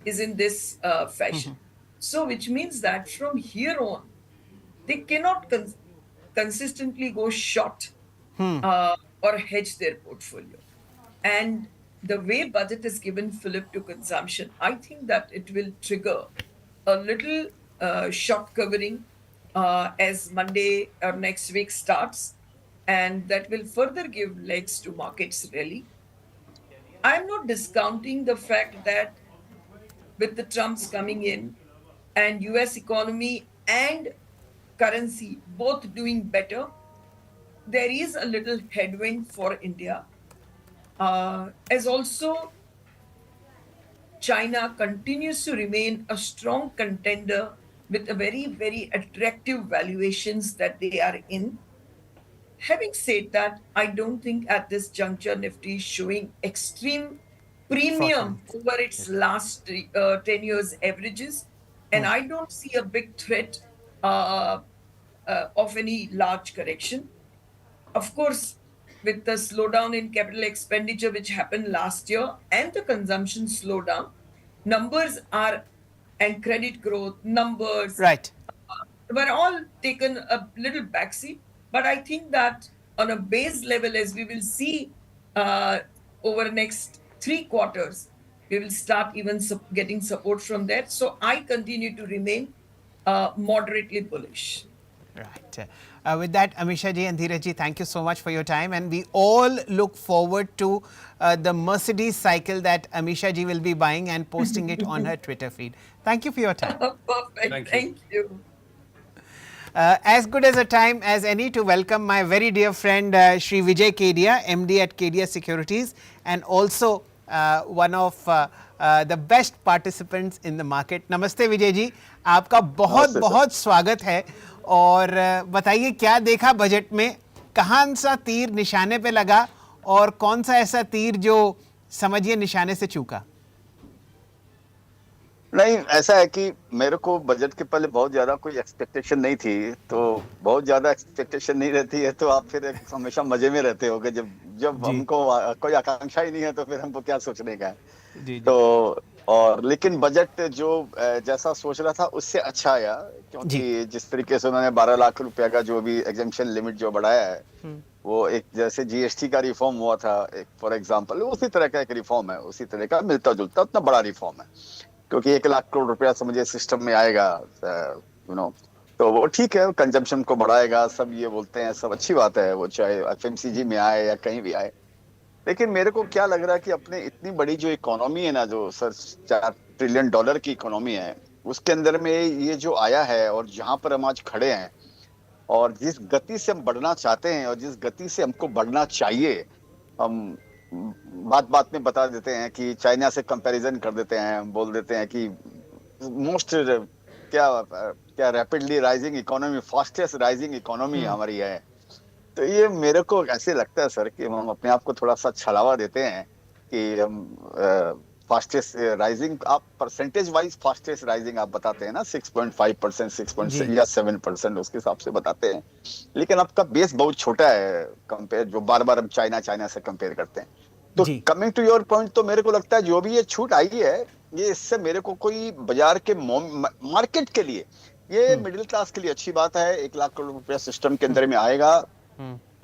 is in this fashion. So, which means that from here on, they cannot consistently go short or hedge their portfolio. And the way budget is given fillip to consumption, I think that it will trigger a little short covering as Monday or next week starts, and that will further give legs to markets really. I'm not discounting the fact that with the Trumps coming in and US economy and currency both doing better, there is a little headwind for India. As also China continues to remain a strong contender with a very, very attractive valuations that they are in. Having said that, I don't think at this juncture Nifty is showing extreme premium over its last 10 years averages. And I don't see a big threat of any large correction. Of course, with the slowdown in capital expenditure which happened last year and the consumption slowdown, numbers are and credit growth numbers were all taken a little backseat. But I think that on a base level, as we will see over the next 3 quarters, we will start even getting support from that. So I continue to remain moderately bullish. Right. With that, Amisha ji and Dheeraj ji, thank you so much for your time. And we all look forward to the Mercedes cycle that Amisha ji will be buying and posting it on her Twitter feed. Thank you for your time. Perfect. Thank you. As good as a time as any to welcome my very dear friend Shri Vijay Kedia, MD at Kedia Securities, and also one of the best participants in the market. Namaste Vijay ji, आपका बहुत बहुत स्वागत है और बताइए क्या देखा budget में, कहाँ सा तीर निशाने पे लगा और कौन सा ऐसा तीर जो समझिए निशाने से चूका? नहीं, ऐसा है कि मेरे को बजट के पहले बहुत ज्यादा कोई एक्सपेक्टेशन नहीं थी, तो बहुत ज्यादा एक्सपेक्टेशन नहीं रहती है तो आप फिर हमेशा मजे में रहते हो कि जब हमको कोई आकांक्षा ही नहीं है तो फिर हमको क्या सोचने का है। तो और लेकिन बजट जो जैसा सोच रहा था उससे अच्छा आया, क्योंकि जिस तरीके से उन्होंने 12 लाख रुपया का जो भी एग्जेम्पशन लिमिट जो बढ़ाया है, वो एक जैसे जीएसटी का रिफॉर्म हुआ था एक फॉर एग्जांपल, उसी तरह का एक रिफॉर्म है, उसी तरह का मिलता जुलता उतना बड़ा रिफॉर्म है, क्योंकि 1 लाख करोड़ रुपया समझिए सिस्टम में आएगा, तो वो ठीक है, कंजम्पशन को बढ़ाएगा, सब ये बोलते हैं, सब अच्छी बात है, वो चाहे एफएमसीजी में आए या कहीं भी आए। लेकिन मेरे को क्या लग रहा है कि अपने इतनी बड़ी जो इकोनॉमी है ना, जो सर $4 ट्रिलियन की इकोनॉमी है, उसके अंदर में ये जो आया है और जहां पर हम आज खड़े हैं और जिस गति से हम बढ़ना चाहते हैं और जिस गति से हमको बढ़ना चाहिए, हम बात बात में बता देते हैं कि चाइना से कंपैरिजन कर देते हैं, बोल देते हैं कि मोस्ट क्या rapidly rising economy, fastest rising economy हमारी है। तो ये मेरे को ऐसे लगता है सर कि हम अपने आप को थोड़ा सा छलावा देते हैं कि हम फास्टेस्ट राइजिंग, आप परसेंटेज वाइज फास्टेस्ट राइजिंग आप बताते हैं ना, 6.5%, 6% या 7%, उसके हिसाब से बताते हैं, लेकिन आपका बेस बहुत छोटा है कंपेयर, जो बार बार हम चाइना से कंपेयर करते हैं। तो कमिंग टू योर पॉइंट, तो मेरे को लगता है जो भी ये छूट आई है, ये इससे मेरे को कोई बाजार के मार्केट के लिए, ये मिडिल क्लास के लिए अच्छी बात है। 1 लाख करोड़ रुपया सिस्टम के अंदर में आएगा,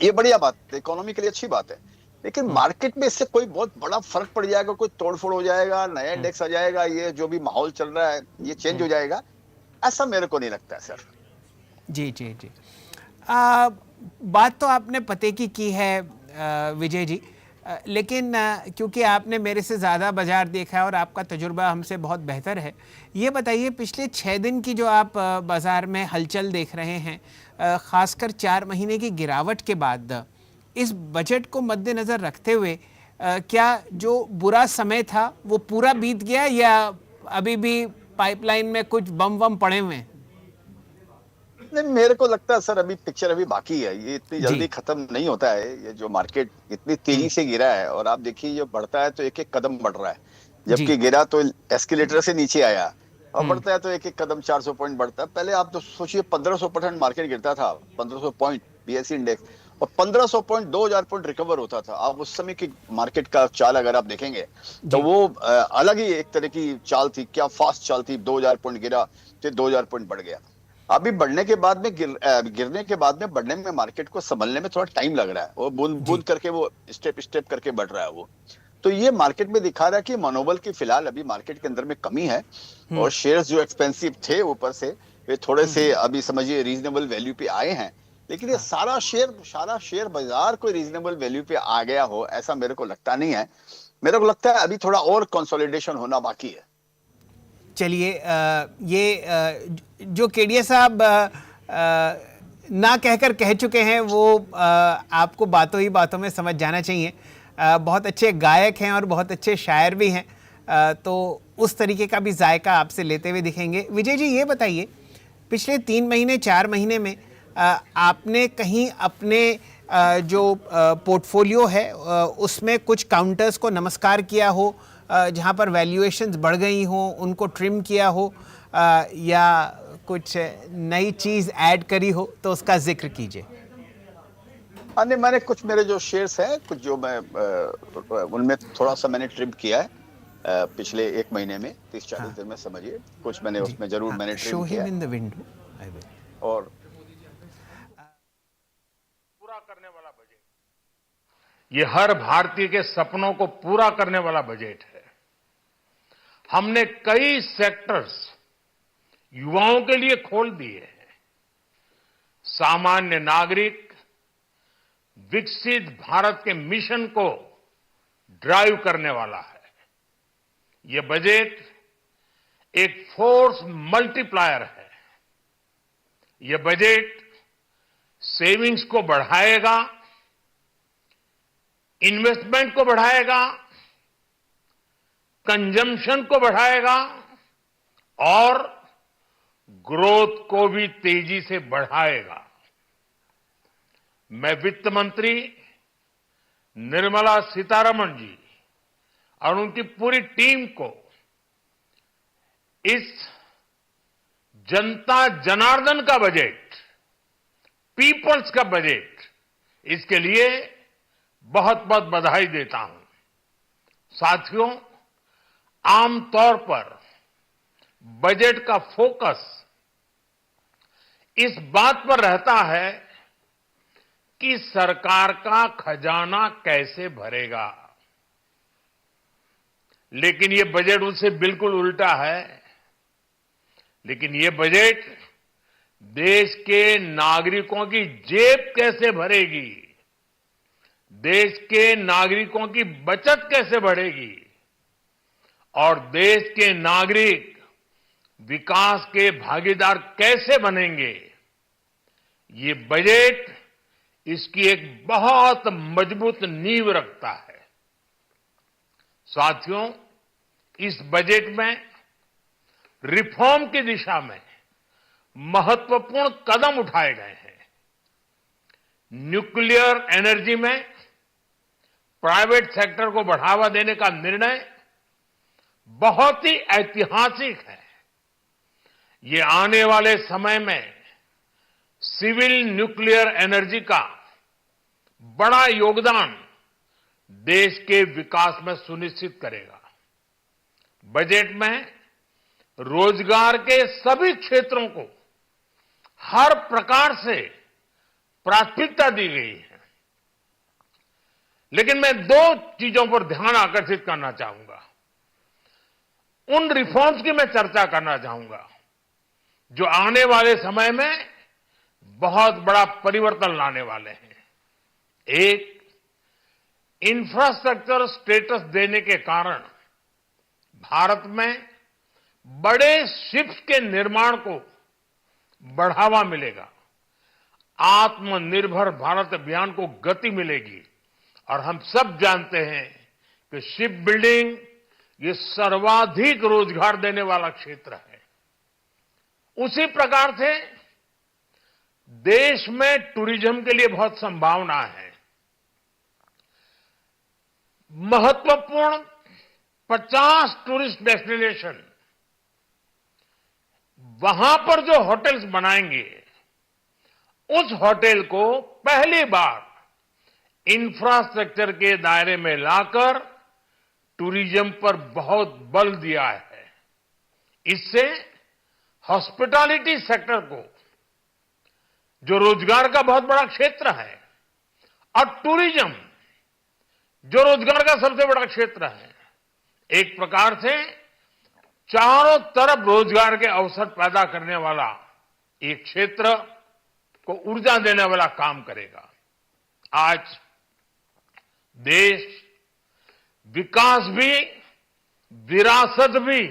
ये बढ़िया बात है, इकोनॉमी के लिए अच्छी बात है। लेकिन मार्केट में इससे कोई बहुत बड़ा फर्क पड़ जाएगा, कोई तोड़फोड़ हो जाएगा, नया इंडेक्स आ जाएगा, ये जो भी माहौल चल रहा है ये चेंज हो जाएगा, ऐसा मेरे को नहीं लगता है सर। जी जी जी, बात तो आपने पते की है विजय जी, लेकिन क्योंकि आपने मेरे से ज़्यादा बाजार देखा है और आपका तजुर्बा हमसे बहुत बेहतर है, ये बताइए पिछले 6 दिन की जो आप बाज़ार में हलचल देख रहे हैं, ख़ासकर 4 महीने की गिरावट के बाद, इस बजट को मद्देनज़र रखते हुए क्या जो बुरा समय था वो पूरा बीत गया या अभी भी पाइपलाइन में कुछ बम वम पड़े हुए हैं? नहीं, मेरे को लगता है सर अभी पिक्चर अभी बाकी है, ये इतनी जल्दी खत्म नहीं होता है। ये जो मार्केट इतनी तेजी से गिरा है, और आप देखिए ये बढ़ता है तो एक एक कदम बढ़ रहा है, जबकि गिरा तो एस्केलेटर से नीचे आया, और बढ़ता है तो एक एक कदम 400 पॉइंट बढ़ता है। पहले आप तो सोचिए 1500% मार्केट गिरता था, 1500 पॉइंट बीएसई इंडेक्स, और 1500 पॉइंट 2000 पॉइंट रिकवर होता था। आप उस समय की मार्केट का चाल अगर आप देखेंगे तो वो अलग ही एक तरह की चाल थी, क्या फास्ट चाल थी। 2000 पॉइंट गिरा तो 2000 पॉइंट बढ़ गया। अभी बढ़ने के बाद में गिरने के बाद में बढ़ने में मार्केट को संभलने में थोड़ा टाइम लग रहा है, वो बूंद बूंद करके वो स्टेप करके बढ़ रहा है वो। तो ये मार्केट में दिखा रहा है कि मनोबल की फिलहाल अभी मार्केट के अंदर में कमी है, और शेयर्स जो एक्सपेंसिव थे ऊपर से वे थोड़े से अभी समझिए रीजनेबल वैल्यू पे आए हैं। लेकिन ये सारा शेयर बाजार कोई रीजनेबल वैल्यू पे आ गया हो ऐसा मेरे को लगता नहीं है। मेरे को लगता है अभी थोड़ा और कंसोलिडेशन होना बाकी है। चलिए, ये जो केडिया साहब ना कहकर कह चुके हैं वो आपको बातों ही बातों में समझ जाना चाहिए। बहुत अच्छे गायक हैं और बहुत अच्छे शायर भी हैं, तो उस तरीके का भी जायका आपसे लेते हुए दिखेंगे। विजय जी ये बताइए, पिछले 3 महीने 4 महीने में आपने कहीं अपने जो पोर्टफोलियो है उसमें कुछ काउंटर्स को नमस्कार किया हो, जहाँ पर वैल्यूएशंस बढ़ गई हों उनको ट्रिम किया हो, या कुछ नई चीज़ ऐड करी हो, तो उसका जिक्र कीजिए। नहीं, मैंने कुछ मेरे जो शेयर्स हैं कुछ जो मैं उनमें थोड़ा सा मैंने ट्रिम किया है पिछले 1 महीने में, 30-40 दिन में समझिए, कुछ मैंने उसमें जरूर मैंने ट्रिम किया है। और पूरा करने वाला बजट, ये हर भारतीय के सपनों को पूरा करने वाला बजट है। हमने कई सेक्टर्स युवाओं के लिए खोल दिए हैं। सामान्य नागरिक विकसित भारत के मिशन को ड्राइव करने वाला है। ये बजट एक फोर्स मल्टीप्लायर है। ये बजट सेविंग्स को बढ़ाएगा, इन्वेस्टमेंट को बढ़ाएगा, कंजम्पशन को बढ़ाएगा और ग्रोथ को भी तेजी से बढ़ाएगा। मैं वित्त मंत्री निर्मला सीतारमण जी और उनकी पूरी टीम को इस जनता जनार्दन का बजट, पीपल्स का बजट, इसके लिए बहुत बहुत बधाई देता हूं। साथियों, आमतौर पर बजट का फोकस इस बात पर रहता है कि सरकार का खजाना कैसे भरेगा, लेकिन ये बजट उससे बिल्कुल उल्टा है। लेकिन ये बजट देश के नागरिकों की जेब कैसे भरेगी, देश के नागरिकों की बचत कैसे बढ़ेगी और देश के नागरिक विकास के भागीदार कैसे बनेंगे, ये बजट इसकी एक बहुत मजबूत नींव रखता है। साथियों, इस बजट में रिफॉर्म की दिशा में महत्वपूर्ण कदम उठाए गए हैं। न्यूक्लियर एनर्जी में प्राइवेट सेक्टर को बढ़ावा देने का निर्णय बहुत ही ऐतिहासिक है। ये आने वाले समय में सिविल न्यूक्लियर एनर्जी का बड़ा योगदान देश के विकास में सुनिश्चित करेगा। बजट में रोजगार के सभी क्षेत्रों को हर प्रकार से प्राथमिकता दी गई है। लेकिन मैं दो चीजों पर ध्यान आकर्षित करना चाहूंगा। उन रिफॉर्म्स की मैं चर्चा करना चाहूंगा जो आने वाले समय में बहुत बड़ा परिवर्तन लाने वाले हैं। एक, इंफ्रास्ट्रक्चर स्टेटस देने के कारण भारत में बड़े शिप्स के निर्माण को बढ़ावा मिलेगा। आत्मनिर्भर भारत अभियान को गति मिलेगी। और हम सब जानते हैं कि शिप बिल्डिंग ये सर्वाधिक रोजगार देने वाला क्षेत्र है। उसी प्रकार से देश में टूरिज्म के लिए बहुत संभावना है। महत्वपूर्ण 50 टूरिस्ट डेस्टिनेशन, वहां पर जो होटल्स बनाएंगे, उस होटल को पहली बार इंफ्रास्ट्रक्चर के दायरे में लाकर टूरिज्म पर बहुत बल दिया है। इससे हॉस्पिटैलिटी सेक्टर को, जो रोजगार का बहुत बड़ा क्षेत्र है, और टूरिज्म जो रोजगार का सबसे बड़ा क्षेत्र है, एक प्रकार से चारों तरफ रोजगार के अवसर पैदा करने वाला एक क्षेत्र को ऊर्जा देने वाला काम करेगा। आज देश विकास भी विरासत भी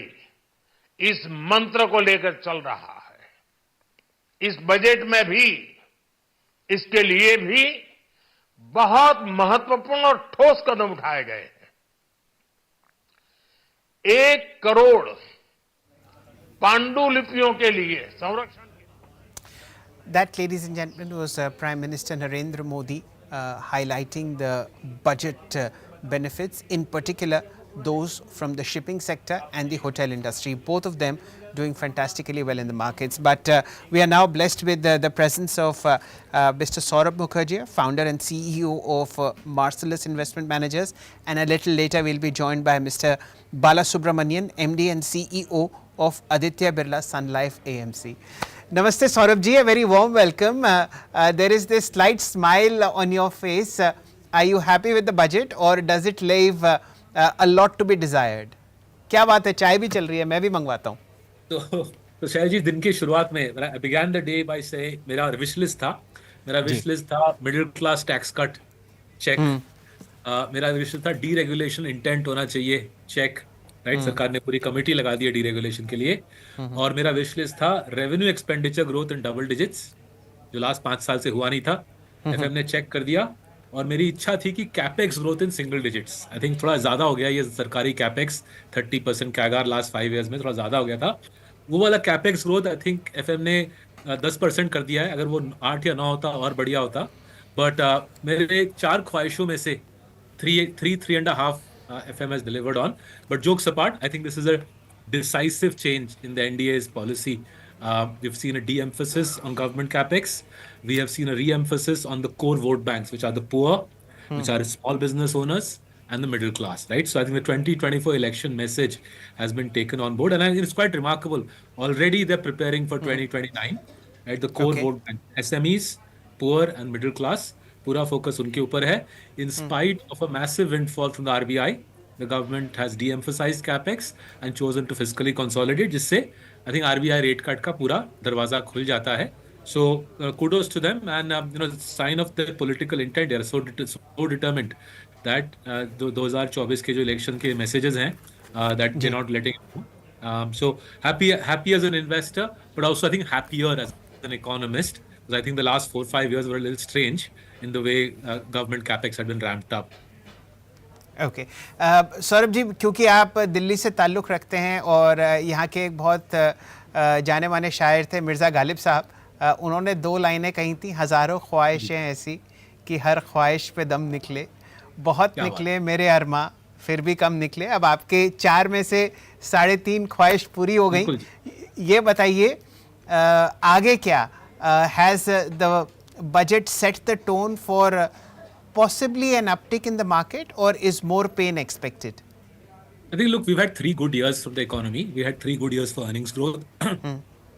इस मंत्र को लेकर चल रहा है। इस बजट में भी इसके लिए भी बहुत महत्वपूर्ण और ठोस कदम उठाए गए हैं। 1 करोड़ पांडुलिपियों के लिए संरक्षण। That, ladies and gentlemen, was Prime Minister Narendra Modi highlighting the budget benefits, in particular those from the shipping sector and the hotel industry, both of them doing fantastically well in the markets. But we are now blessed with the presence of Mr. Saurabh Mukherjee, founder and CEO of Marcellus Investment Managers, and a little later we'll be joined by Mr. Balasubramanian, MD and CEO of Aditya Birla Sun Life AMC. Namaste Saurabh ji, a very warm welcome. There is this slight smile on your face. Are you happy with the budget or does it leave a lot to be desired? क्या बात है, चाय भी चल रही है, मैं भी मंगवाता हूँ। तो शैल जी, दिन की शुरुआत में I began the day by saying मेरा विश लिस्ट था middle class tax cut, check. मेरा विश लिस्ट था डीरेगुलेशन इंटेंट होना चाहिए, चेक। राइट, सरकार ने पूरी कमेटी लगा दी है डीरेगुलेशन के लिए। और मेरा विश लिस्ट था revenue expenditure growth in double digits, जो लास्ट 5 साल से हुआ नहीं था। एफएम ने चेक कर दिया। और मेरी इच्छा थी कि capex growth in single digits, I think थोड़ा ज्यादा हो गया ये सरकारी कैपेक्स, 30% कैगार लास्ट 5 ईयर्स में थोड़ा ज्यादा हो गया था। वो वाला capex growth I think FM ने 10% कर दिया है। अगर वो 8 या 9 होता और बढ़िया होता। बट मेरे 4 ख्वाहिशों में से 3.5 FM has delivered on. But jokes apart, I think this is a decisive change in the NDA's policy. We've seen a de-emphasis on government capex. We have seen a re-emphasis on the core vote banks, which are the poor, which are small business owners, and the middle class, right? So I think the 2024 election message has been taken on board, and I think it's quite remarkable. Already they're preparing for 2029, right? The core vote bank, SMEs, poor and middle class, पूरा focus उनके ऊपर है. In spite of a massive windfall from the RBI, the government has de-emphasized capex and chosen to fiscally consolidate, जिससे I think RBI rate cut का पूरा दरवाजा खुल जाता है. So kudos to them, and sign of the political intent. They are so determined that 2024 के जो election के मैसेजेस हैं, that they're not letting it go. So happy as an investor, but also I think happier as an economist, because I think the last 4-5 years were a little strange in the way government capex had been ramped up. Okay Saurabh ji, क्योंकि आप दिल्ली से ताल्लुक़ रखते हैं और यहाँ के एक बहुत जाने माने शायर थे मिर्ज़ा गालिब साहब, उन्होंने 2 लाइनें कही थी, हज़ारों ख्वाहिशें ऐसी कि हर ख्वाहिश पे दम निकले, बहुत निकले मेरे अरमा फिर भी कम निकले। अब आपके 4 में से 3.5 ख्वाहिश पूरी हो गई। ये बताइए आगे क्या? Has the budget set the tone for possibly an uptick in the market, or is more pain expected? I think, look, we've had 3 good years from the economy. We had 3 good years for earnings growth.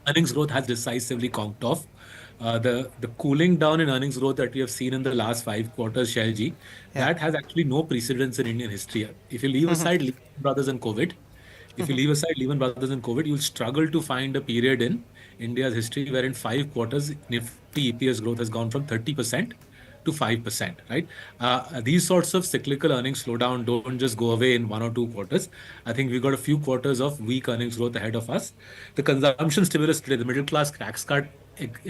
Earnings growth has decisively conked off. The cooling down in earnings growth that we have seen in the last 5 quarters, Shailji, that has actually no precedence in Indian history. If you leave aside Lehman Brothers and COVID, you'll struggle to find a period in India's history where in 5 quarters, Nifty EPS growth has gone from 30% to 5%, right? These sorts of cyclical earnings slowdown don't just go away in 1 or 2 quarters. I think we've got a few quarters of weak earnings growth ahead of us. The consumption stimulus today, the middle class tax cut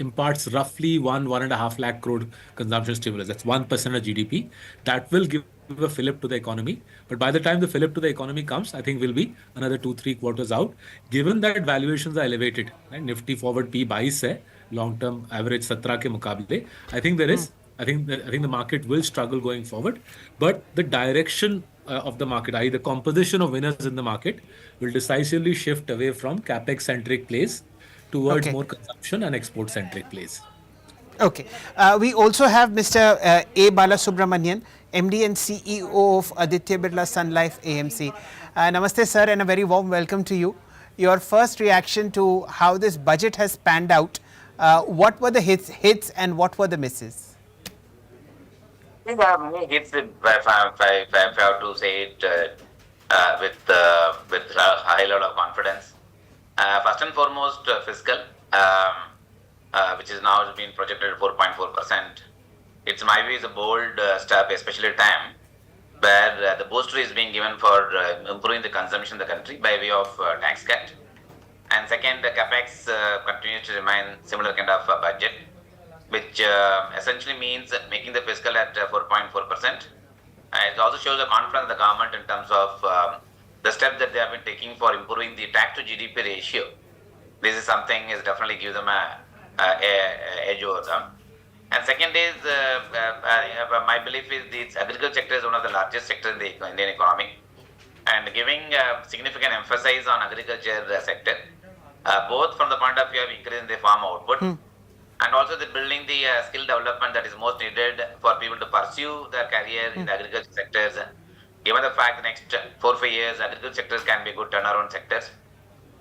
imparts roughly 1.5 lakh crore consumption stimulus. That's 1% of GDP. That will give a fillip to the economy. But by the time the fillip to the economy comes, I think we'll be another 2-3 quarters out. Given that valuations are elevated, right? Nifty forward P 22 hai, long-term average 17 ke muqable, I think there is. I think the market will struggle going forward, but the direction of the market, i.e. the composition of winners in the market, will decisively shift away from capex-centric plays towards more consumption and export-centric plays. Okay. We also have Mr. A. Balasubramanian, MD and CEO of Aditya Birla Sun Life AMC. Namaste, sir, and a very warm welcome to you. Your first reaction to how this budget has panned out. What were the hits and what were the misses? I think there are many hits, if I have to say it with a high level of confidence. First and foremost, fiscal, which is now been projected at 4.4%. It's my view is a bold step, especially at a time where the booster is being given for improving the consumption in the country by way of tax cut. And second, the capex continues to remain similar kind of budget, which essentially means making the fiscal at 4.4%. It also shows the confidence of the government in terms of the steps that they have been taking for improving the tax to GDP ratio. This is something is definitely give them a edge over them. And second is, my belief is the agriculture sector is one of the largest sectors in the Indian economy, and giving significant emphasis on agriculture sector, both from the point of view of increasing the farm output, and also the building the skill development that is most needed for people to pursue their career in the agriculture sectors. Given the fact the next 4 or 5 years, agriculture sectors can be good turnaround sectors.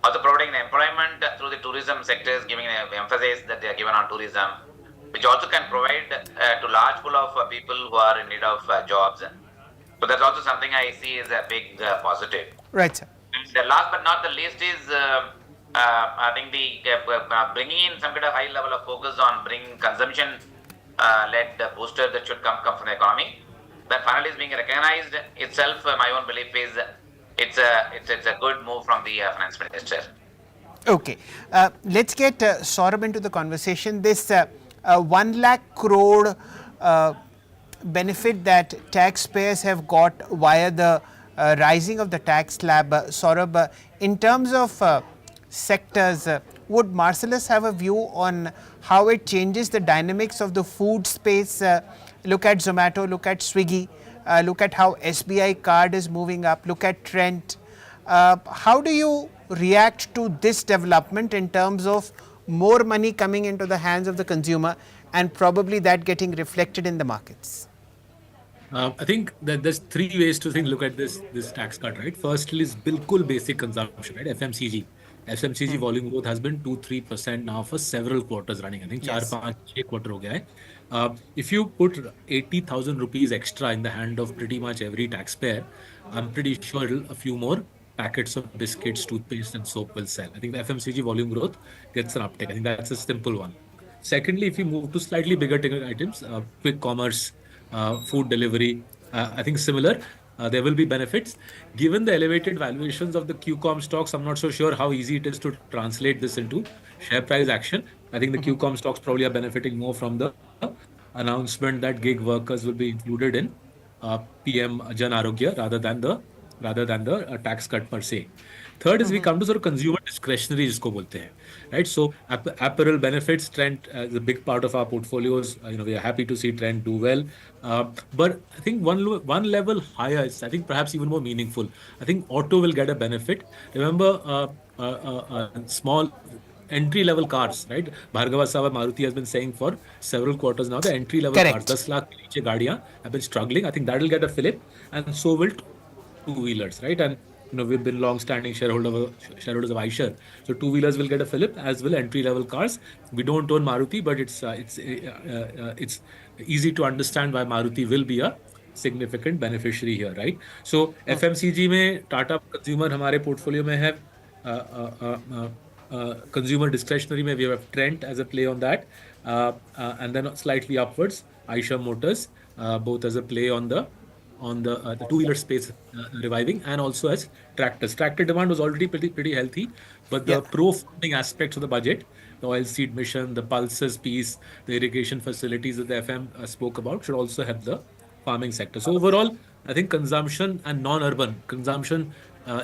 Also providing employment through the tourism sectors, giving emphasis that they are given on tourism, which also can provide to large pool of people who are in need of jobs. So that's also something I see as a big positive. Right, sir. And the last but not the least is I think the bringing in some kind of high level of focus on bringing consumption-led booster that should come from the economy. That finally is being recognized itself. My own belief is it's a good move from the finance minister. Okay, let's get Saurabh into the conversation. This 1 lakh crore benefit that taxpayers have got via the rising of the tax slab. Saurabh, in terms of sectors, would Marcellus have a view on how it changes the dynamics of the food space? Look at Zomato, look at Swiggy, look at how SBI card is moving up, look at Trent. How do you react to this development in terms of more money coming into the hands of the consumer and probably that getting reflected in the markets? I think that there's 3 ways to look at this tax cut, right? Firstly is bilkul basic consumption, right? FMCG. FMCG volume growth has been 2-3% now for several quarters running. I think 4-5-6 quarter ho gaya hai. If you put 80,000 rupees extra in the hand of pretty much every taxpayer, I'm pretty sure a few more packets of biscuits, toothpaste and soap will sell. I think the FMCG volume growth gets an uptick. I think that's a simple one. Secondly, if you move to slightly bigger ticket items, quick commerce, food delivery, I think similar. There will be benefits. Given the elevated valuations of the QCOM stocks, I'm not so sure how easy it is to translate this into share price action. I think the QCOM stocks probably are benefiting more from the announcement that gig workers will be included in PM Jan Arogya rather than the tax cut per se. Third is we come to sort of consumer discretionary, जिसको बोलते हैं, right? So apparel benefits trend is a big part of our portfolios. We are happy to see trend do well, but I think one level higher is I think perhaps even more meaningful. I think auto will get a benefit. Remember, small entry level cars, right? Bhargava Sava Maruti has been saying for several quarters now the entry level Correct. cars, 10 lakh ke niche gaadiyan have been struggling. I think that will get a fillip, and so will two-wheelers, right? And we've been long-standing shareholders of Eicher, so two-wheelers will get a fillip, as will entry-level cars. We don't own Maruti, but it's easy to understand why Maruti will be a significant beneficiary here, right? So FMCG में Tata Consumer हमारे portfolio में है, consumer discretionary में we have Trent as a play on that, and then slightly upwards Eicher Motors, both as a play on the two-wheeler space reviving, and also as tractors. Tractor demand was already pretty healthy, but the pro-farming aspects of the budget, the oil seed mission, the pulses piece, the irrigation facilities that the FM spoke about, should also help the farming sector. So overall, I think consumption and non-urban consumption,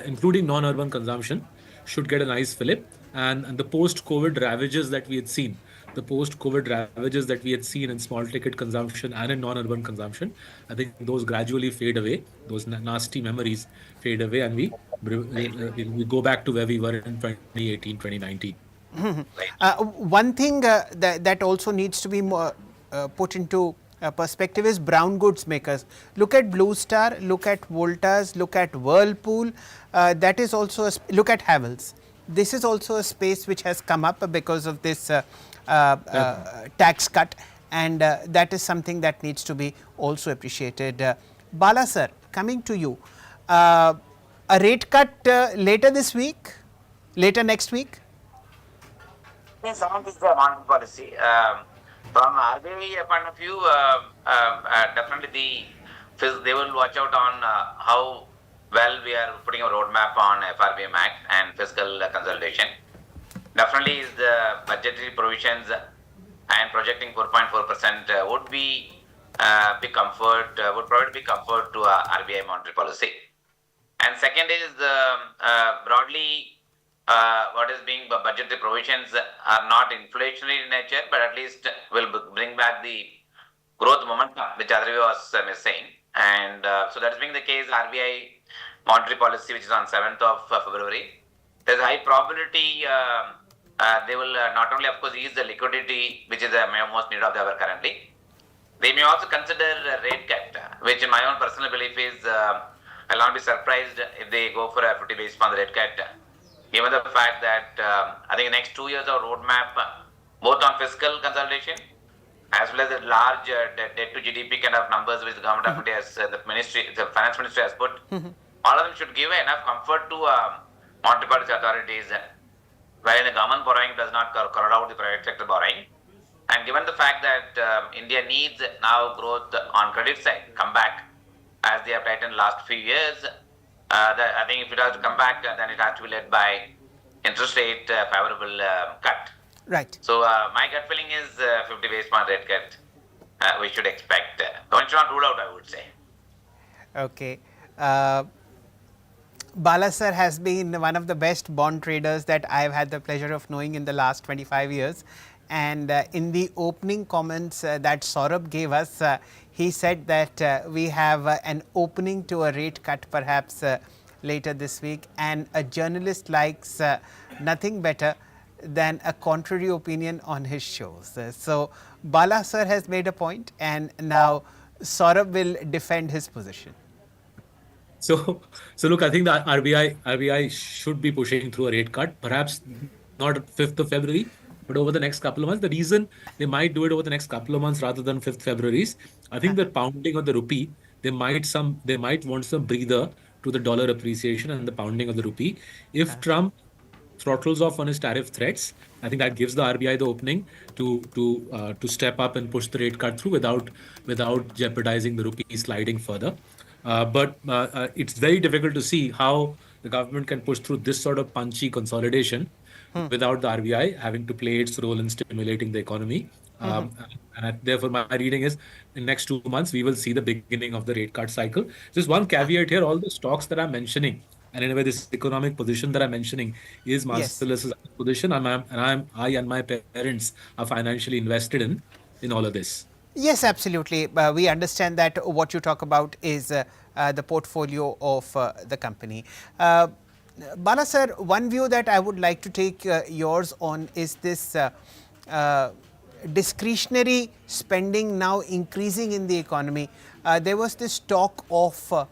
including non-urban consumption, should get a nice fillip. And the post-COVID ravages that we had seen, in small ticket consumption and in non-urban consumption, I think those gradually fade away. Those nasty memories fade away, and we go back to where we were in 2018, 2019. One thing that also needs to be more, put into perspective is brown goods makers. Look at Blue Star, look at Voltas, look at Whirlpool. That is also look at Havells. This is also a space which has come up because of this tax cut, and that is something that needs to be also appreciated. Bala sir, coming to you, a rate cut later this week, later next week? Yes, some of this is the monetary policy. From RBI point of view, definitely they will watch out on how well we are putting a roadmap on FRBM Act and fiscal consolidation. Definitely is the budgetary provisions and projecting 4.4% would be big comfort, would provide big comfort to RBI monetary policy. And second is broadly what is being budgetary provisions are not inflationary in nature, but at least will bring back the growth momentum which Adri was saying. And so that is being the case, RBI monetary policy, which is on 7th of February. There's a high probability they will not only, of course, ease the liquidity, which is the most needed of the hour currently. They may also consider a rate cut, which in my own personal belief is, I'll not be surprised if they go for a 50 basis point rate cut, given the fact that I think the next 2 years of roadmap, both on fiscal consolidation as well as the large debt to GDP kind of numbers which the government of India has, the finance ministry has put, all of them should give enough comfort to monetary policy authorities, wherein the government borrowing does not crowd out the private sector borrowing. And given the fact that India needs now growth on credit side come back, as they have tightened last few years, I think if it has to come back, then it has to be led by interest rate favorable cut. Right. So my gut feeling is 50 basis point rate cut we should expect. One should not rule out, I would say. Okay. Bala sir has been one of the best bond traders that I have had the pleasure of knowing in the last 25 years. And in the opening comments that Saurabh gave us, he said that we have an opening to a rate cut perhaps later this week, and a journalist likes nothing better than a contrary opinion on his shows. So Bala sir has made a point, and now Saurabh will defend his position. So look, I think the RBI should be pushing through a rate cut, perhaps not 5th of February, but over the next couple of months. The reason they might do it over the next couple of months rather than 5th February is, I think the pounding of the rupee, they might want some breather to the dollar appreciation and the pounding of the rupee. If Trump throttles off on his tariff threats, I think that gives the RBI the opening to step up and push the rate cut through without jeopardizing the rupee sliding further. But it's very difficult to see how the government can push through this sort of punchy consolidation without the RBI having to play its role in stimulating the economy. Therefore, my reading is in next 2 months, we will see the beginning of the rate cut cycle. Just one caveat here, all the stocks that I'm mentioning, and in a way, this economic position that I'm mentioning is Yes. Marcellus' position, I and my parents are financially invested in all of this. Yes, absolutely. We understand that what you talk about is the portfolio of the company. Bala sir, one view that I would like to take yours on is this discretionary spending now increasing in the economy. There was this talk of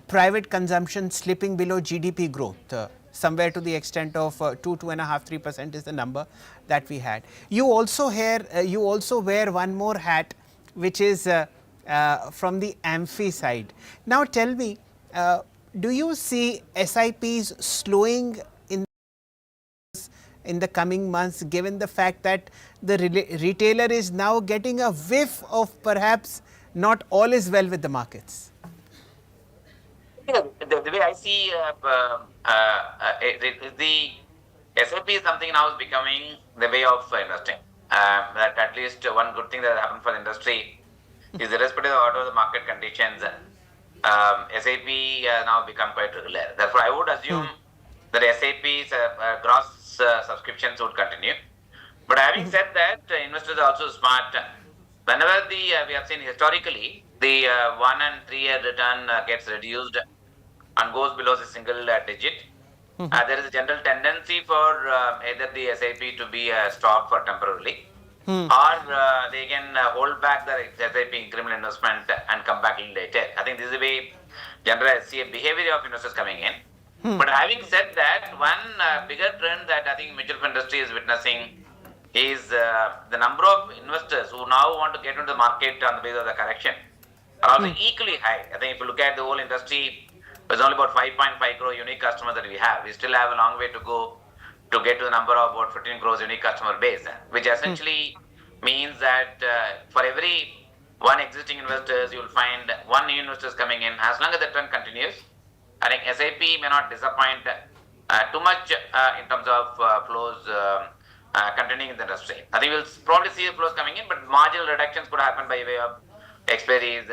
private consumption slipping below GDP growth, somewhere to the extent of 2.5, 3% is the number that we had. You also wear one more hat, which is from the AMFI side. Now tell me, do you see SIPs slowing in the coming months, given the fact that the retailer is now getting a whiff of perhaps not all is well with the markets? The way I see the SIP is something now is becoming the way of investing. That at least one good thing that happened for the industry is irrespective of what are the market conditions, SIP now become quite regular. Therefore, I would assume that SIP's gross subscriptions would continue. But having said that, investors are also smart. Whenever we have seen historically, the 1 and 3 year return gets reduced and goes below the single digit, there is a general tendency for either the SIP to be stopped for temporarily, or they can hold back the SIP incremental investment and come back a little later. I think this is the way generally I see a behavior of investors coming in. But having said that, one bigger trend that I think mutual fund industry is witnessing is the number of investors who now want to get into the market on the basis of the correction are also equally high. I think if you look at the whole industry, there's only about 5.5 crore unique customers that we have. We still have a long way to go to get to the number of about 15 crores unique customer base, which essentially means that for every one existing investors, you will find one new investors coming in. As long as the trend continues, I think SIP may not disappoint too much in terms of flows continuing in the industry. I think we'll probably see flows coming in, but marginal reductions could happen by way of expiries,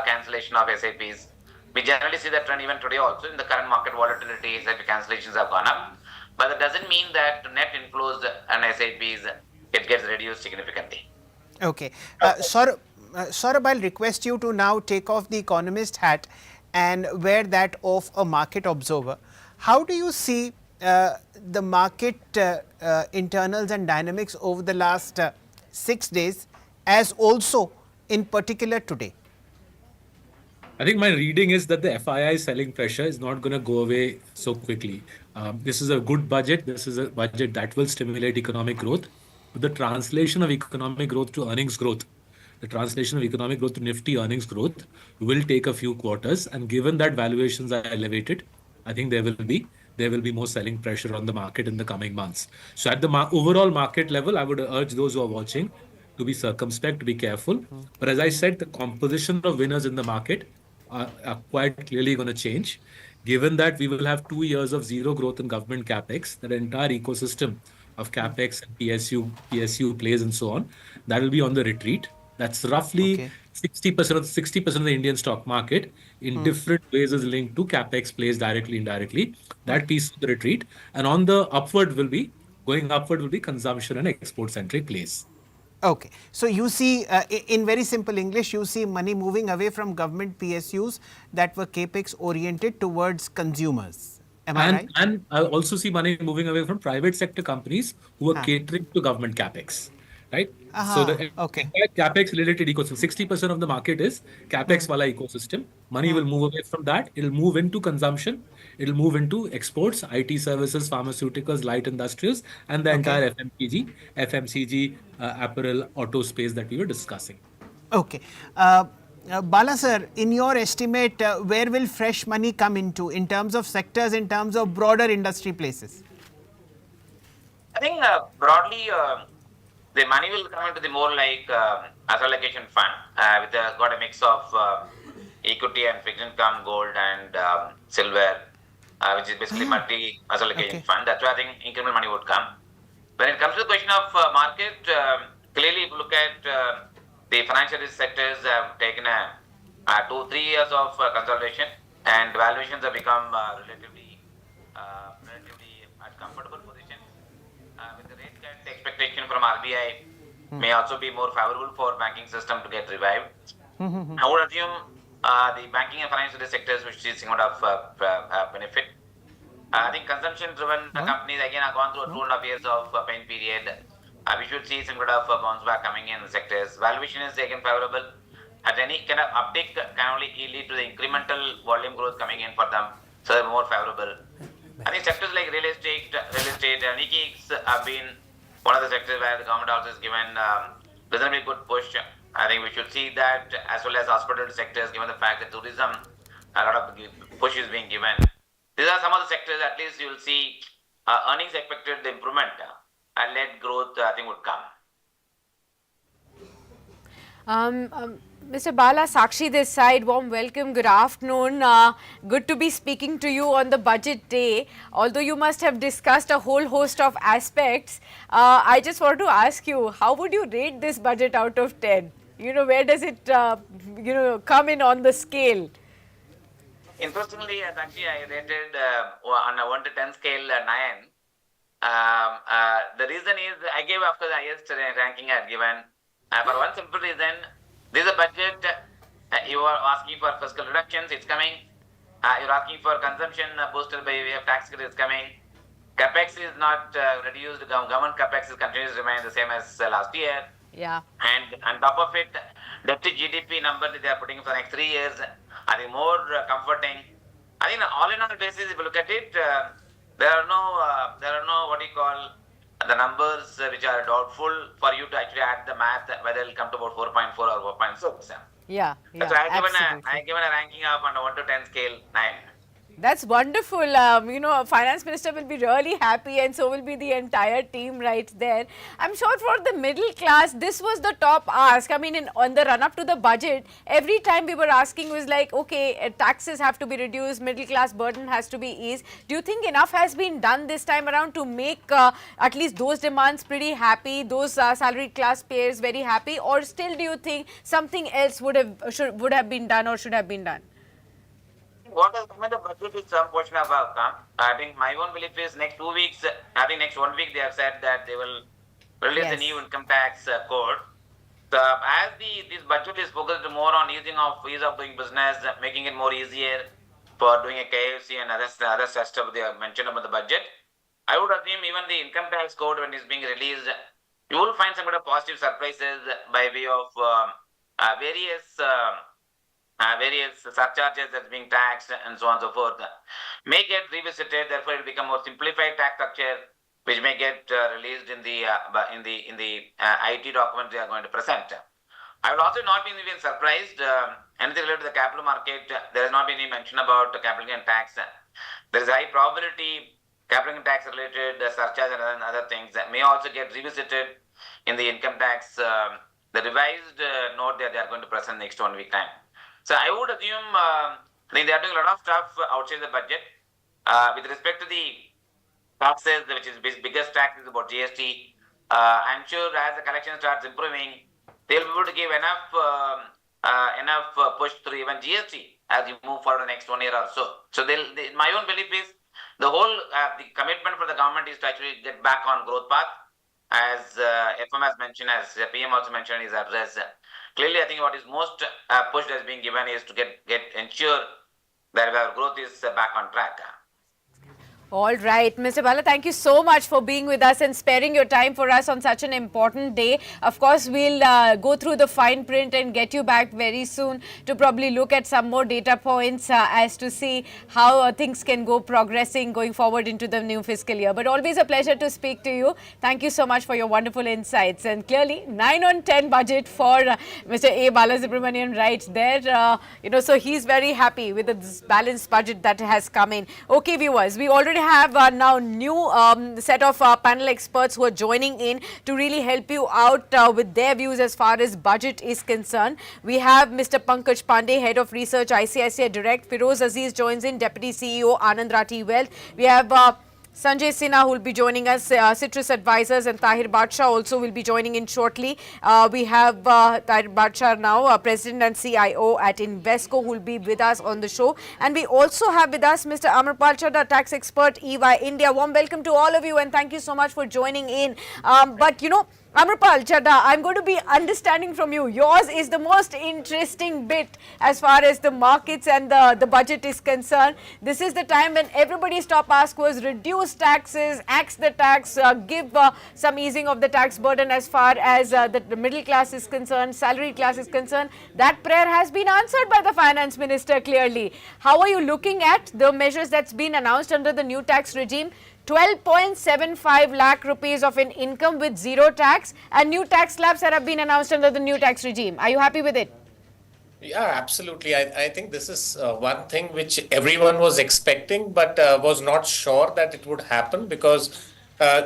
cancellation of SIPs. We generally see that trend even today also. In the current market volatility, SIP cancellations have gone up. But that doesn't mean that net inflows and SIPs it gets reduced significantly. Okay. Saurabh, I'll request you to now take off the economist hat and wear that of a market observer. How do you see the market internals and dynamics over the last 6 days, as also in particular today? I think my reading is that the FII selling pressure is not going to go away so quickly. This is a good budget. This is a budget that will stimulate economic growth. But the translation of economic growth to earnings growth, the translation of economic growth to nifty earnings growth will take a few quarters. And given that valuations are elevated, I think there will be more selling pressure on the market in the coming months. So at the overall market level, I would urge those who are watching to be circumspect, to be careful. But as I said, the composition of winners in the market are quite clearly going to change. Given that we will have 2 years of zero growth in government capex, that entire ecosystem of capex and PSU plays and so on, that will be on the retreat. That's roughly 60% of the Indian stock market in different ways is linked to capex plays directly, indirectly. That piece of the retreat. And on the going upward will be consumption and export centric plays. Okay. So you see, in very simple English, you see money moving away from government PSUs that were capex oriented towards consumers. Am I right? And I also see money moving away from private sector companies who are catering to government capex. Right? So the capex related ecosystem, 60% of the market is capex wala ecosystem. Money will move away from that. It'll move into consumption. It'll move into exports, IT services, pharmaceuticals, light industrials, and the entire FMCG, apparel, auto space that we were discussing. Okay. Bala sir, in your estimate, where will fresh money come into in terms of sectors, in terms of broader industry places? I think broadly, the money will come into the more like allocation fund with got a mix of equity and fixed income, gold and silver, which is basically multi allocation fund. That's where I think incremental money would come. When it comes to the question of market, clearly if you look at the financial sectors have taken 2-3 years of consolidation, and valuations have become relatively at comfortable positions. With the rate cut expectation from RBI may also be more favorable for banking system to get revived. I would assume the banking and financial sectors which is somewhat of benefit. I think consumption-driven companies again have gone through 2.5 years of pain period. We should see some sort of bounce back coming in the sectors. Valuation is again favorable. At any kind of uptick can only lead to the incremental volume growth coming in for them, so they're more favorable. I think sectors like real estate, Nikis have been one of the sectors where the government also has given reasonably good push. I think we should see that, as well as hospital sectors, given the fact that tourism, a lot of push is being given. These are some of the sectors, at least you will see earnings expected improvement and net growth, I think, would come. Mr. Bala, Sakshi this side, warm welcome, good afternoon. Good to be speaking to you on the budget day. Although you must have discussed a whole host of aspects, I just want to ask you, how would you rate this budget out of 10? Where does it, come in on the scale? Interestingly, actually, I rated on a 1 to 10 scale 9. The reason is I gave after the highest ranking I had given. For one simple reason, this is a budget. You are asking for fiscal reductions, it's coming. You're asking for consumption boosted by way of tax credits coming. Capex is not reduced. Government capex continues to remain the same as last year. Yeah. And on top of it, debt to GDP number that they are putting for the next 3 years, I think more comforting. I think all in all basis, if you look at it, there are no what do you call the numbers which are doubtful for you to actually add the math whether it will come to about 4.4 or 4.6. Yeah, So I given a ranking of on a 1 to 10 scale 9. That's wonderful. Finance Minister will be really happy, and so will be the entire team right there. I'm sure for the middle class, this was the top ask. I mean, on the run-up to the budget, every time we were asking was like, okay, taxes have to be reduced, middle class burden has to be eased. Do you think enough has been done this time around to make at least those demands pretty happy, those salaried class payers very happy, or still do you think something else would have been done or should have been done? What has come in the budget is some portion of outcome. I think my own belief is next 2 weeks, I think next 1 week they have said that they will release the new income tax code. So as this budget is focused more on ease of doing business, making it more easier for doing a KFC and other stuff they have mentioned about the budget, I would assume even the income tax code when it's being released, you will find some kind of positive surprises by way of various surcharges that's being taxed and so on and so forth, may get revisited. Therefore, it will become more simplified tax structure, which may get released in the IT document they are going to present. I will also not be even surprised. Anything related to the capital market, there has not been any mention about the capital gain tax. There is a high probability capital gain tax related surcharge and other things that may also get revisited in the income tax, the revised note that they are going to present next 1 week time. So I would assume, I think they are doing a lot of stuff outside the budget. With respect to the taxes, which is biggest tax is about GST. I'm sure as the collection starts improving, they'll be able to give enough push through even GST as you move forward the next 1 year or so. So my own belief is the whole the commitment for the government is to actually get back on growth path, as FM has mentioned, as PM also mentioned in his address. Clearly, I think what is most push that is being given is to ensure that our growth is back on track. All right, Mr. Bala, thank you so much for being with us and sparing your time for us on such an important day. Of course, we'll go through the fine print and get you back very soon to probably look at some more data points as to see how things can go progressing going forward into the new fiscal year. But always a pleasure to speak to you. Thank you so much for your wonderful insights. And clearly, 9 on 10 budget for Mr. A. Balasubramanian right there. So he's very happy with this balanced budget that has come in. Okay, viewers, we already have now new set of panel experts who are joining in to really help you out with their views as far as budget is concerned. We have Mr. Pankaj Pandey, Head of Research, ICICI Direct. Firoz Aziz joins in, Deputy CEO, Anand Rathi Wealth. We have Sanjay Sinha, who will be joining us, Citrus Advisors, and Tahir Badshah also will be joining in shortly. We have Tahir Badshah now, President and CIO at Invesco, who will be with us on the show. And we also have with us Mr. Amarpal Chadha, tax expert, EY India. Warm welcome to all of you, and thank you so much for joining in. But you know, Amarpal Chadha, I'm going to be understanding from you. Yours is the most interesting bit as far as the markets and the budget is concerned. This is the time when everybody's top ask was reduce taxes, axe the tax, give some easing of the tax burden as far as the middle class is concerned, salary class is concerned. That prayer has been answered by the finance minister clearly. How are you looking at the measures that's been announced under the new tax regime? 12.75 lakh rupees of an income with zero tax, and new tax slabs that have been announced under the new tax regime. Are you happy with it? Yeah, absolutely. I think this is one thing which everyone was expecting, but was not sure that it would happen, because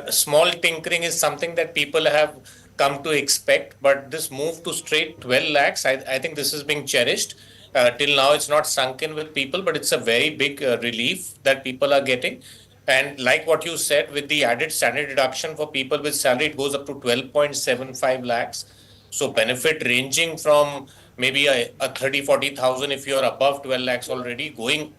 small tinkering is something that people have come to expect. But this move to straight 12 lakhs, I think this is being cherished. Till now, it's not sunk in with people, but it's a very big relief that people are getting. And like what you said, with the added standard deduction for people with salary, it goes up to 12.75 lakhs. So benefit ranging from maybe a 30-40,000 if you're above 12 lakhs already, going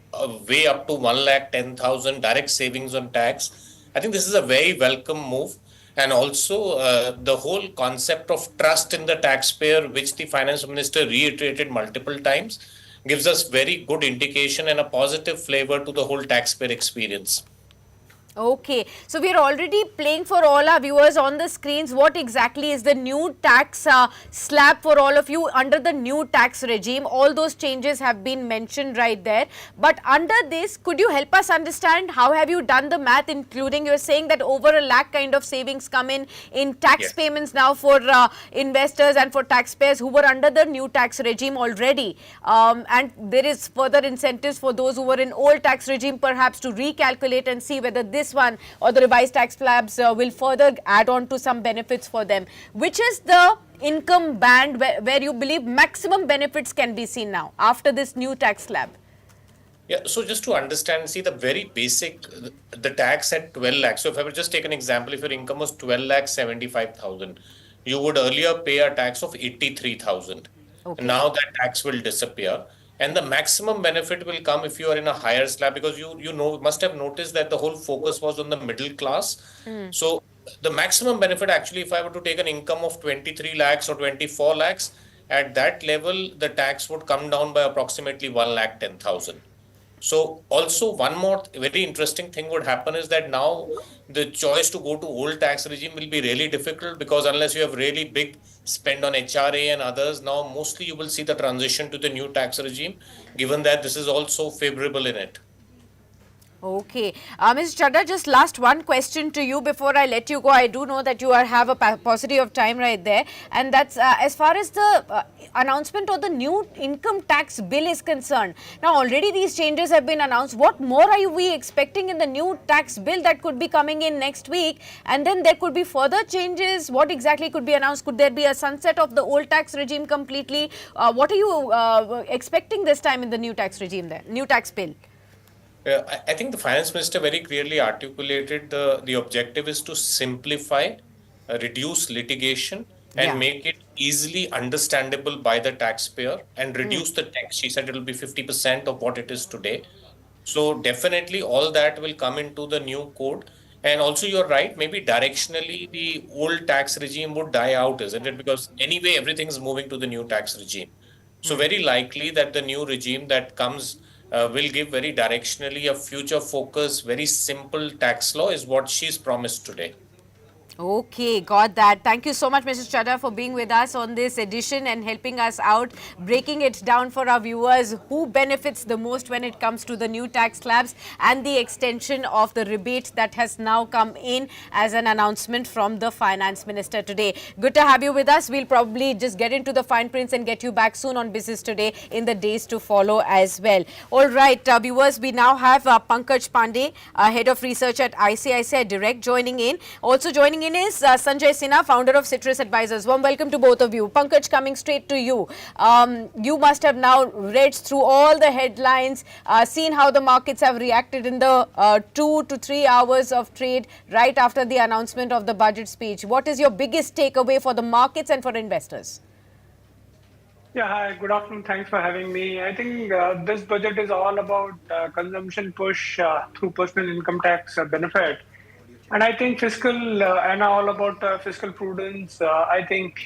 way up to 1,10,000 direct savings on tax. I think this is a very welcome move. And also the whole concept of trust in the taxpayer, which the finance minister reiterated multiple times, gives us very good indication and a positive flavor to the whole taxpayer experience. Okay, so we are already playing for all our viewers on the screens what exactly is the new tax slab for all of you under the new tax regime. All those changes have been mentioned right there. But under this, could you help us understand how have you done the math, including you're saying that over a lakh kind of savings come in tax payments now for investors and for taxpayers who were under the new tax regime already. And there is further incentives for those who were in old tax regime perhaps to recalculate and see whether this one or the revised tax slabs will further add on to some benefits for them. Which is the income band where you believe maximum benefits can be seen now after this new tax slab? Yeah, so just to understand, see the very basic, the tax at 12 lakhs. So if I would just take an example, if your income was 12 lakhs 75,000, you would earlier pay a tax of 83,000. Okay. Now that tax will disappear. And the maximum benefit will come if you are in a higher slab, because you must have noticed that the whole focus was on the middle class. So the maximum benefit, actually, if I were to take an income of 23 lakhs or 24 lakhs, at that level, the tax would come down by approximately 1,10,000. So also one more very interesting thing would happen is that now the choice to go to old tax regime will be really difficult, because unless you have really big spend on HRA and others, now mostly you will see the transition to the new tax regime, given that this is also favorable in it. Okay. Ms. Chadha, just last one question to you before I let you go. I do know that you have a paucity of time right there, and that's as far as the announcement of the new income tax bill is concerned. Now already these changes have been announced. What more are we expecting in the new tax bill that could be coming in next week? And then there could be further changes. What exactly could be announced? Could there be a sunset of the old tax regime completely? What are you expecting this time in the new tax regime there, new tax bill? I think the finance minister very clearly articulated the objective is to simplify, reduce litigation, and make it easily understandable by the taxpayer and reduce the tax. She said it will be 50% of what it is today. So definitely all that will come into the new code. And also you're right, maybe directionally the old tax regime would die out, isn't it? Because anyway, everything's moving to the new tax regime. So very likely that the new regime that comes will give very directionally a future focus, very simple tax law is what she's promised today. Okay, got that. Thank you so much, Mrs. Chadha, for being with us on this edition and helping us out, breaking it down for our viewers who benefits the most when it comes to the new tax slabs and the extension of the rebate that has now come in as an announcement from the finance minister today. Good to have you with us. We'll probably just get into the fine prints and get you back soon on Business Today in the days to follow as well. All right, viewers, we now have Pankaj Pandey, Head of Research at ICICI Direct, joining in. Also joining in in is Sanjay Sinha, founder of Citrus Advisors. Warm welcome to both of you. Pankaj, coming straight to you. You must have now read through all the headlines, seen how the markets have reacted in the 2 to 3 hours of trade right after the announcement of the budget speech. What is your biggest takeaway for the markets and for investors? Yeah, hi, good afternoon. Thanks for having me. I think this budget is all about consumption push through personal income tax benefit. And I think fiscal and all about fiscal prudence. I think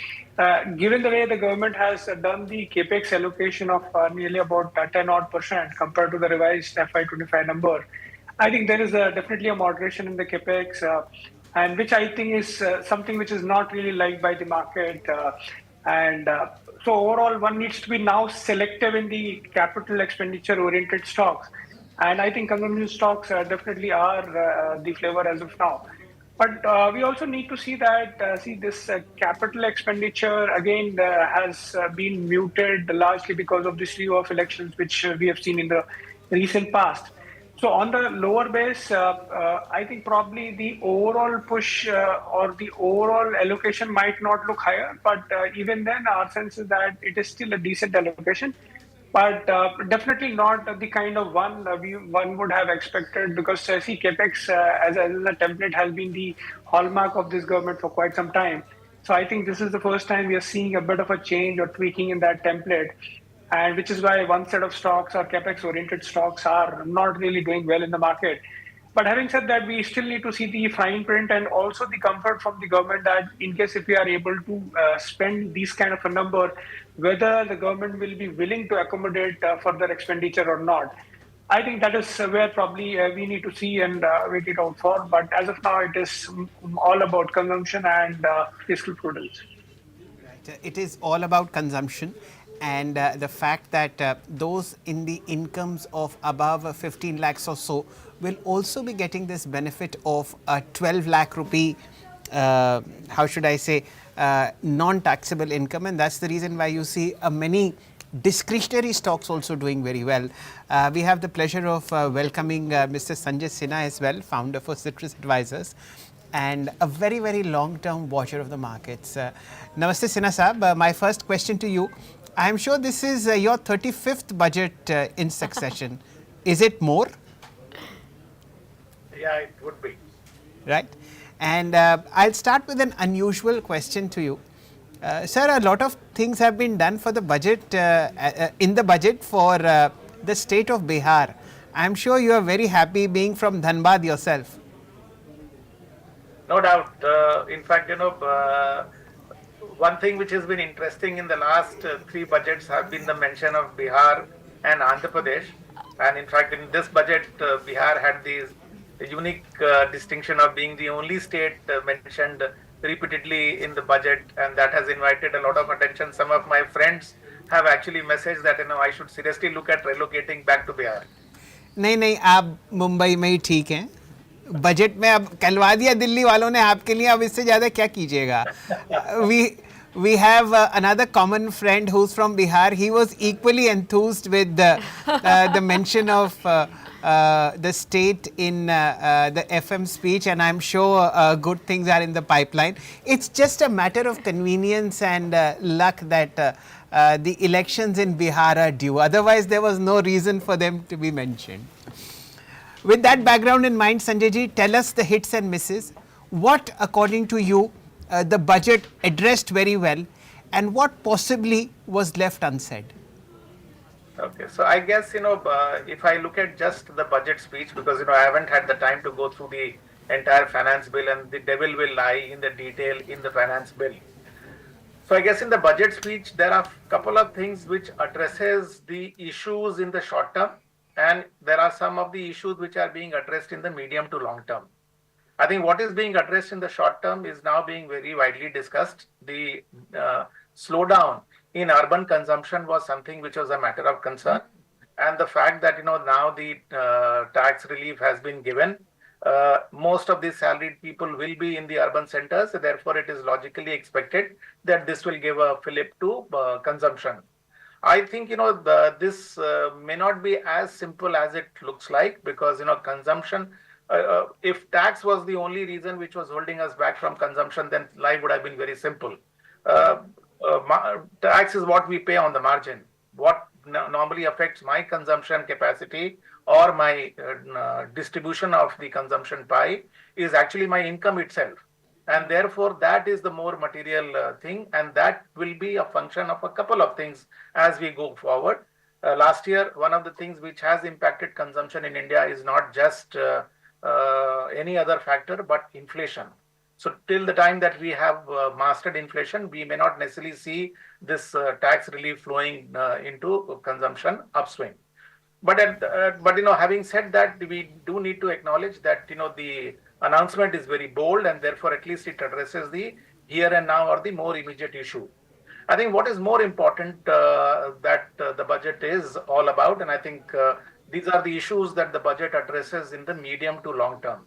given the way the government has done the capex allocation of nearly about 10 odd % compared to the revised FY25 number, I think there is definitely a moderation in the capex, and which I think is something which is not really liked by the market. So overall, one needs to be now selective in the capital expenditure oriented stocks. And I think consumption stocks definitely are the flavor as of now. But we also need to see that this capital expenditure again has been muted largely because of the slew of elections which we have seen in the recent past. So on the lower base, I think probably the overall push or the overall allocation might not look higher, but even then our sense is that it is still a decent allocation, but definitely not the kind of one one would have expected, because see, capex as a template has been the hallmark of this government for quite some time. So I think this is the first time we are seeing a bit of a change or tweaking in that template, and which is why one set of stocks or capex oriented stocks are not really doing well in the market. But having said that, we still need to see the fine print and also the comfort from the government that in case if we are able to spend these kind of a number, whether the government will be willing to accommodate further expenditure or not. I think that is where probably we need to see and wait it out for. But as of now, it is all about consumption and fiscal prudence. Right. It is all about consumption. And the fact that those in the incomes of above 15 lakhs or so will also be getting this benefit of a 12 lakh rupee, how should I say, non-taxable income. And that's the reason why you see many discretionary stocks also doing very well. We have the pleasure of welcoming Mr. Sanjay Sinha as well, founder for Citrus Advisors, and a very, very long-term watcher of the markets. Namaste Sinha Saab, my first question to you. I am sure this is your 35th budget in succession. Is it more? Yeah, it would be. Right. And I'll start with an unusual question to you. Sir, a lot of things have been done for the budget, in the budget for the state of Bihar. I'm sure you are very happy being from Dhanbad yourself. No doubt. In fact, one thing which has been interesting in the last 3 budgets have been the mention of Bihar and Andhra Pradesh. And in fact, in this budget, Bihar had the unique distinction of being the only state mentioned repeatedly in the budget, and that has invited a lot of attention. Some of my friends have actually messaged that I should seriously look at relocating back to Bihar. नहीं, आप मुंबई में ही ठीक हैं. Budget में अब कहलवा दिया दिल्ली वालों ने आपके लिए, अब इससे ज़्यादा क्या कीजिएगा. We have another common friend who's from Bihar. He was equally enthused with the mention of the state in the FM speech, and I'm sure good things are in the pipeline. It's just a matter of convenience and luck that the elections in Bihar are due. Otherwise, there was no reason for them to be mentioned. With that background in mind, Sanjay ji, tell us the hits and misses. What, according to you, the budget addressed very well, and what possibly was left unsaid? Okay, so I guess, if I look at just the budget speech, because, I haven't had the time to go through the entire finance bill, and the devil will lie in the detail in the finance bill. So I guess in the budget speech, there are a couple of things which addresses the issues in the short term, and there are some of the issues which are being addressed in the medium to long term. I think what is being addressed in the short term is now being very widely discussed. The slowdown in urban consumption was something which was a matter of concern. And the fact that, now the tax relief has been given, most of the salaried people will be in the urban centers. So therefore, it is logically expected that this will give a fillip to consumption. I think, this may not be as simple as it looks like, because, consumption if tax was the only reason which was holding us back from consumption, then life would have been very simple. Tax is what we pay on the margin. What normally affects my consumption capacity or my distribution of the consumption pie is actually my income itself. And therefore, that is the more material thing, and that will be a function of a couple of things as we go forward. Last year, one of the things which has impacted consumption in India is not just any other factor, but inflation. So till the time that we have mastered inflation, we may not necessarily see this tax relief flowing into consumption upswing. But having said that, we do need to acknowledge that the announcement is very bold, and therefore at least it addresses the here and now or the more immediate issue. I think what is more important that the budget is all about, and I think these are the issues that the budget addresses in the medium to long term.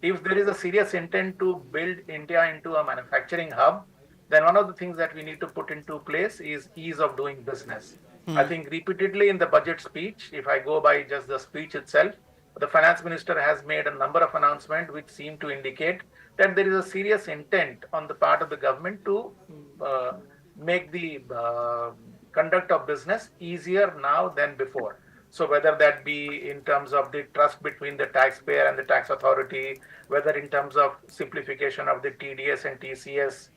If there is a serious intent to build India into a manufacturing hub, then one of the things that we need to put into place is ease of doing business. I think repeatedly in the budget speech, if I go by just the speech itself, the finance minister has made a number of announcements which seem to indicate that there is a serious intent on the part of the government to make the conduct of business easier now than before. So whether that be in terms of the trust between the taxpayer and the tax authority, whether in terms of simplification of the TDS and TCS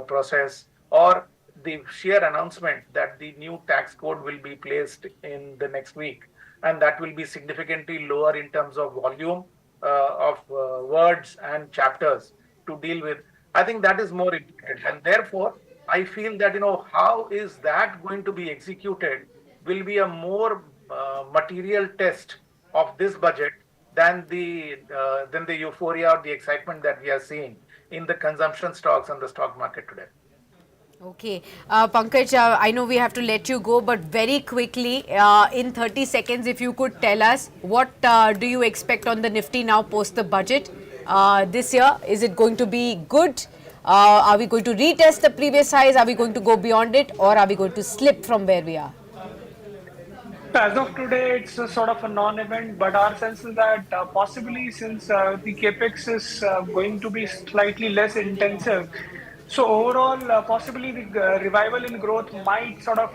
process, or the sheer announcement that the new tax code will be placed in the next week, and that will be significantly lower in terms of volume of words and chapters to deal with. I think that is more important, and therefore I feel that how is that going to be executed will be a more material test of this budget than the euphoria or the excitement that we are seeing in the consumption stocks and the stock market today. Okay. Pankaj, I know we have to let you go, but very quickly, in 30 seconds, if you could tell us what do you expect on the Nifty now post the budget this year? Is it going to be good? Are we going to retest the previous highs? Are we going to go beyond it? Or are we going to slip from where we are? As of today, it's a sort of a non-event, but our sense is that possibly since the capex is going to be slightly less intensive, so overall, possibly the revival in growth might sort of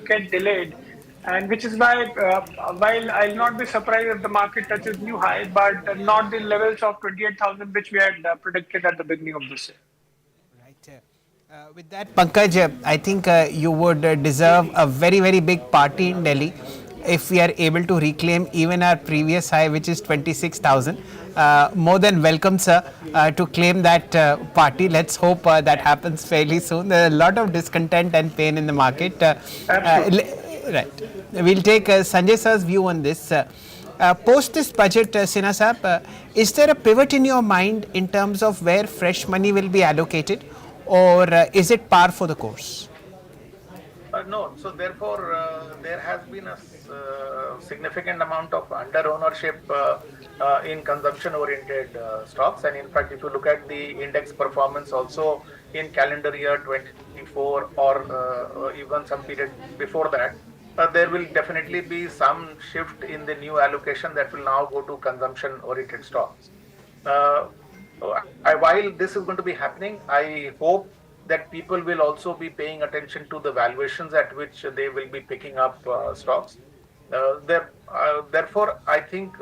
get delayed, and which is why, while I'll not be surprised if the market touches new high, but not the levels of 28,000 which we had predicted at the beginning of this year. With that, Pankaj, I think you would deserve a very, very big party in Delhi if we are able to reclaim even our previous high, which is 26,000. More than welcome, sir, to claim that party. Let's hope that happens fairly soon. There are a lot of discontent and pain in the market. Right. We'll take Sanjay sir's view on this. Post this budget, Sinha Saab, is there a pivot in your mind in terms of where fresh money will be allocated, or is it par for the course? No, so therefore there has been a significant amount of under ownership in consumption oriented stocks, and in fact if you look at the index performance also in calendar year 24 or even some period before that, there will definitely be some shift in the new allocation that will now go to consumption oriented stocks. While this is going to be happening, I hope that people will also be paying attention to the valuations at which they will be picking up stocks. Therefore, I think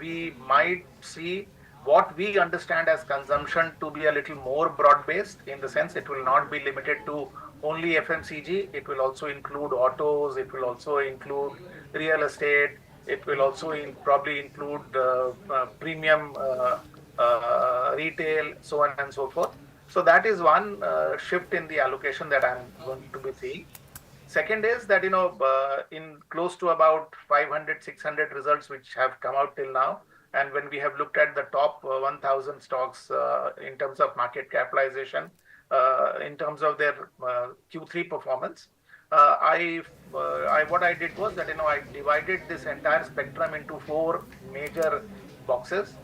we might see what we understand as consumption to be a little more broad-based, in the sense it will not be limited to only FMCG. It will also include autos. It will also include real estate. It will also probably include premium retail, so on and so forth. So that is one shift in the allocation that I'm going to be seeing. Second is that, in close to about 500, 600 results which have come out till now, and when we have looked at the top 1,000 stocks in terms of market capitalization, in terms of their Q3 performance, what I did was that, I divided this entire spectrum into 4 major boxes.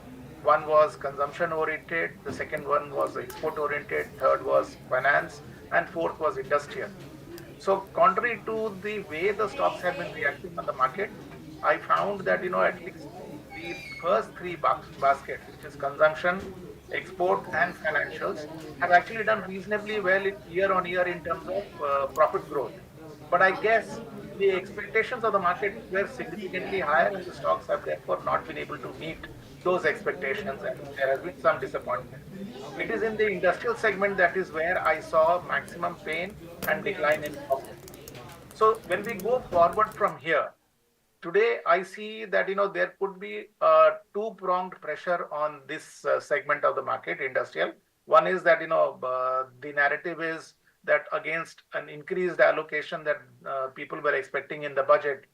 One was consumption oriented, the second one was export oriented, third was finance, and fourth was industrial. So contrary to the way the stocks have been reacting on the market, I found that, at least the first three baskets, which is consumption, export, and financials, have actually done reasonably well year on year in terms of profit growth. But I guess the expectations of the market were significantly higher, and the stocks have therefore not been able to meet those expectations, and there has been some disappointment. It is in the industrial segment that is where I saw maximum pain and decline in profit. So when we go forward from here, today I see that there could be a two-pronged pressure on this segment of the market, industrial. One is that the narrative is that against an increased allocation that people were expecting in the budget,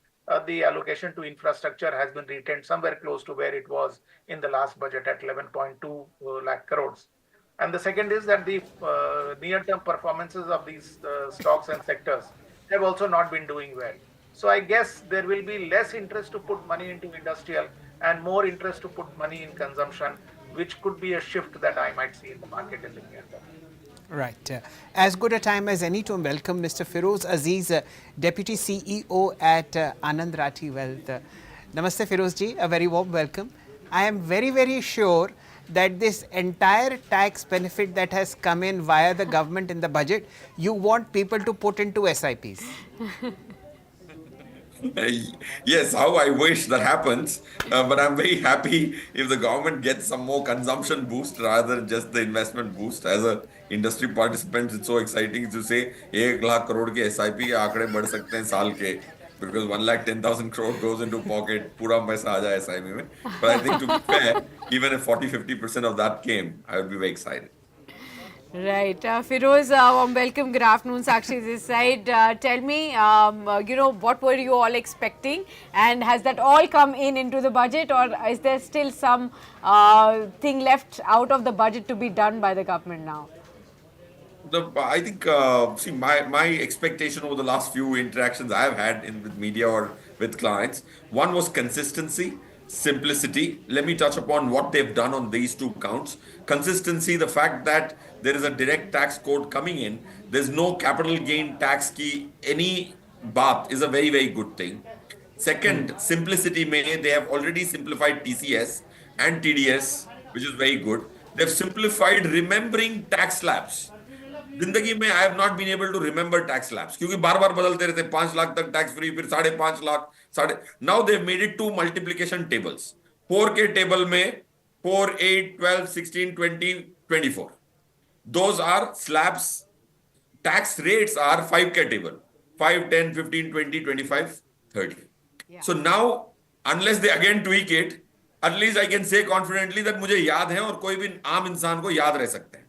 the allocation to infrastructure has been retained somewhere close to where it was in the last budget at 11.2 lakh crores. And the second is that the near-term performances of these stocks and sectors have also not been doing well. So I guess there will be less interest to put money into industrial and more interest to put money in consumption, which could be a shift that I might see in the market in the near term. Right. As good a time as any to welcome Mr. Feroz Aziz, Deputy CEO at Anand Rathi Wealth. Namaste Feroz ji, a very warm welcome. I am very, very sure that this entire tax benefit that has come in via the government in the budget, you want people to put into SIPs. Yes, how I wish that happens, but I'm very happy if the government gets some more consumption boost rather than just the investment boost. As a industry participant, it's so exciting to say 1 lakh crore के SIP के आंकड़े बढ़ सकते हैं साल के, because 1,10,000 crore goes into pocket, पूरा पैसा आ जाए SIP में. But I think to be fair, even if 40-50% of that came, I would be very excited. Right. Feroz, warm welcome. Good afternoon. Sakshi this side. Tell me, what were you all expecting? And has that all come into the budget, or is there still some thing left out of the budget to be done by the government now? I think, see, my expectation over the last few interactions I've had with media or with clients, one was consistency, simplicity. Let me touch upon what they've done on these two counts. Consistency, the fact that there is a direct tax code coming in, there's no capital gain tax ki any baat is a very, very good thing. Second, simplicity they have already simplified TCS and TDS, which is very good. They've simplified remembering tax slabs. जिंदगी में I have not been able to remember tax slabs क्योंकि बार-बार बदलते रहते 5 लाख तक tax free फिर 5.5 lakh now they've made it 2 multiplication tables 4 के table में 4 8 12 16 20 24 those are slabs tax rates are 5 के table 5 10 15 20 25 30 so now unless they again tweak it at least I can say confidently that मुझे याद है और कोई भी आम इंसान को याद रह सकते हैं.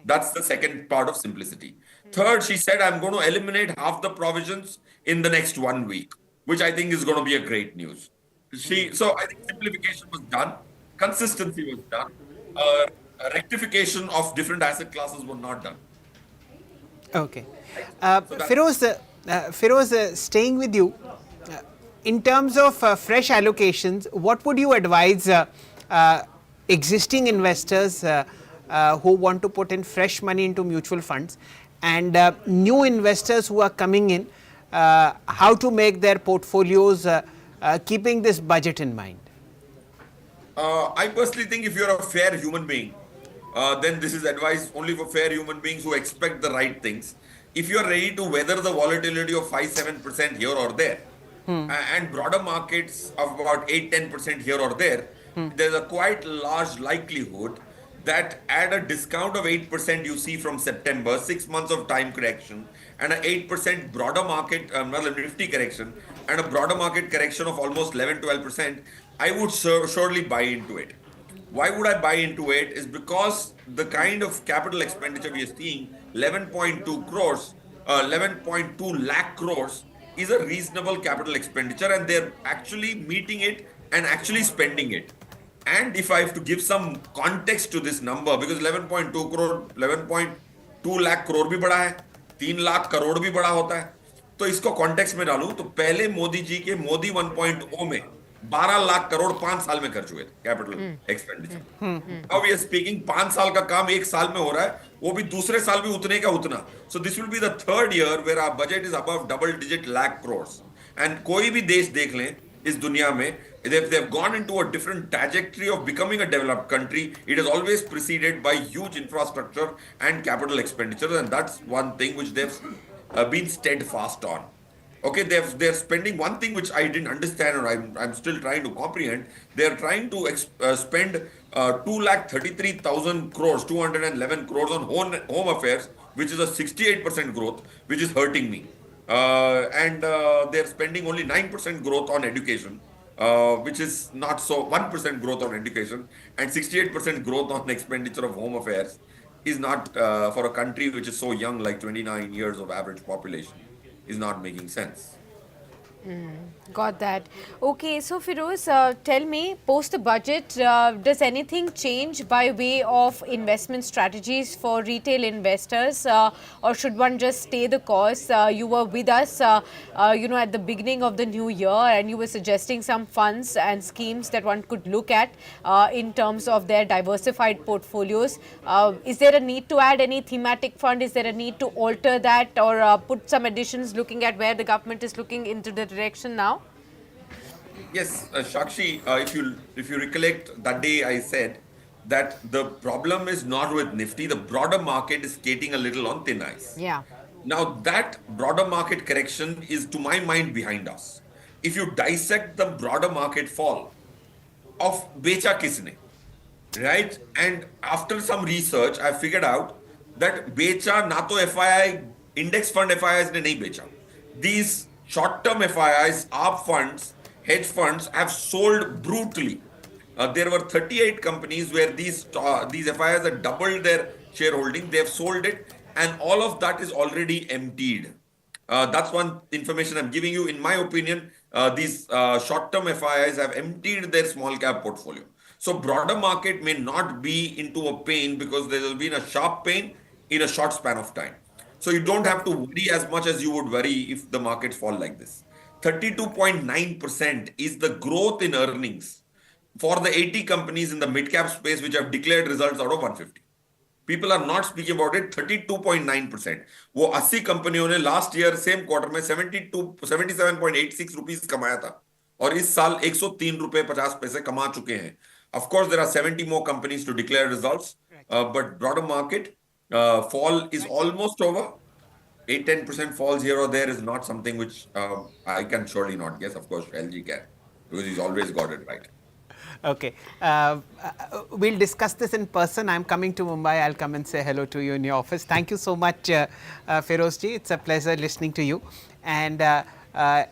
That's the second part of simplicity. Third, she said, I'm going to eliminate half the provisions in the next 1 week, which I think is going to be a great news. So I think simplification was done, consistency was done, rectification of different asset classes were not done. Okay. Feroz, staying with you, in terms of fresh allocations, what would you advise existing investors who want to put in fresh money into mutual funds and new investors who are coming in, how to make their portfolios keeping this budget in mind? I personally think if you're a fair human being, then this is advice only for fair human beings who expect the right things. If you're ready to weather the volatility of 5-7% here or there, and broader markets of about 8-10% here or there, there's a quite large likelihood that at a discount of 8% you see from September, 6 months of time correction, and an 8% broader market, nifty correction, and a broader market correction of almost 11-12%, I would surely buy into it. Why would I buy into it? Is because the kind of capital expenditure we are seeing, 11.2 crores, 11.2 lakh crores, is a reasonable capital expenditure, and they're actually meeting it and actually spending it. And if I have to give some context to this number, because 11.2 crore, 11.2 lakh crore भी बड़ा है, 3 लाख करोड़ भी बड़ा होता है, तो इसको context में डालूं तो पहले मोदी जी के मोदी 1.0 में 12 लाख करोड़ 5 साल में खर्च हुए थे capital expenditure. Now we are speaking 5 साल का काम 1 साल में हो रहा है, वो भी दूसरे साल भी उतने का उतना. So this will be the third year where our budget is above double digit lakh crores. And कोई भी देश देख लें is dunya mein. They've gone into a different trajectory of becoming a developed country. It is always preceded by huge infrastructure and capital expenditure, and that's one thing which they've been steadfast on. Okay, they're spending one thing which I didn't understand, or I'm still trying to comprehend. They're trying to spend 2,33,000 crores, 211 crores on home affairs, which is a 68% growth, which is hurting me. And they're spending only 9% growth on education, which is not so. 1% growth on education and 68% growth on expenditure of home affairs is not, for a country which is so young, like 29 years of average population, is not making sense. Got that. Okay, so Firoz, tell me, post the budget, does anything change by way of investment strategies for retail investors, or should one just stay the course? You were with us, at the beginning of the new year, and you were suggesting some funds and schemes that one could look at in terms of their diversified portfolios. Is there a need to add any thematic fund? Is there a need to alter that, or put some additions looking at where the government is looking into the direction now? Yes, Shakshi, if you recollect that day, I said that the problem is not with Nifty. The broader market is skating a little on thin ice. Yeah. Now that broader market correction is, to my mind, behind us. If you dissect the broader market fall of becha kisne, right? And after some research, I figured out that becha na to FII index fund FIIs ne nahi becha. These short-term FIIs, ARB funds, hedge funds have sold brutally. There were 38 companies where these FIIs had doubled their shareholding. They have sold it, and all of that is already emptied. That's one information I'm giving you. In my opinion, these short-term FIIs have emptied their small cap portfolio. So broader market may not be into a pain because there will be a sharp pain in a short span of time. So you don't have to worry as much as you would worry if the markets fall like this. 32.9% is the growth in earnings for the 80 companies in the mid-cap space which have declared results out of 150. People are not speaking about it. 32.9%. वो 80 कंपनियों ने last year same quarter में 77.86 rupees कमाया था, और इस साल 103 रुपए 50 पैसे कमा चुके हैं. Of course, there are 70 more companies to declare results, but broader market fall is almost over. 8-10% falls here or there is not something which I can surely not guess. Of course, LG can, because he's always got it right. Okay. We'll discuss this in person. I'm coming to Mumbai. I'll come and say hello to you in your office. Thank you so much, Feroz ji. It's a pleasure listening to you. And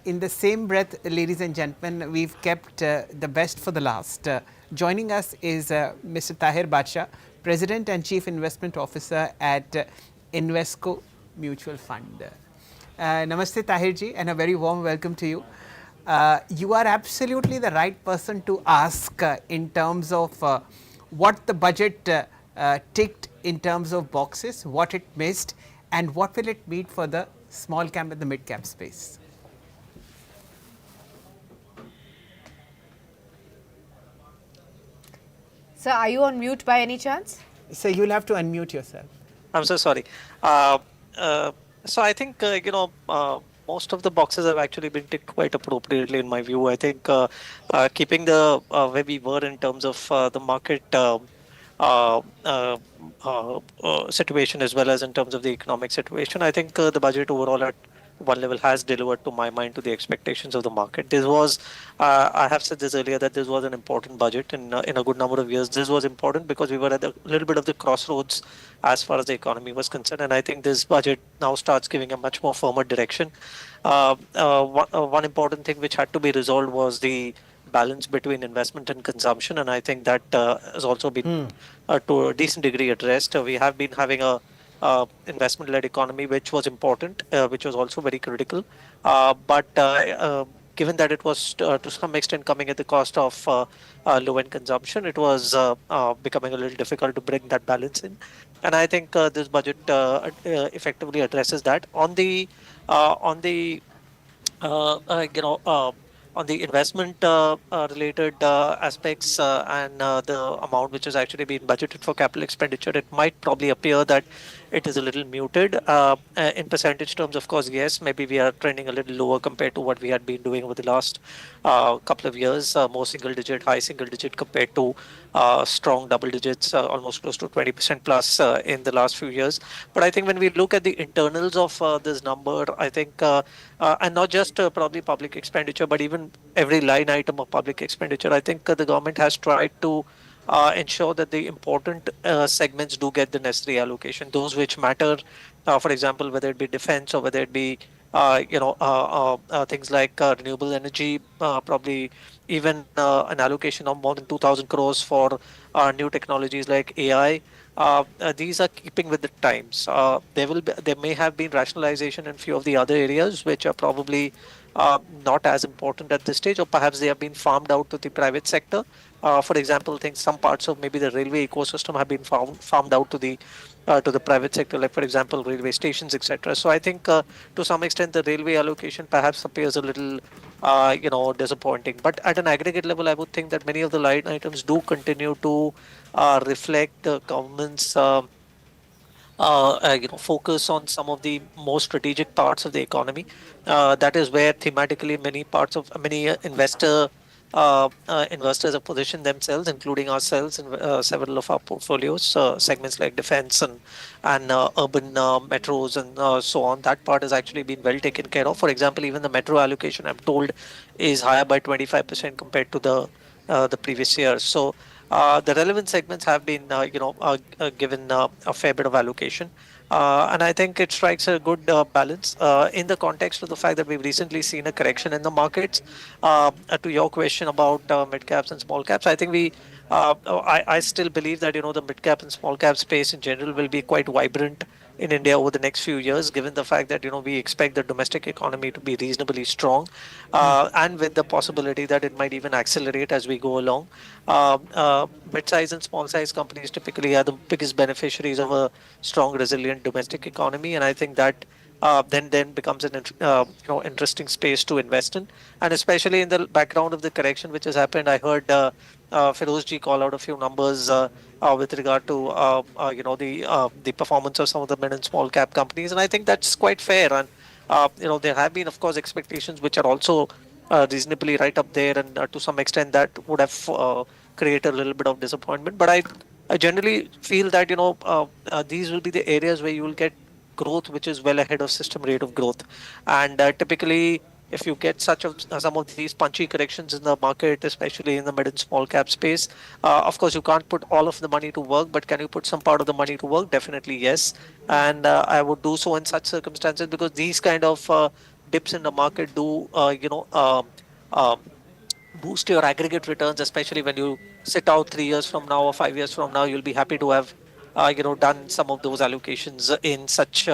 in the same breath, ladies and gentlemen, we've kept the best for the last. Joining us is Mr. Tahir Badshah, President and Chief Investment Officer at Invesco Mutual Fund. Namaste Tahir ji, and a very warm welcome to you. You are absolutely the right person to ask in terms of what the budget ticked in terms of boxes, what it missed, and what will it mean for the small cap and the mid cap space. Sir, are you on mute by any chance? So you'll have to unmute yourself. I'm so sorry. So I think, most of the boxes have actually been ticked quite appropriately in my view. I think keeping the where we were in terms of the market situation as well as in terms of the economic situation, I think the budget overall at one level has delivered, to my mind, to the expectations of the market. This was, I have said this earlier, that this was an important budget in a good number of years. This was important because we were at a little bit of the crossroads as far as the economy was concerned, and I think this budget now starts giving a much more firmer direction. One important thing which had to be resolved was the balance between investment and consumption, and I think that has also been to a decent degree addressed. We have been having a investment-led economy, which was important, which was also very critical. But given that it was to some extent coming at the cost of low-end consumption, it was becoming a little difficult to bring that balance in. And I think this budget effectively addresses that. On the investment related aspects and the amount which has actually been budgeted for capital expenditure, it might probably appear that it is a little muted. In percentage terms, of course, yes, maybe we are trending a little lower compared to what we had been doing over the last couple of years, more single digit, high single digit compared to strong double digits, almost close to 20% plus in the last few years. But I think when we look at the internals of this number, I think, and not just probably public expenditure, but even every line item of public expenditure, I think the government has tried to ensure that the important segments do get the necessary allocation. Those which matter, for example, whether it be defense or whether it be things like renewable energy, probably even an allocation of more than 2,000 crores for new technologies like AI. These are keeping with the times. There may have been rationalization in few of the other areas which are probably not as important at this stage, or perhaps they have been farmed out to the private sector. For example, think some parts of maybe the railway ecosystem have been farmed out to the private sector, like for example, railway stations, etc. So I think to some extent the railway allocation perhaps appears a little, disappointing. But at an aggregate level, I would think that many of the line items do continue to reflect the government's focus on some of the more strategic parts of the economy. That is where thematically many investors have positioned themselves, including ourselves in several of our portfolios, segments like defense and urban metros and so on. That part has actually been well taken care of. For example, even the metro allocation, I'm told, is higher by 25% compared to the previous year. So the relevant segments have been, given a fair bit of allocation. And I think it strikes a good balance in the context of the fact that we've recently seen a correction in the markets. To your question about mid caps and small caps, I think I still believe that the mid cap and small cap space in general will be quite vibrant in India over the next few years, given the fact that we expect the domestic economy to be reasonably strong, and with the possibility that it might even accelerate as we go along. Mid-size and small-size companies typically are the biggest beneficiaries of a strong, resilient domestic economy, and I think that then becomes an interesting space to invest in, and especially in the background of the correction which has happened. I heard Feroz ji call out a few numbers with regard to the performance of some of the mid and small cap companies, and I think that's quite fair. And there have been, of course, expectations which are also reasonably right up there, and to some extent that would have created a little bit of disappointment. But I generally feel that these will be the areas where you will get growth which is well ahead of system rate of growth, and typically if you get some of these punchy corrections in the market, especially in the mid and small cap space, of course you can't put all of the money to work, but can you put some part of the money to work? Definitely yes. And I would do so in such circumstances, because these kind of dips in the market do um, boost your aggregate returns, especially when you sit out 3 years from now or 5 years from now. You'll be happy to have done some of those allocations in such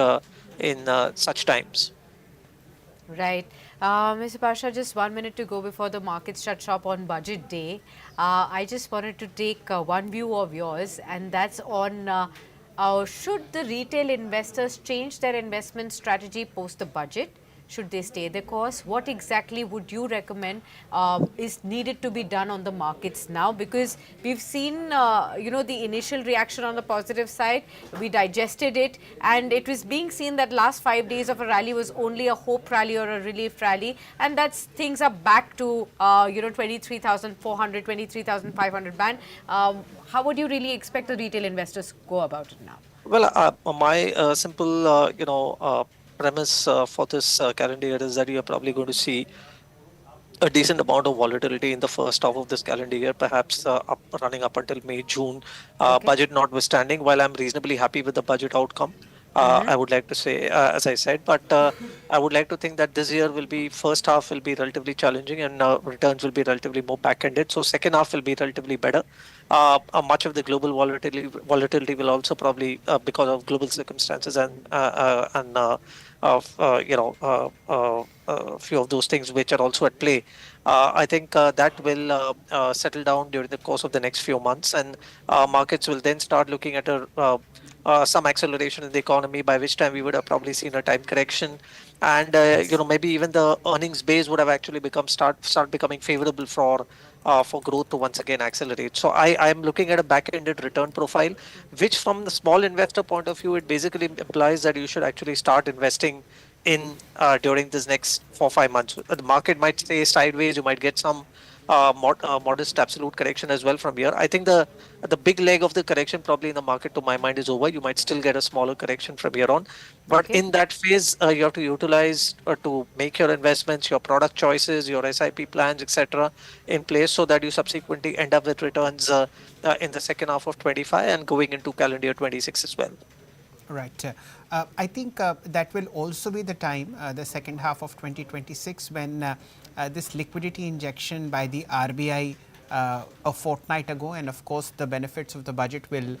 times. Right. Mr. Pasha, just 1 minute to go before the markets shut shop on budget day. I just wanted to take one view of yours, and that's on should the retail investors change their investment strategy post the budget? Should they stay the course? What exactly would you recommend is needed to be done on the markets now? Because we've seen, the initial reaction on the positive side. We digested it, and it was being seen that last 5 days of a rally was only a hope rally or a relief rally, and that's things are back to 23,400, 23,500 band. How would you really expect the retail investors to go about it now? Well, my simple, premise for this calendar year is that you are probably going to see a decent amount of volatility in the first half of this calendar year, perhaps running up until May, June, budget notwithstanding. While I'm reasonably happy with the budget outcome, I would like to say, as I said, but I would like to think that this year first half will be relatively challenging, and returns will be relatively more back-ended. So second half will be relatively better. Much of the global volatility will also probably, because of global circumstances and a few of those things which are also at play. I think that will settle down during the course of the next few months, and markets will then start looking at some acceleration in the economy, by which time we would have probably seen a time correction. and maybe even the earnings base would have actually start becoming favorable for growth to once again accelerate. So I am looking at a back-ended return profile, which from the small investor point of view, it basically implies that you should actually start investing in during this next 4 5 months. The market might stay sideways. You might get some modest absolute correction as well from here. I think the big leg of the correction probably in the market, to my mind, is over. You might still get a smaller correction from here on, but Okay. in that phase, you have to utilize to make your investments, your product choices, your SIP plans, etc., in place, so that you subsequently end up with returns in the second half of 25 and going into calendar year 26 as well. Right. I think that will also be the time, the second half of 2026, when this liquidity injection by the RBI a fortnight ago, and of course the benefits of the budget will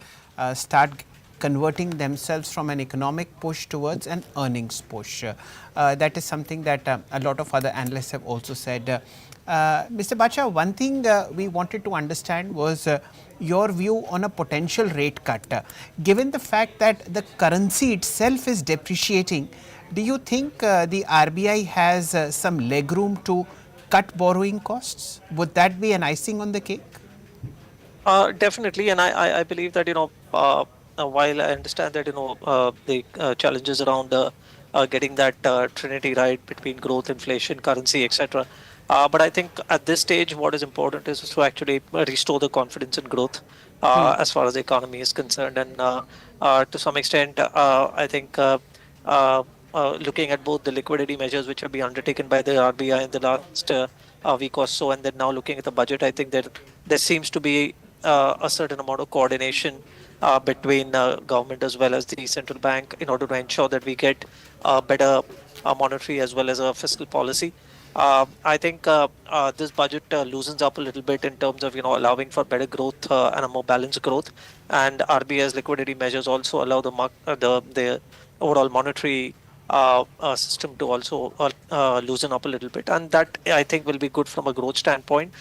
start converting themselves from an economic push towards an earnings push. That is something that a lot of other analysts have also said. Mr. Bacha, one thing we wanted to understand was your view on a potential rate cut. Given the fact that the currency itself is depreciating, do you think the RBI has some legroom to cut borrowing costs? Would that be an icing on the cake? Definitely, and I believe that while I understand that the challenges around getting that trinity right between growth, inflation, currency, etc. But I think at this stage, what is important is to actually restore the confidence in growth as far as the economy is concerned, and to some extent, I think looking at both the liquidity measures which have been undertaken by the RBI in the last week or so, and then now looking at the budget, I think that there seems to be a certain amount of coordination between government as well as the central bank in order to ensure that we get better monetary as well as a fiscal policy. I think this budget loosens up a little bit in terms of allowing for better growth and a more balanced growth, and RBI's liquidity measures also allow the overall monetary system to also loosen up a little bit, and that I think will be good from a growth standpoint.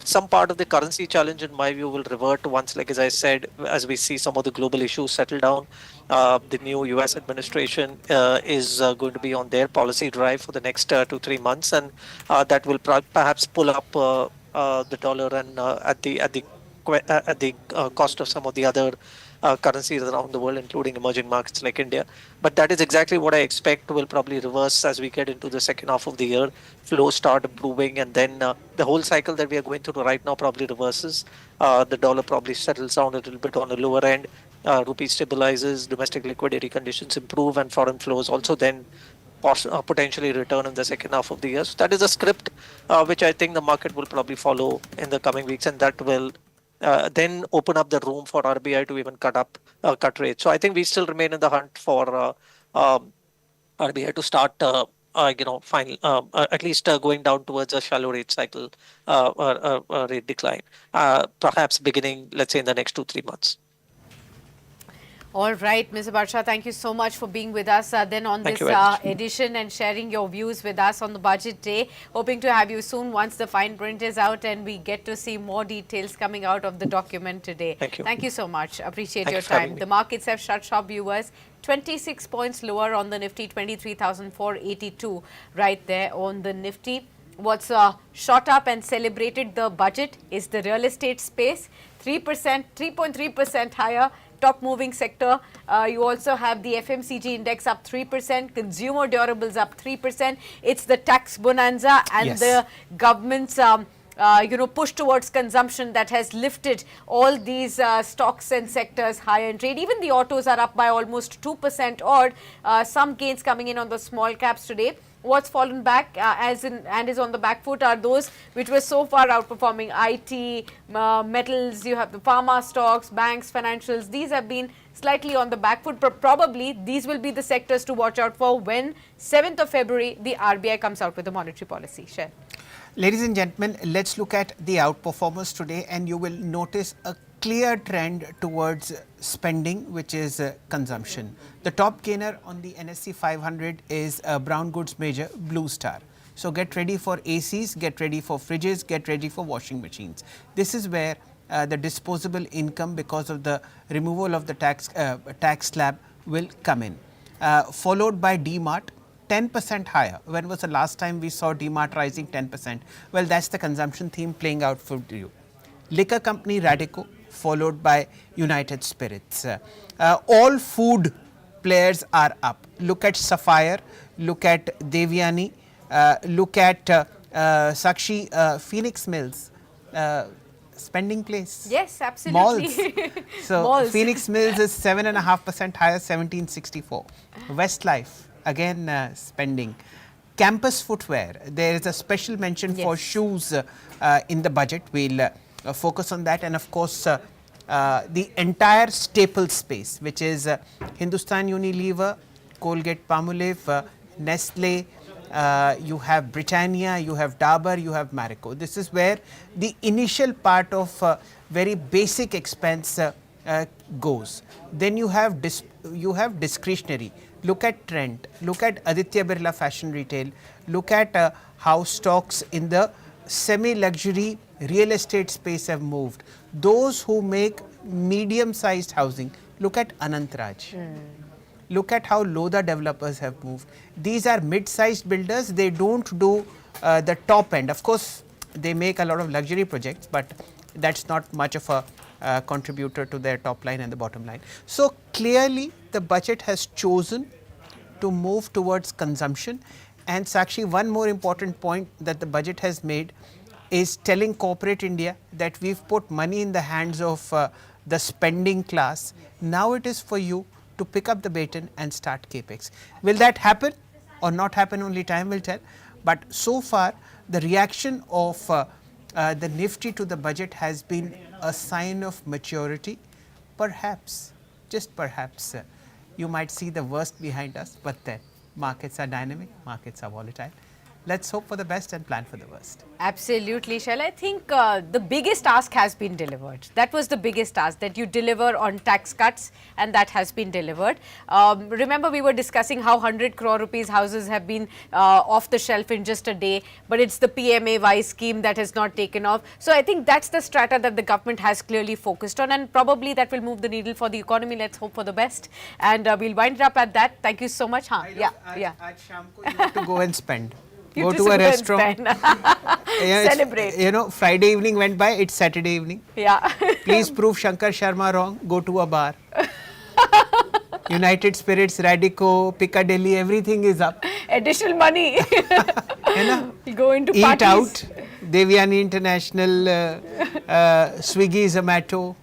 Some part of the currency challenge, in my view, will revert once, like as I said, as we see some of the global issues settle down. The new US administration is going to be on their policy drive for the next 2 3 months, and that will perhaps pull up the dollar and at the cost of some of the other currencies around the world, including emerging markets like India. But that is exactly what I expect will probably reverse as we get into the second half of the year. Flows start improving, and then the whole cycle that we are going through right now probably reverses. The dollar probably settles down a little bit on the lower end. Rupee stabilizes, domestic liquidity conditions improve, and foreign flows also then potentially return in the second half of the year. So that is a script which I think the market will probably follow in the coming weeks, and that will then open up the room for RBI to even cut rates. So I think we still remain in the hunt for RBI to start, at least going down towards a shallow rate cycle or rate decline, perhaps beginning, let's say, in the next 2 3 months. All right, Mr. Barsha, thank you so much for being with us then on Thank this edition and sharing your views with us on the budget day. Hoping to have you soon once the fine print is out and we get to see more details coming out of the document today. Thank you. Thank you so much. Appreciate Thank your you for having time. me. The markets have shut shop, viewers. 26 points lower on the Nifty, 23,482 right there on the Nifty. What's shot up and celebrated the budget is the real estate space, 3.3% higher. Top moving sector. You also have the FMCG index up 3%, consumer durables up 3%. It's the tax bonanza and the government's push towards consumption that has lifted all these stocks and sectors higher in trade. Even the autos are up by almost 2% odd. Some gains coming in on the small caps today. What's fallen back and is on the back foot are those which were so far outperforming: IT, metals, you have the pharma stocks, banks, financials. These have been slightly on the back foot, but probably these will be the sectors to watch out for when 7th of February the RBI comes out with the monetary policy. Share. Ladies and gentlemen, let's look at the outperformers today, and you will notice a clear trend towards spending, which is consumption. The top gainer on the NSE 500 is brown goods major Blue Star. So get ready for ACs, get ready for fridges, get ready for washing machines. This is where the disposable income, because of the removal of the tax slab, will come in. Followed by DMart, 10% higher. When was the last time we saw DMart rising 10%? Well, that's the consumption theme playing out for you. Liquor company Radico, followed by United Spirits. All food players are up. Look at Sapphire, look at Devyani, look at Sakshi, Phoenix Mills, spending place. Yes, absolutely. Malls. So Malls. Phoenix Mills is 7.5% higher, 1764. Westlife, again spending. Campus footwear, there is a special mention for shoes in the budget. We'll focus on that, and of course the entire staple space, which is Hindustan Unilever, Colgate Palmolive, Nestle, you have Britannia, you have Dabur, you have Marico. This is where the initial part of very basic expense goes. Then you have discretionary. Look at Trent, look at Aditya Birla Fashion Retail, look at how stocks in the semi-luxury real estate space have moved. Those who make medium-sized housing, look at Anantraj. Look at how low the developers have moved. These are mid-sized builders. They don't do the top end. Of course, they make a lot of luxury projects, but that's not much of a contributor to their top line and the bottom line. So clearly, the budget has chosen to move towards consumption. And Sakshi, one more important point that the budget has made is telling corporate India that we've put money in the hands of the spending class. Now it is for you to pick up the baton and start capex. Will that happen or not happen? Only time will tell. But so far, the reaction of the Nifty to the budget has been a sign of maturity. Perhaps, just perhaps, you might see the worst behind us, but then markets are dynamic, markets are volatile. Let's hope for the best and plan for the worst. Absolutely, Shall. I think the biggest task has been delivered. That was the biggest task, that you deliver on tax cuts, and that has been delivered. Remember, we were discussing how 100 crore rupees houses have been off the shelf in just a day, but it's the PMAY scheme that has not taken off. So I think that's the strata that the government has clearly focused on, and probably that will move the needle for the economy. Let's hope for the best. And we'll wind it up at that. Thank you so much. You have to go and spend. Go to a restaurant. Celebrate. You know, Friday evening went by, it's Saturday evening. Yeah. Please prove Shankar Sharma wrong, go to a bar. United Spirits, Radico, Piccadilly, everything is up. Additional money. Go into Eat parties. out, Devyani International, Swiggy, Zomato,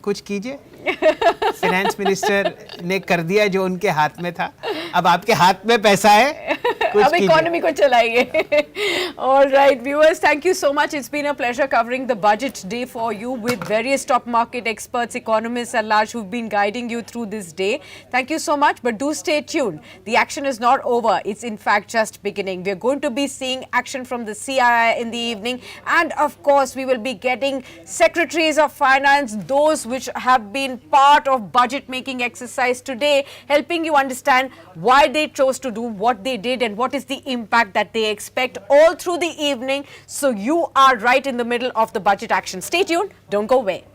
कुछ कीजिए. Finance minister ने कर दिया जो उनके हाथ में था. अब आपके हाथ में पैसा है. अब इकोनॉमी को चलाइए. All right, viewers, thank you so much. It's been a pleasure covering the budget day for you with various stock market experts, economists at large who've been guiding you through this day. Thank you so much, but do stay tuned. The action is not over. It's in fact just beginning. We're going to be seeing action from the CII in the evening, and of course, we will be getting secretaries of finance, those which have been part of budget making exercise today, helping you understand why they chose to do what they did and what is the impact that they expect all through the evening. So you are right in the middle of the budget action. Stay tuned. Don't go away.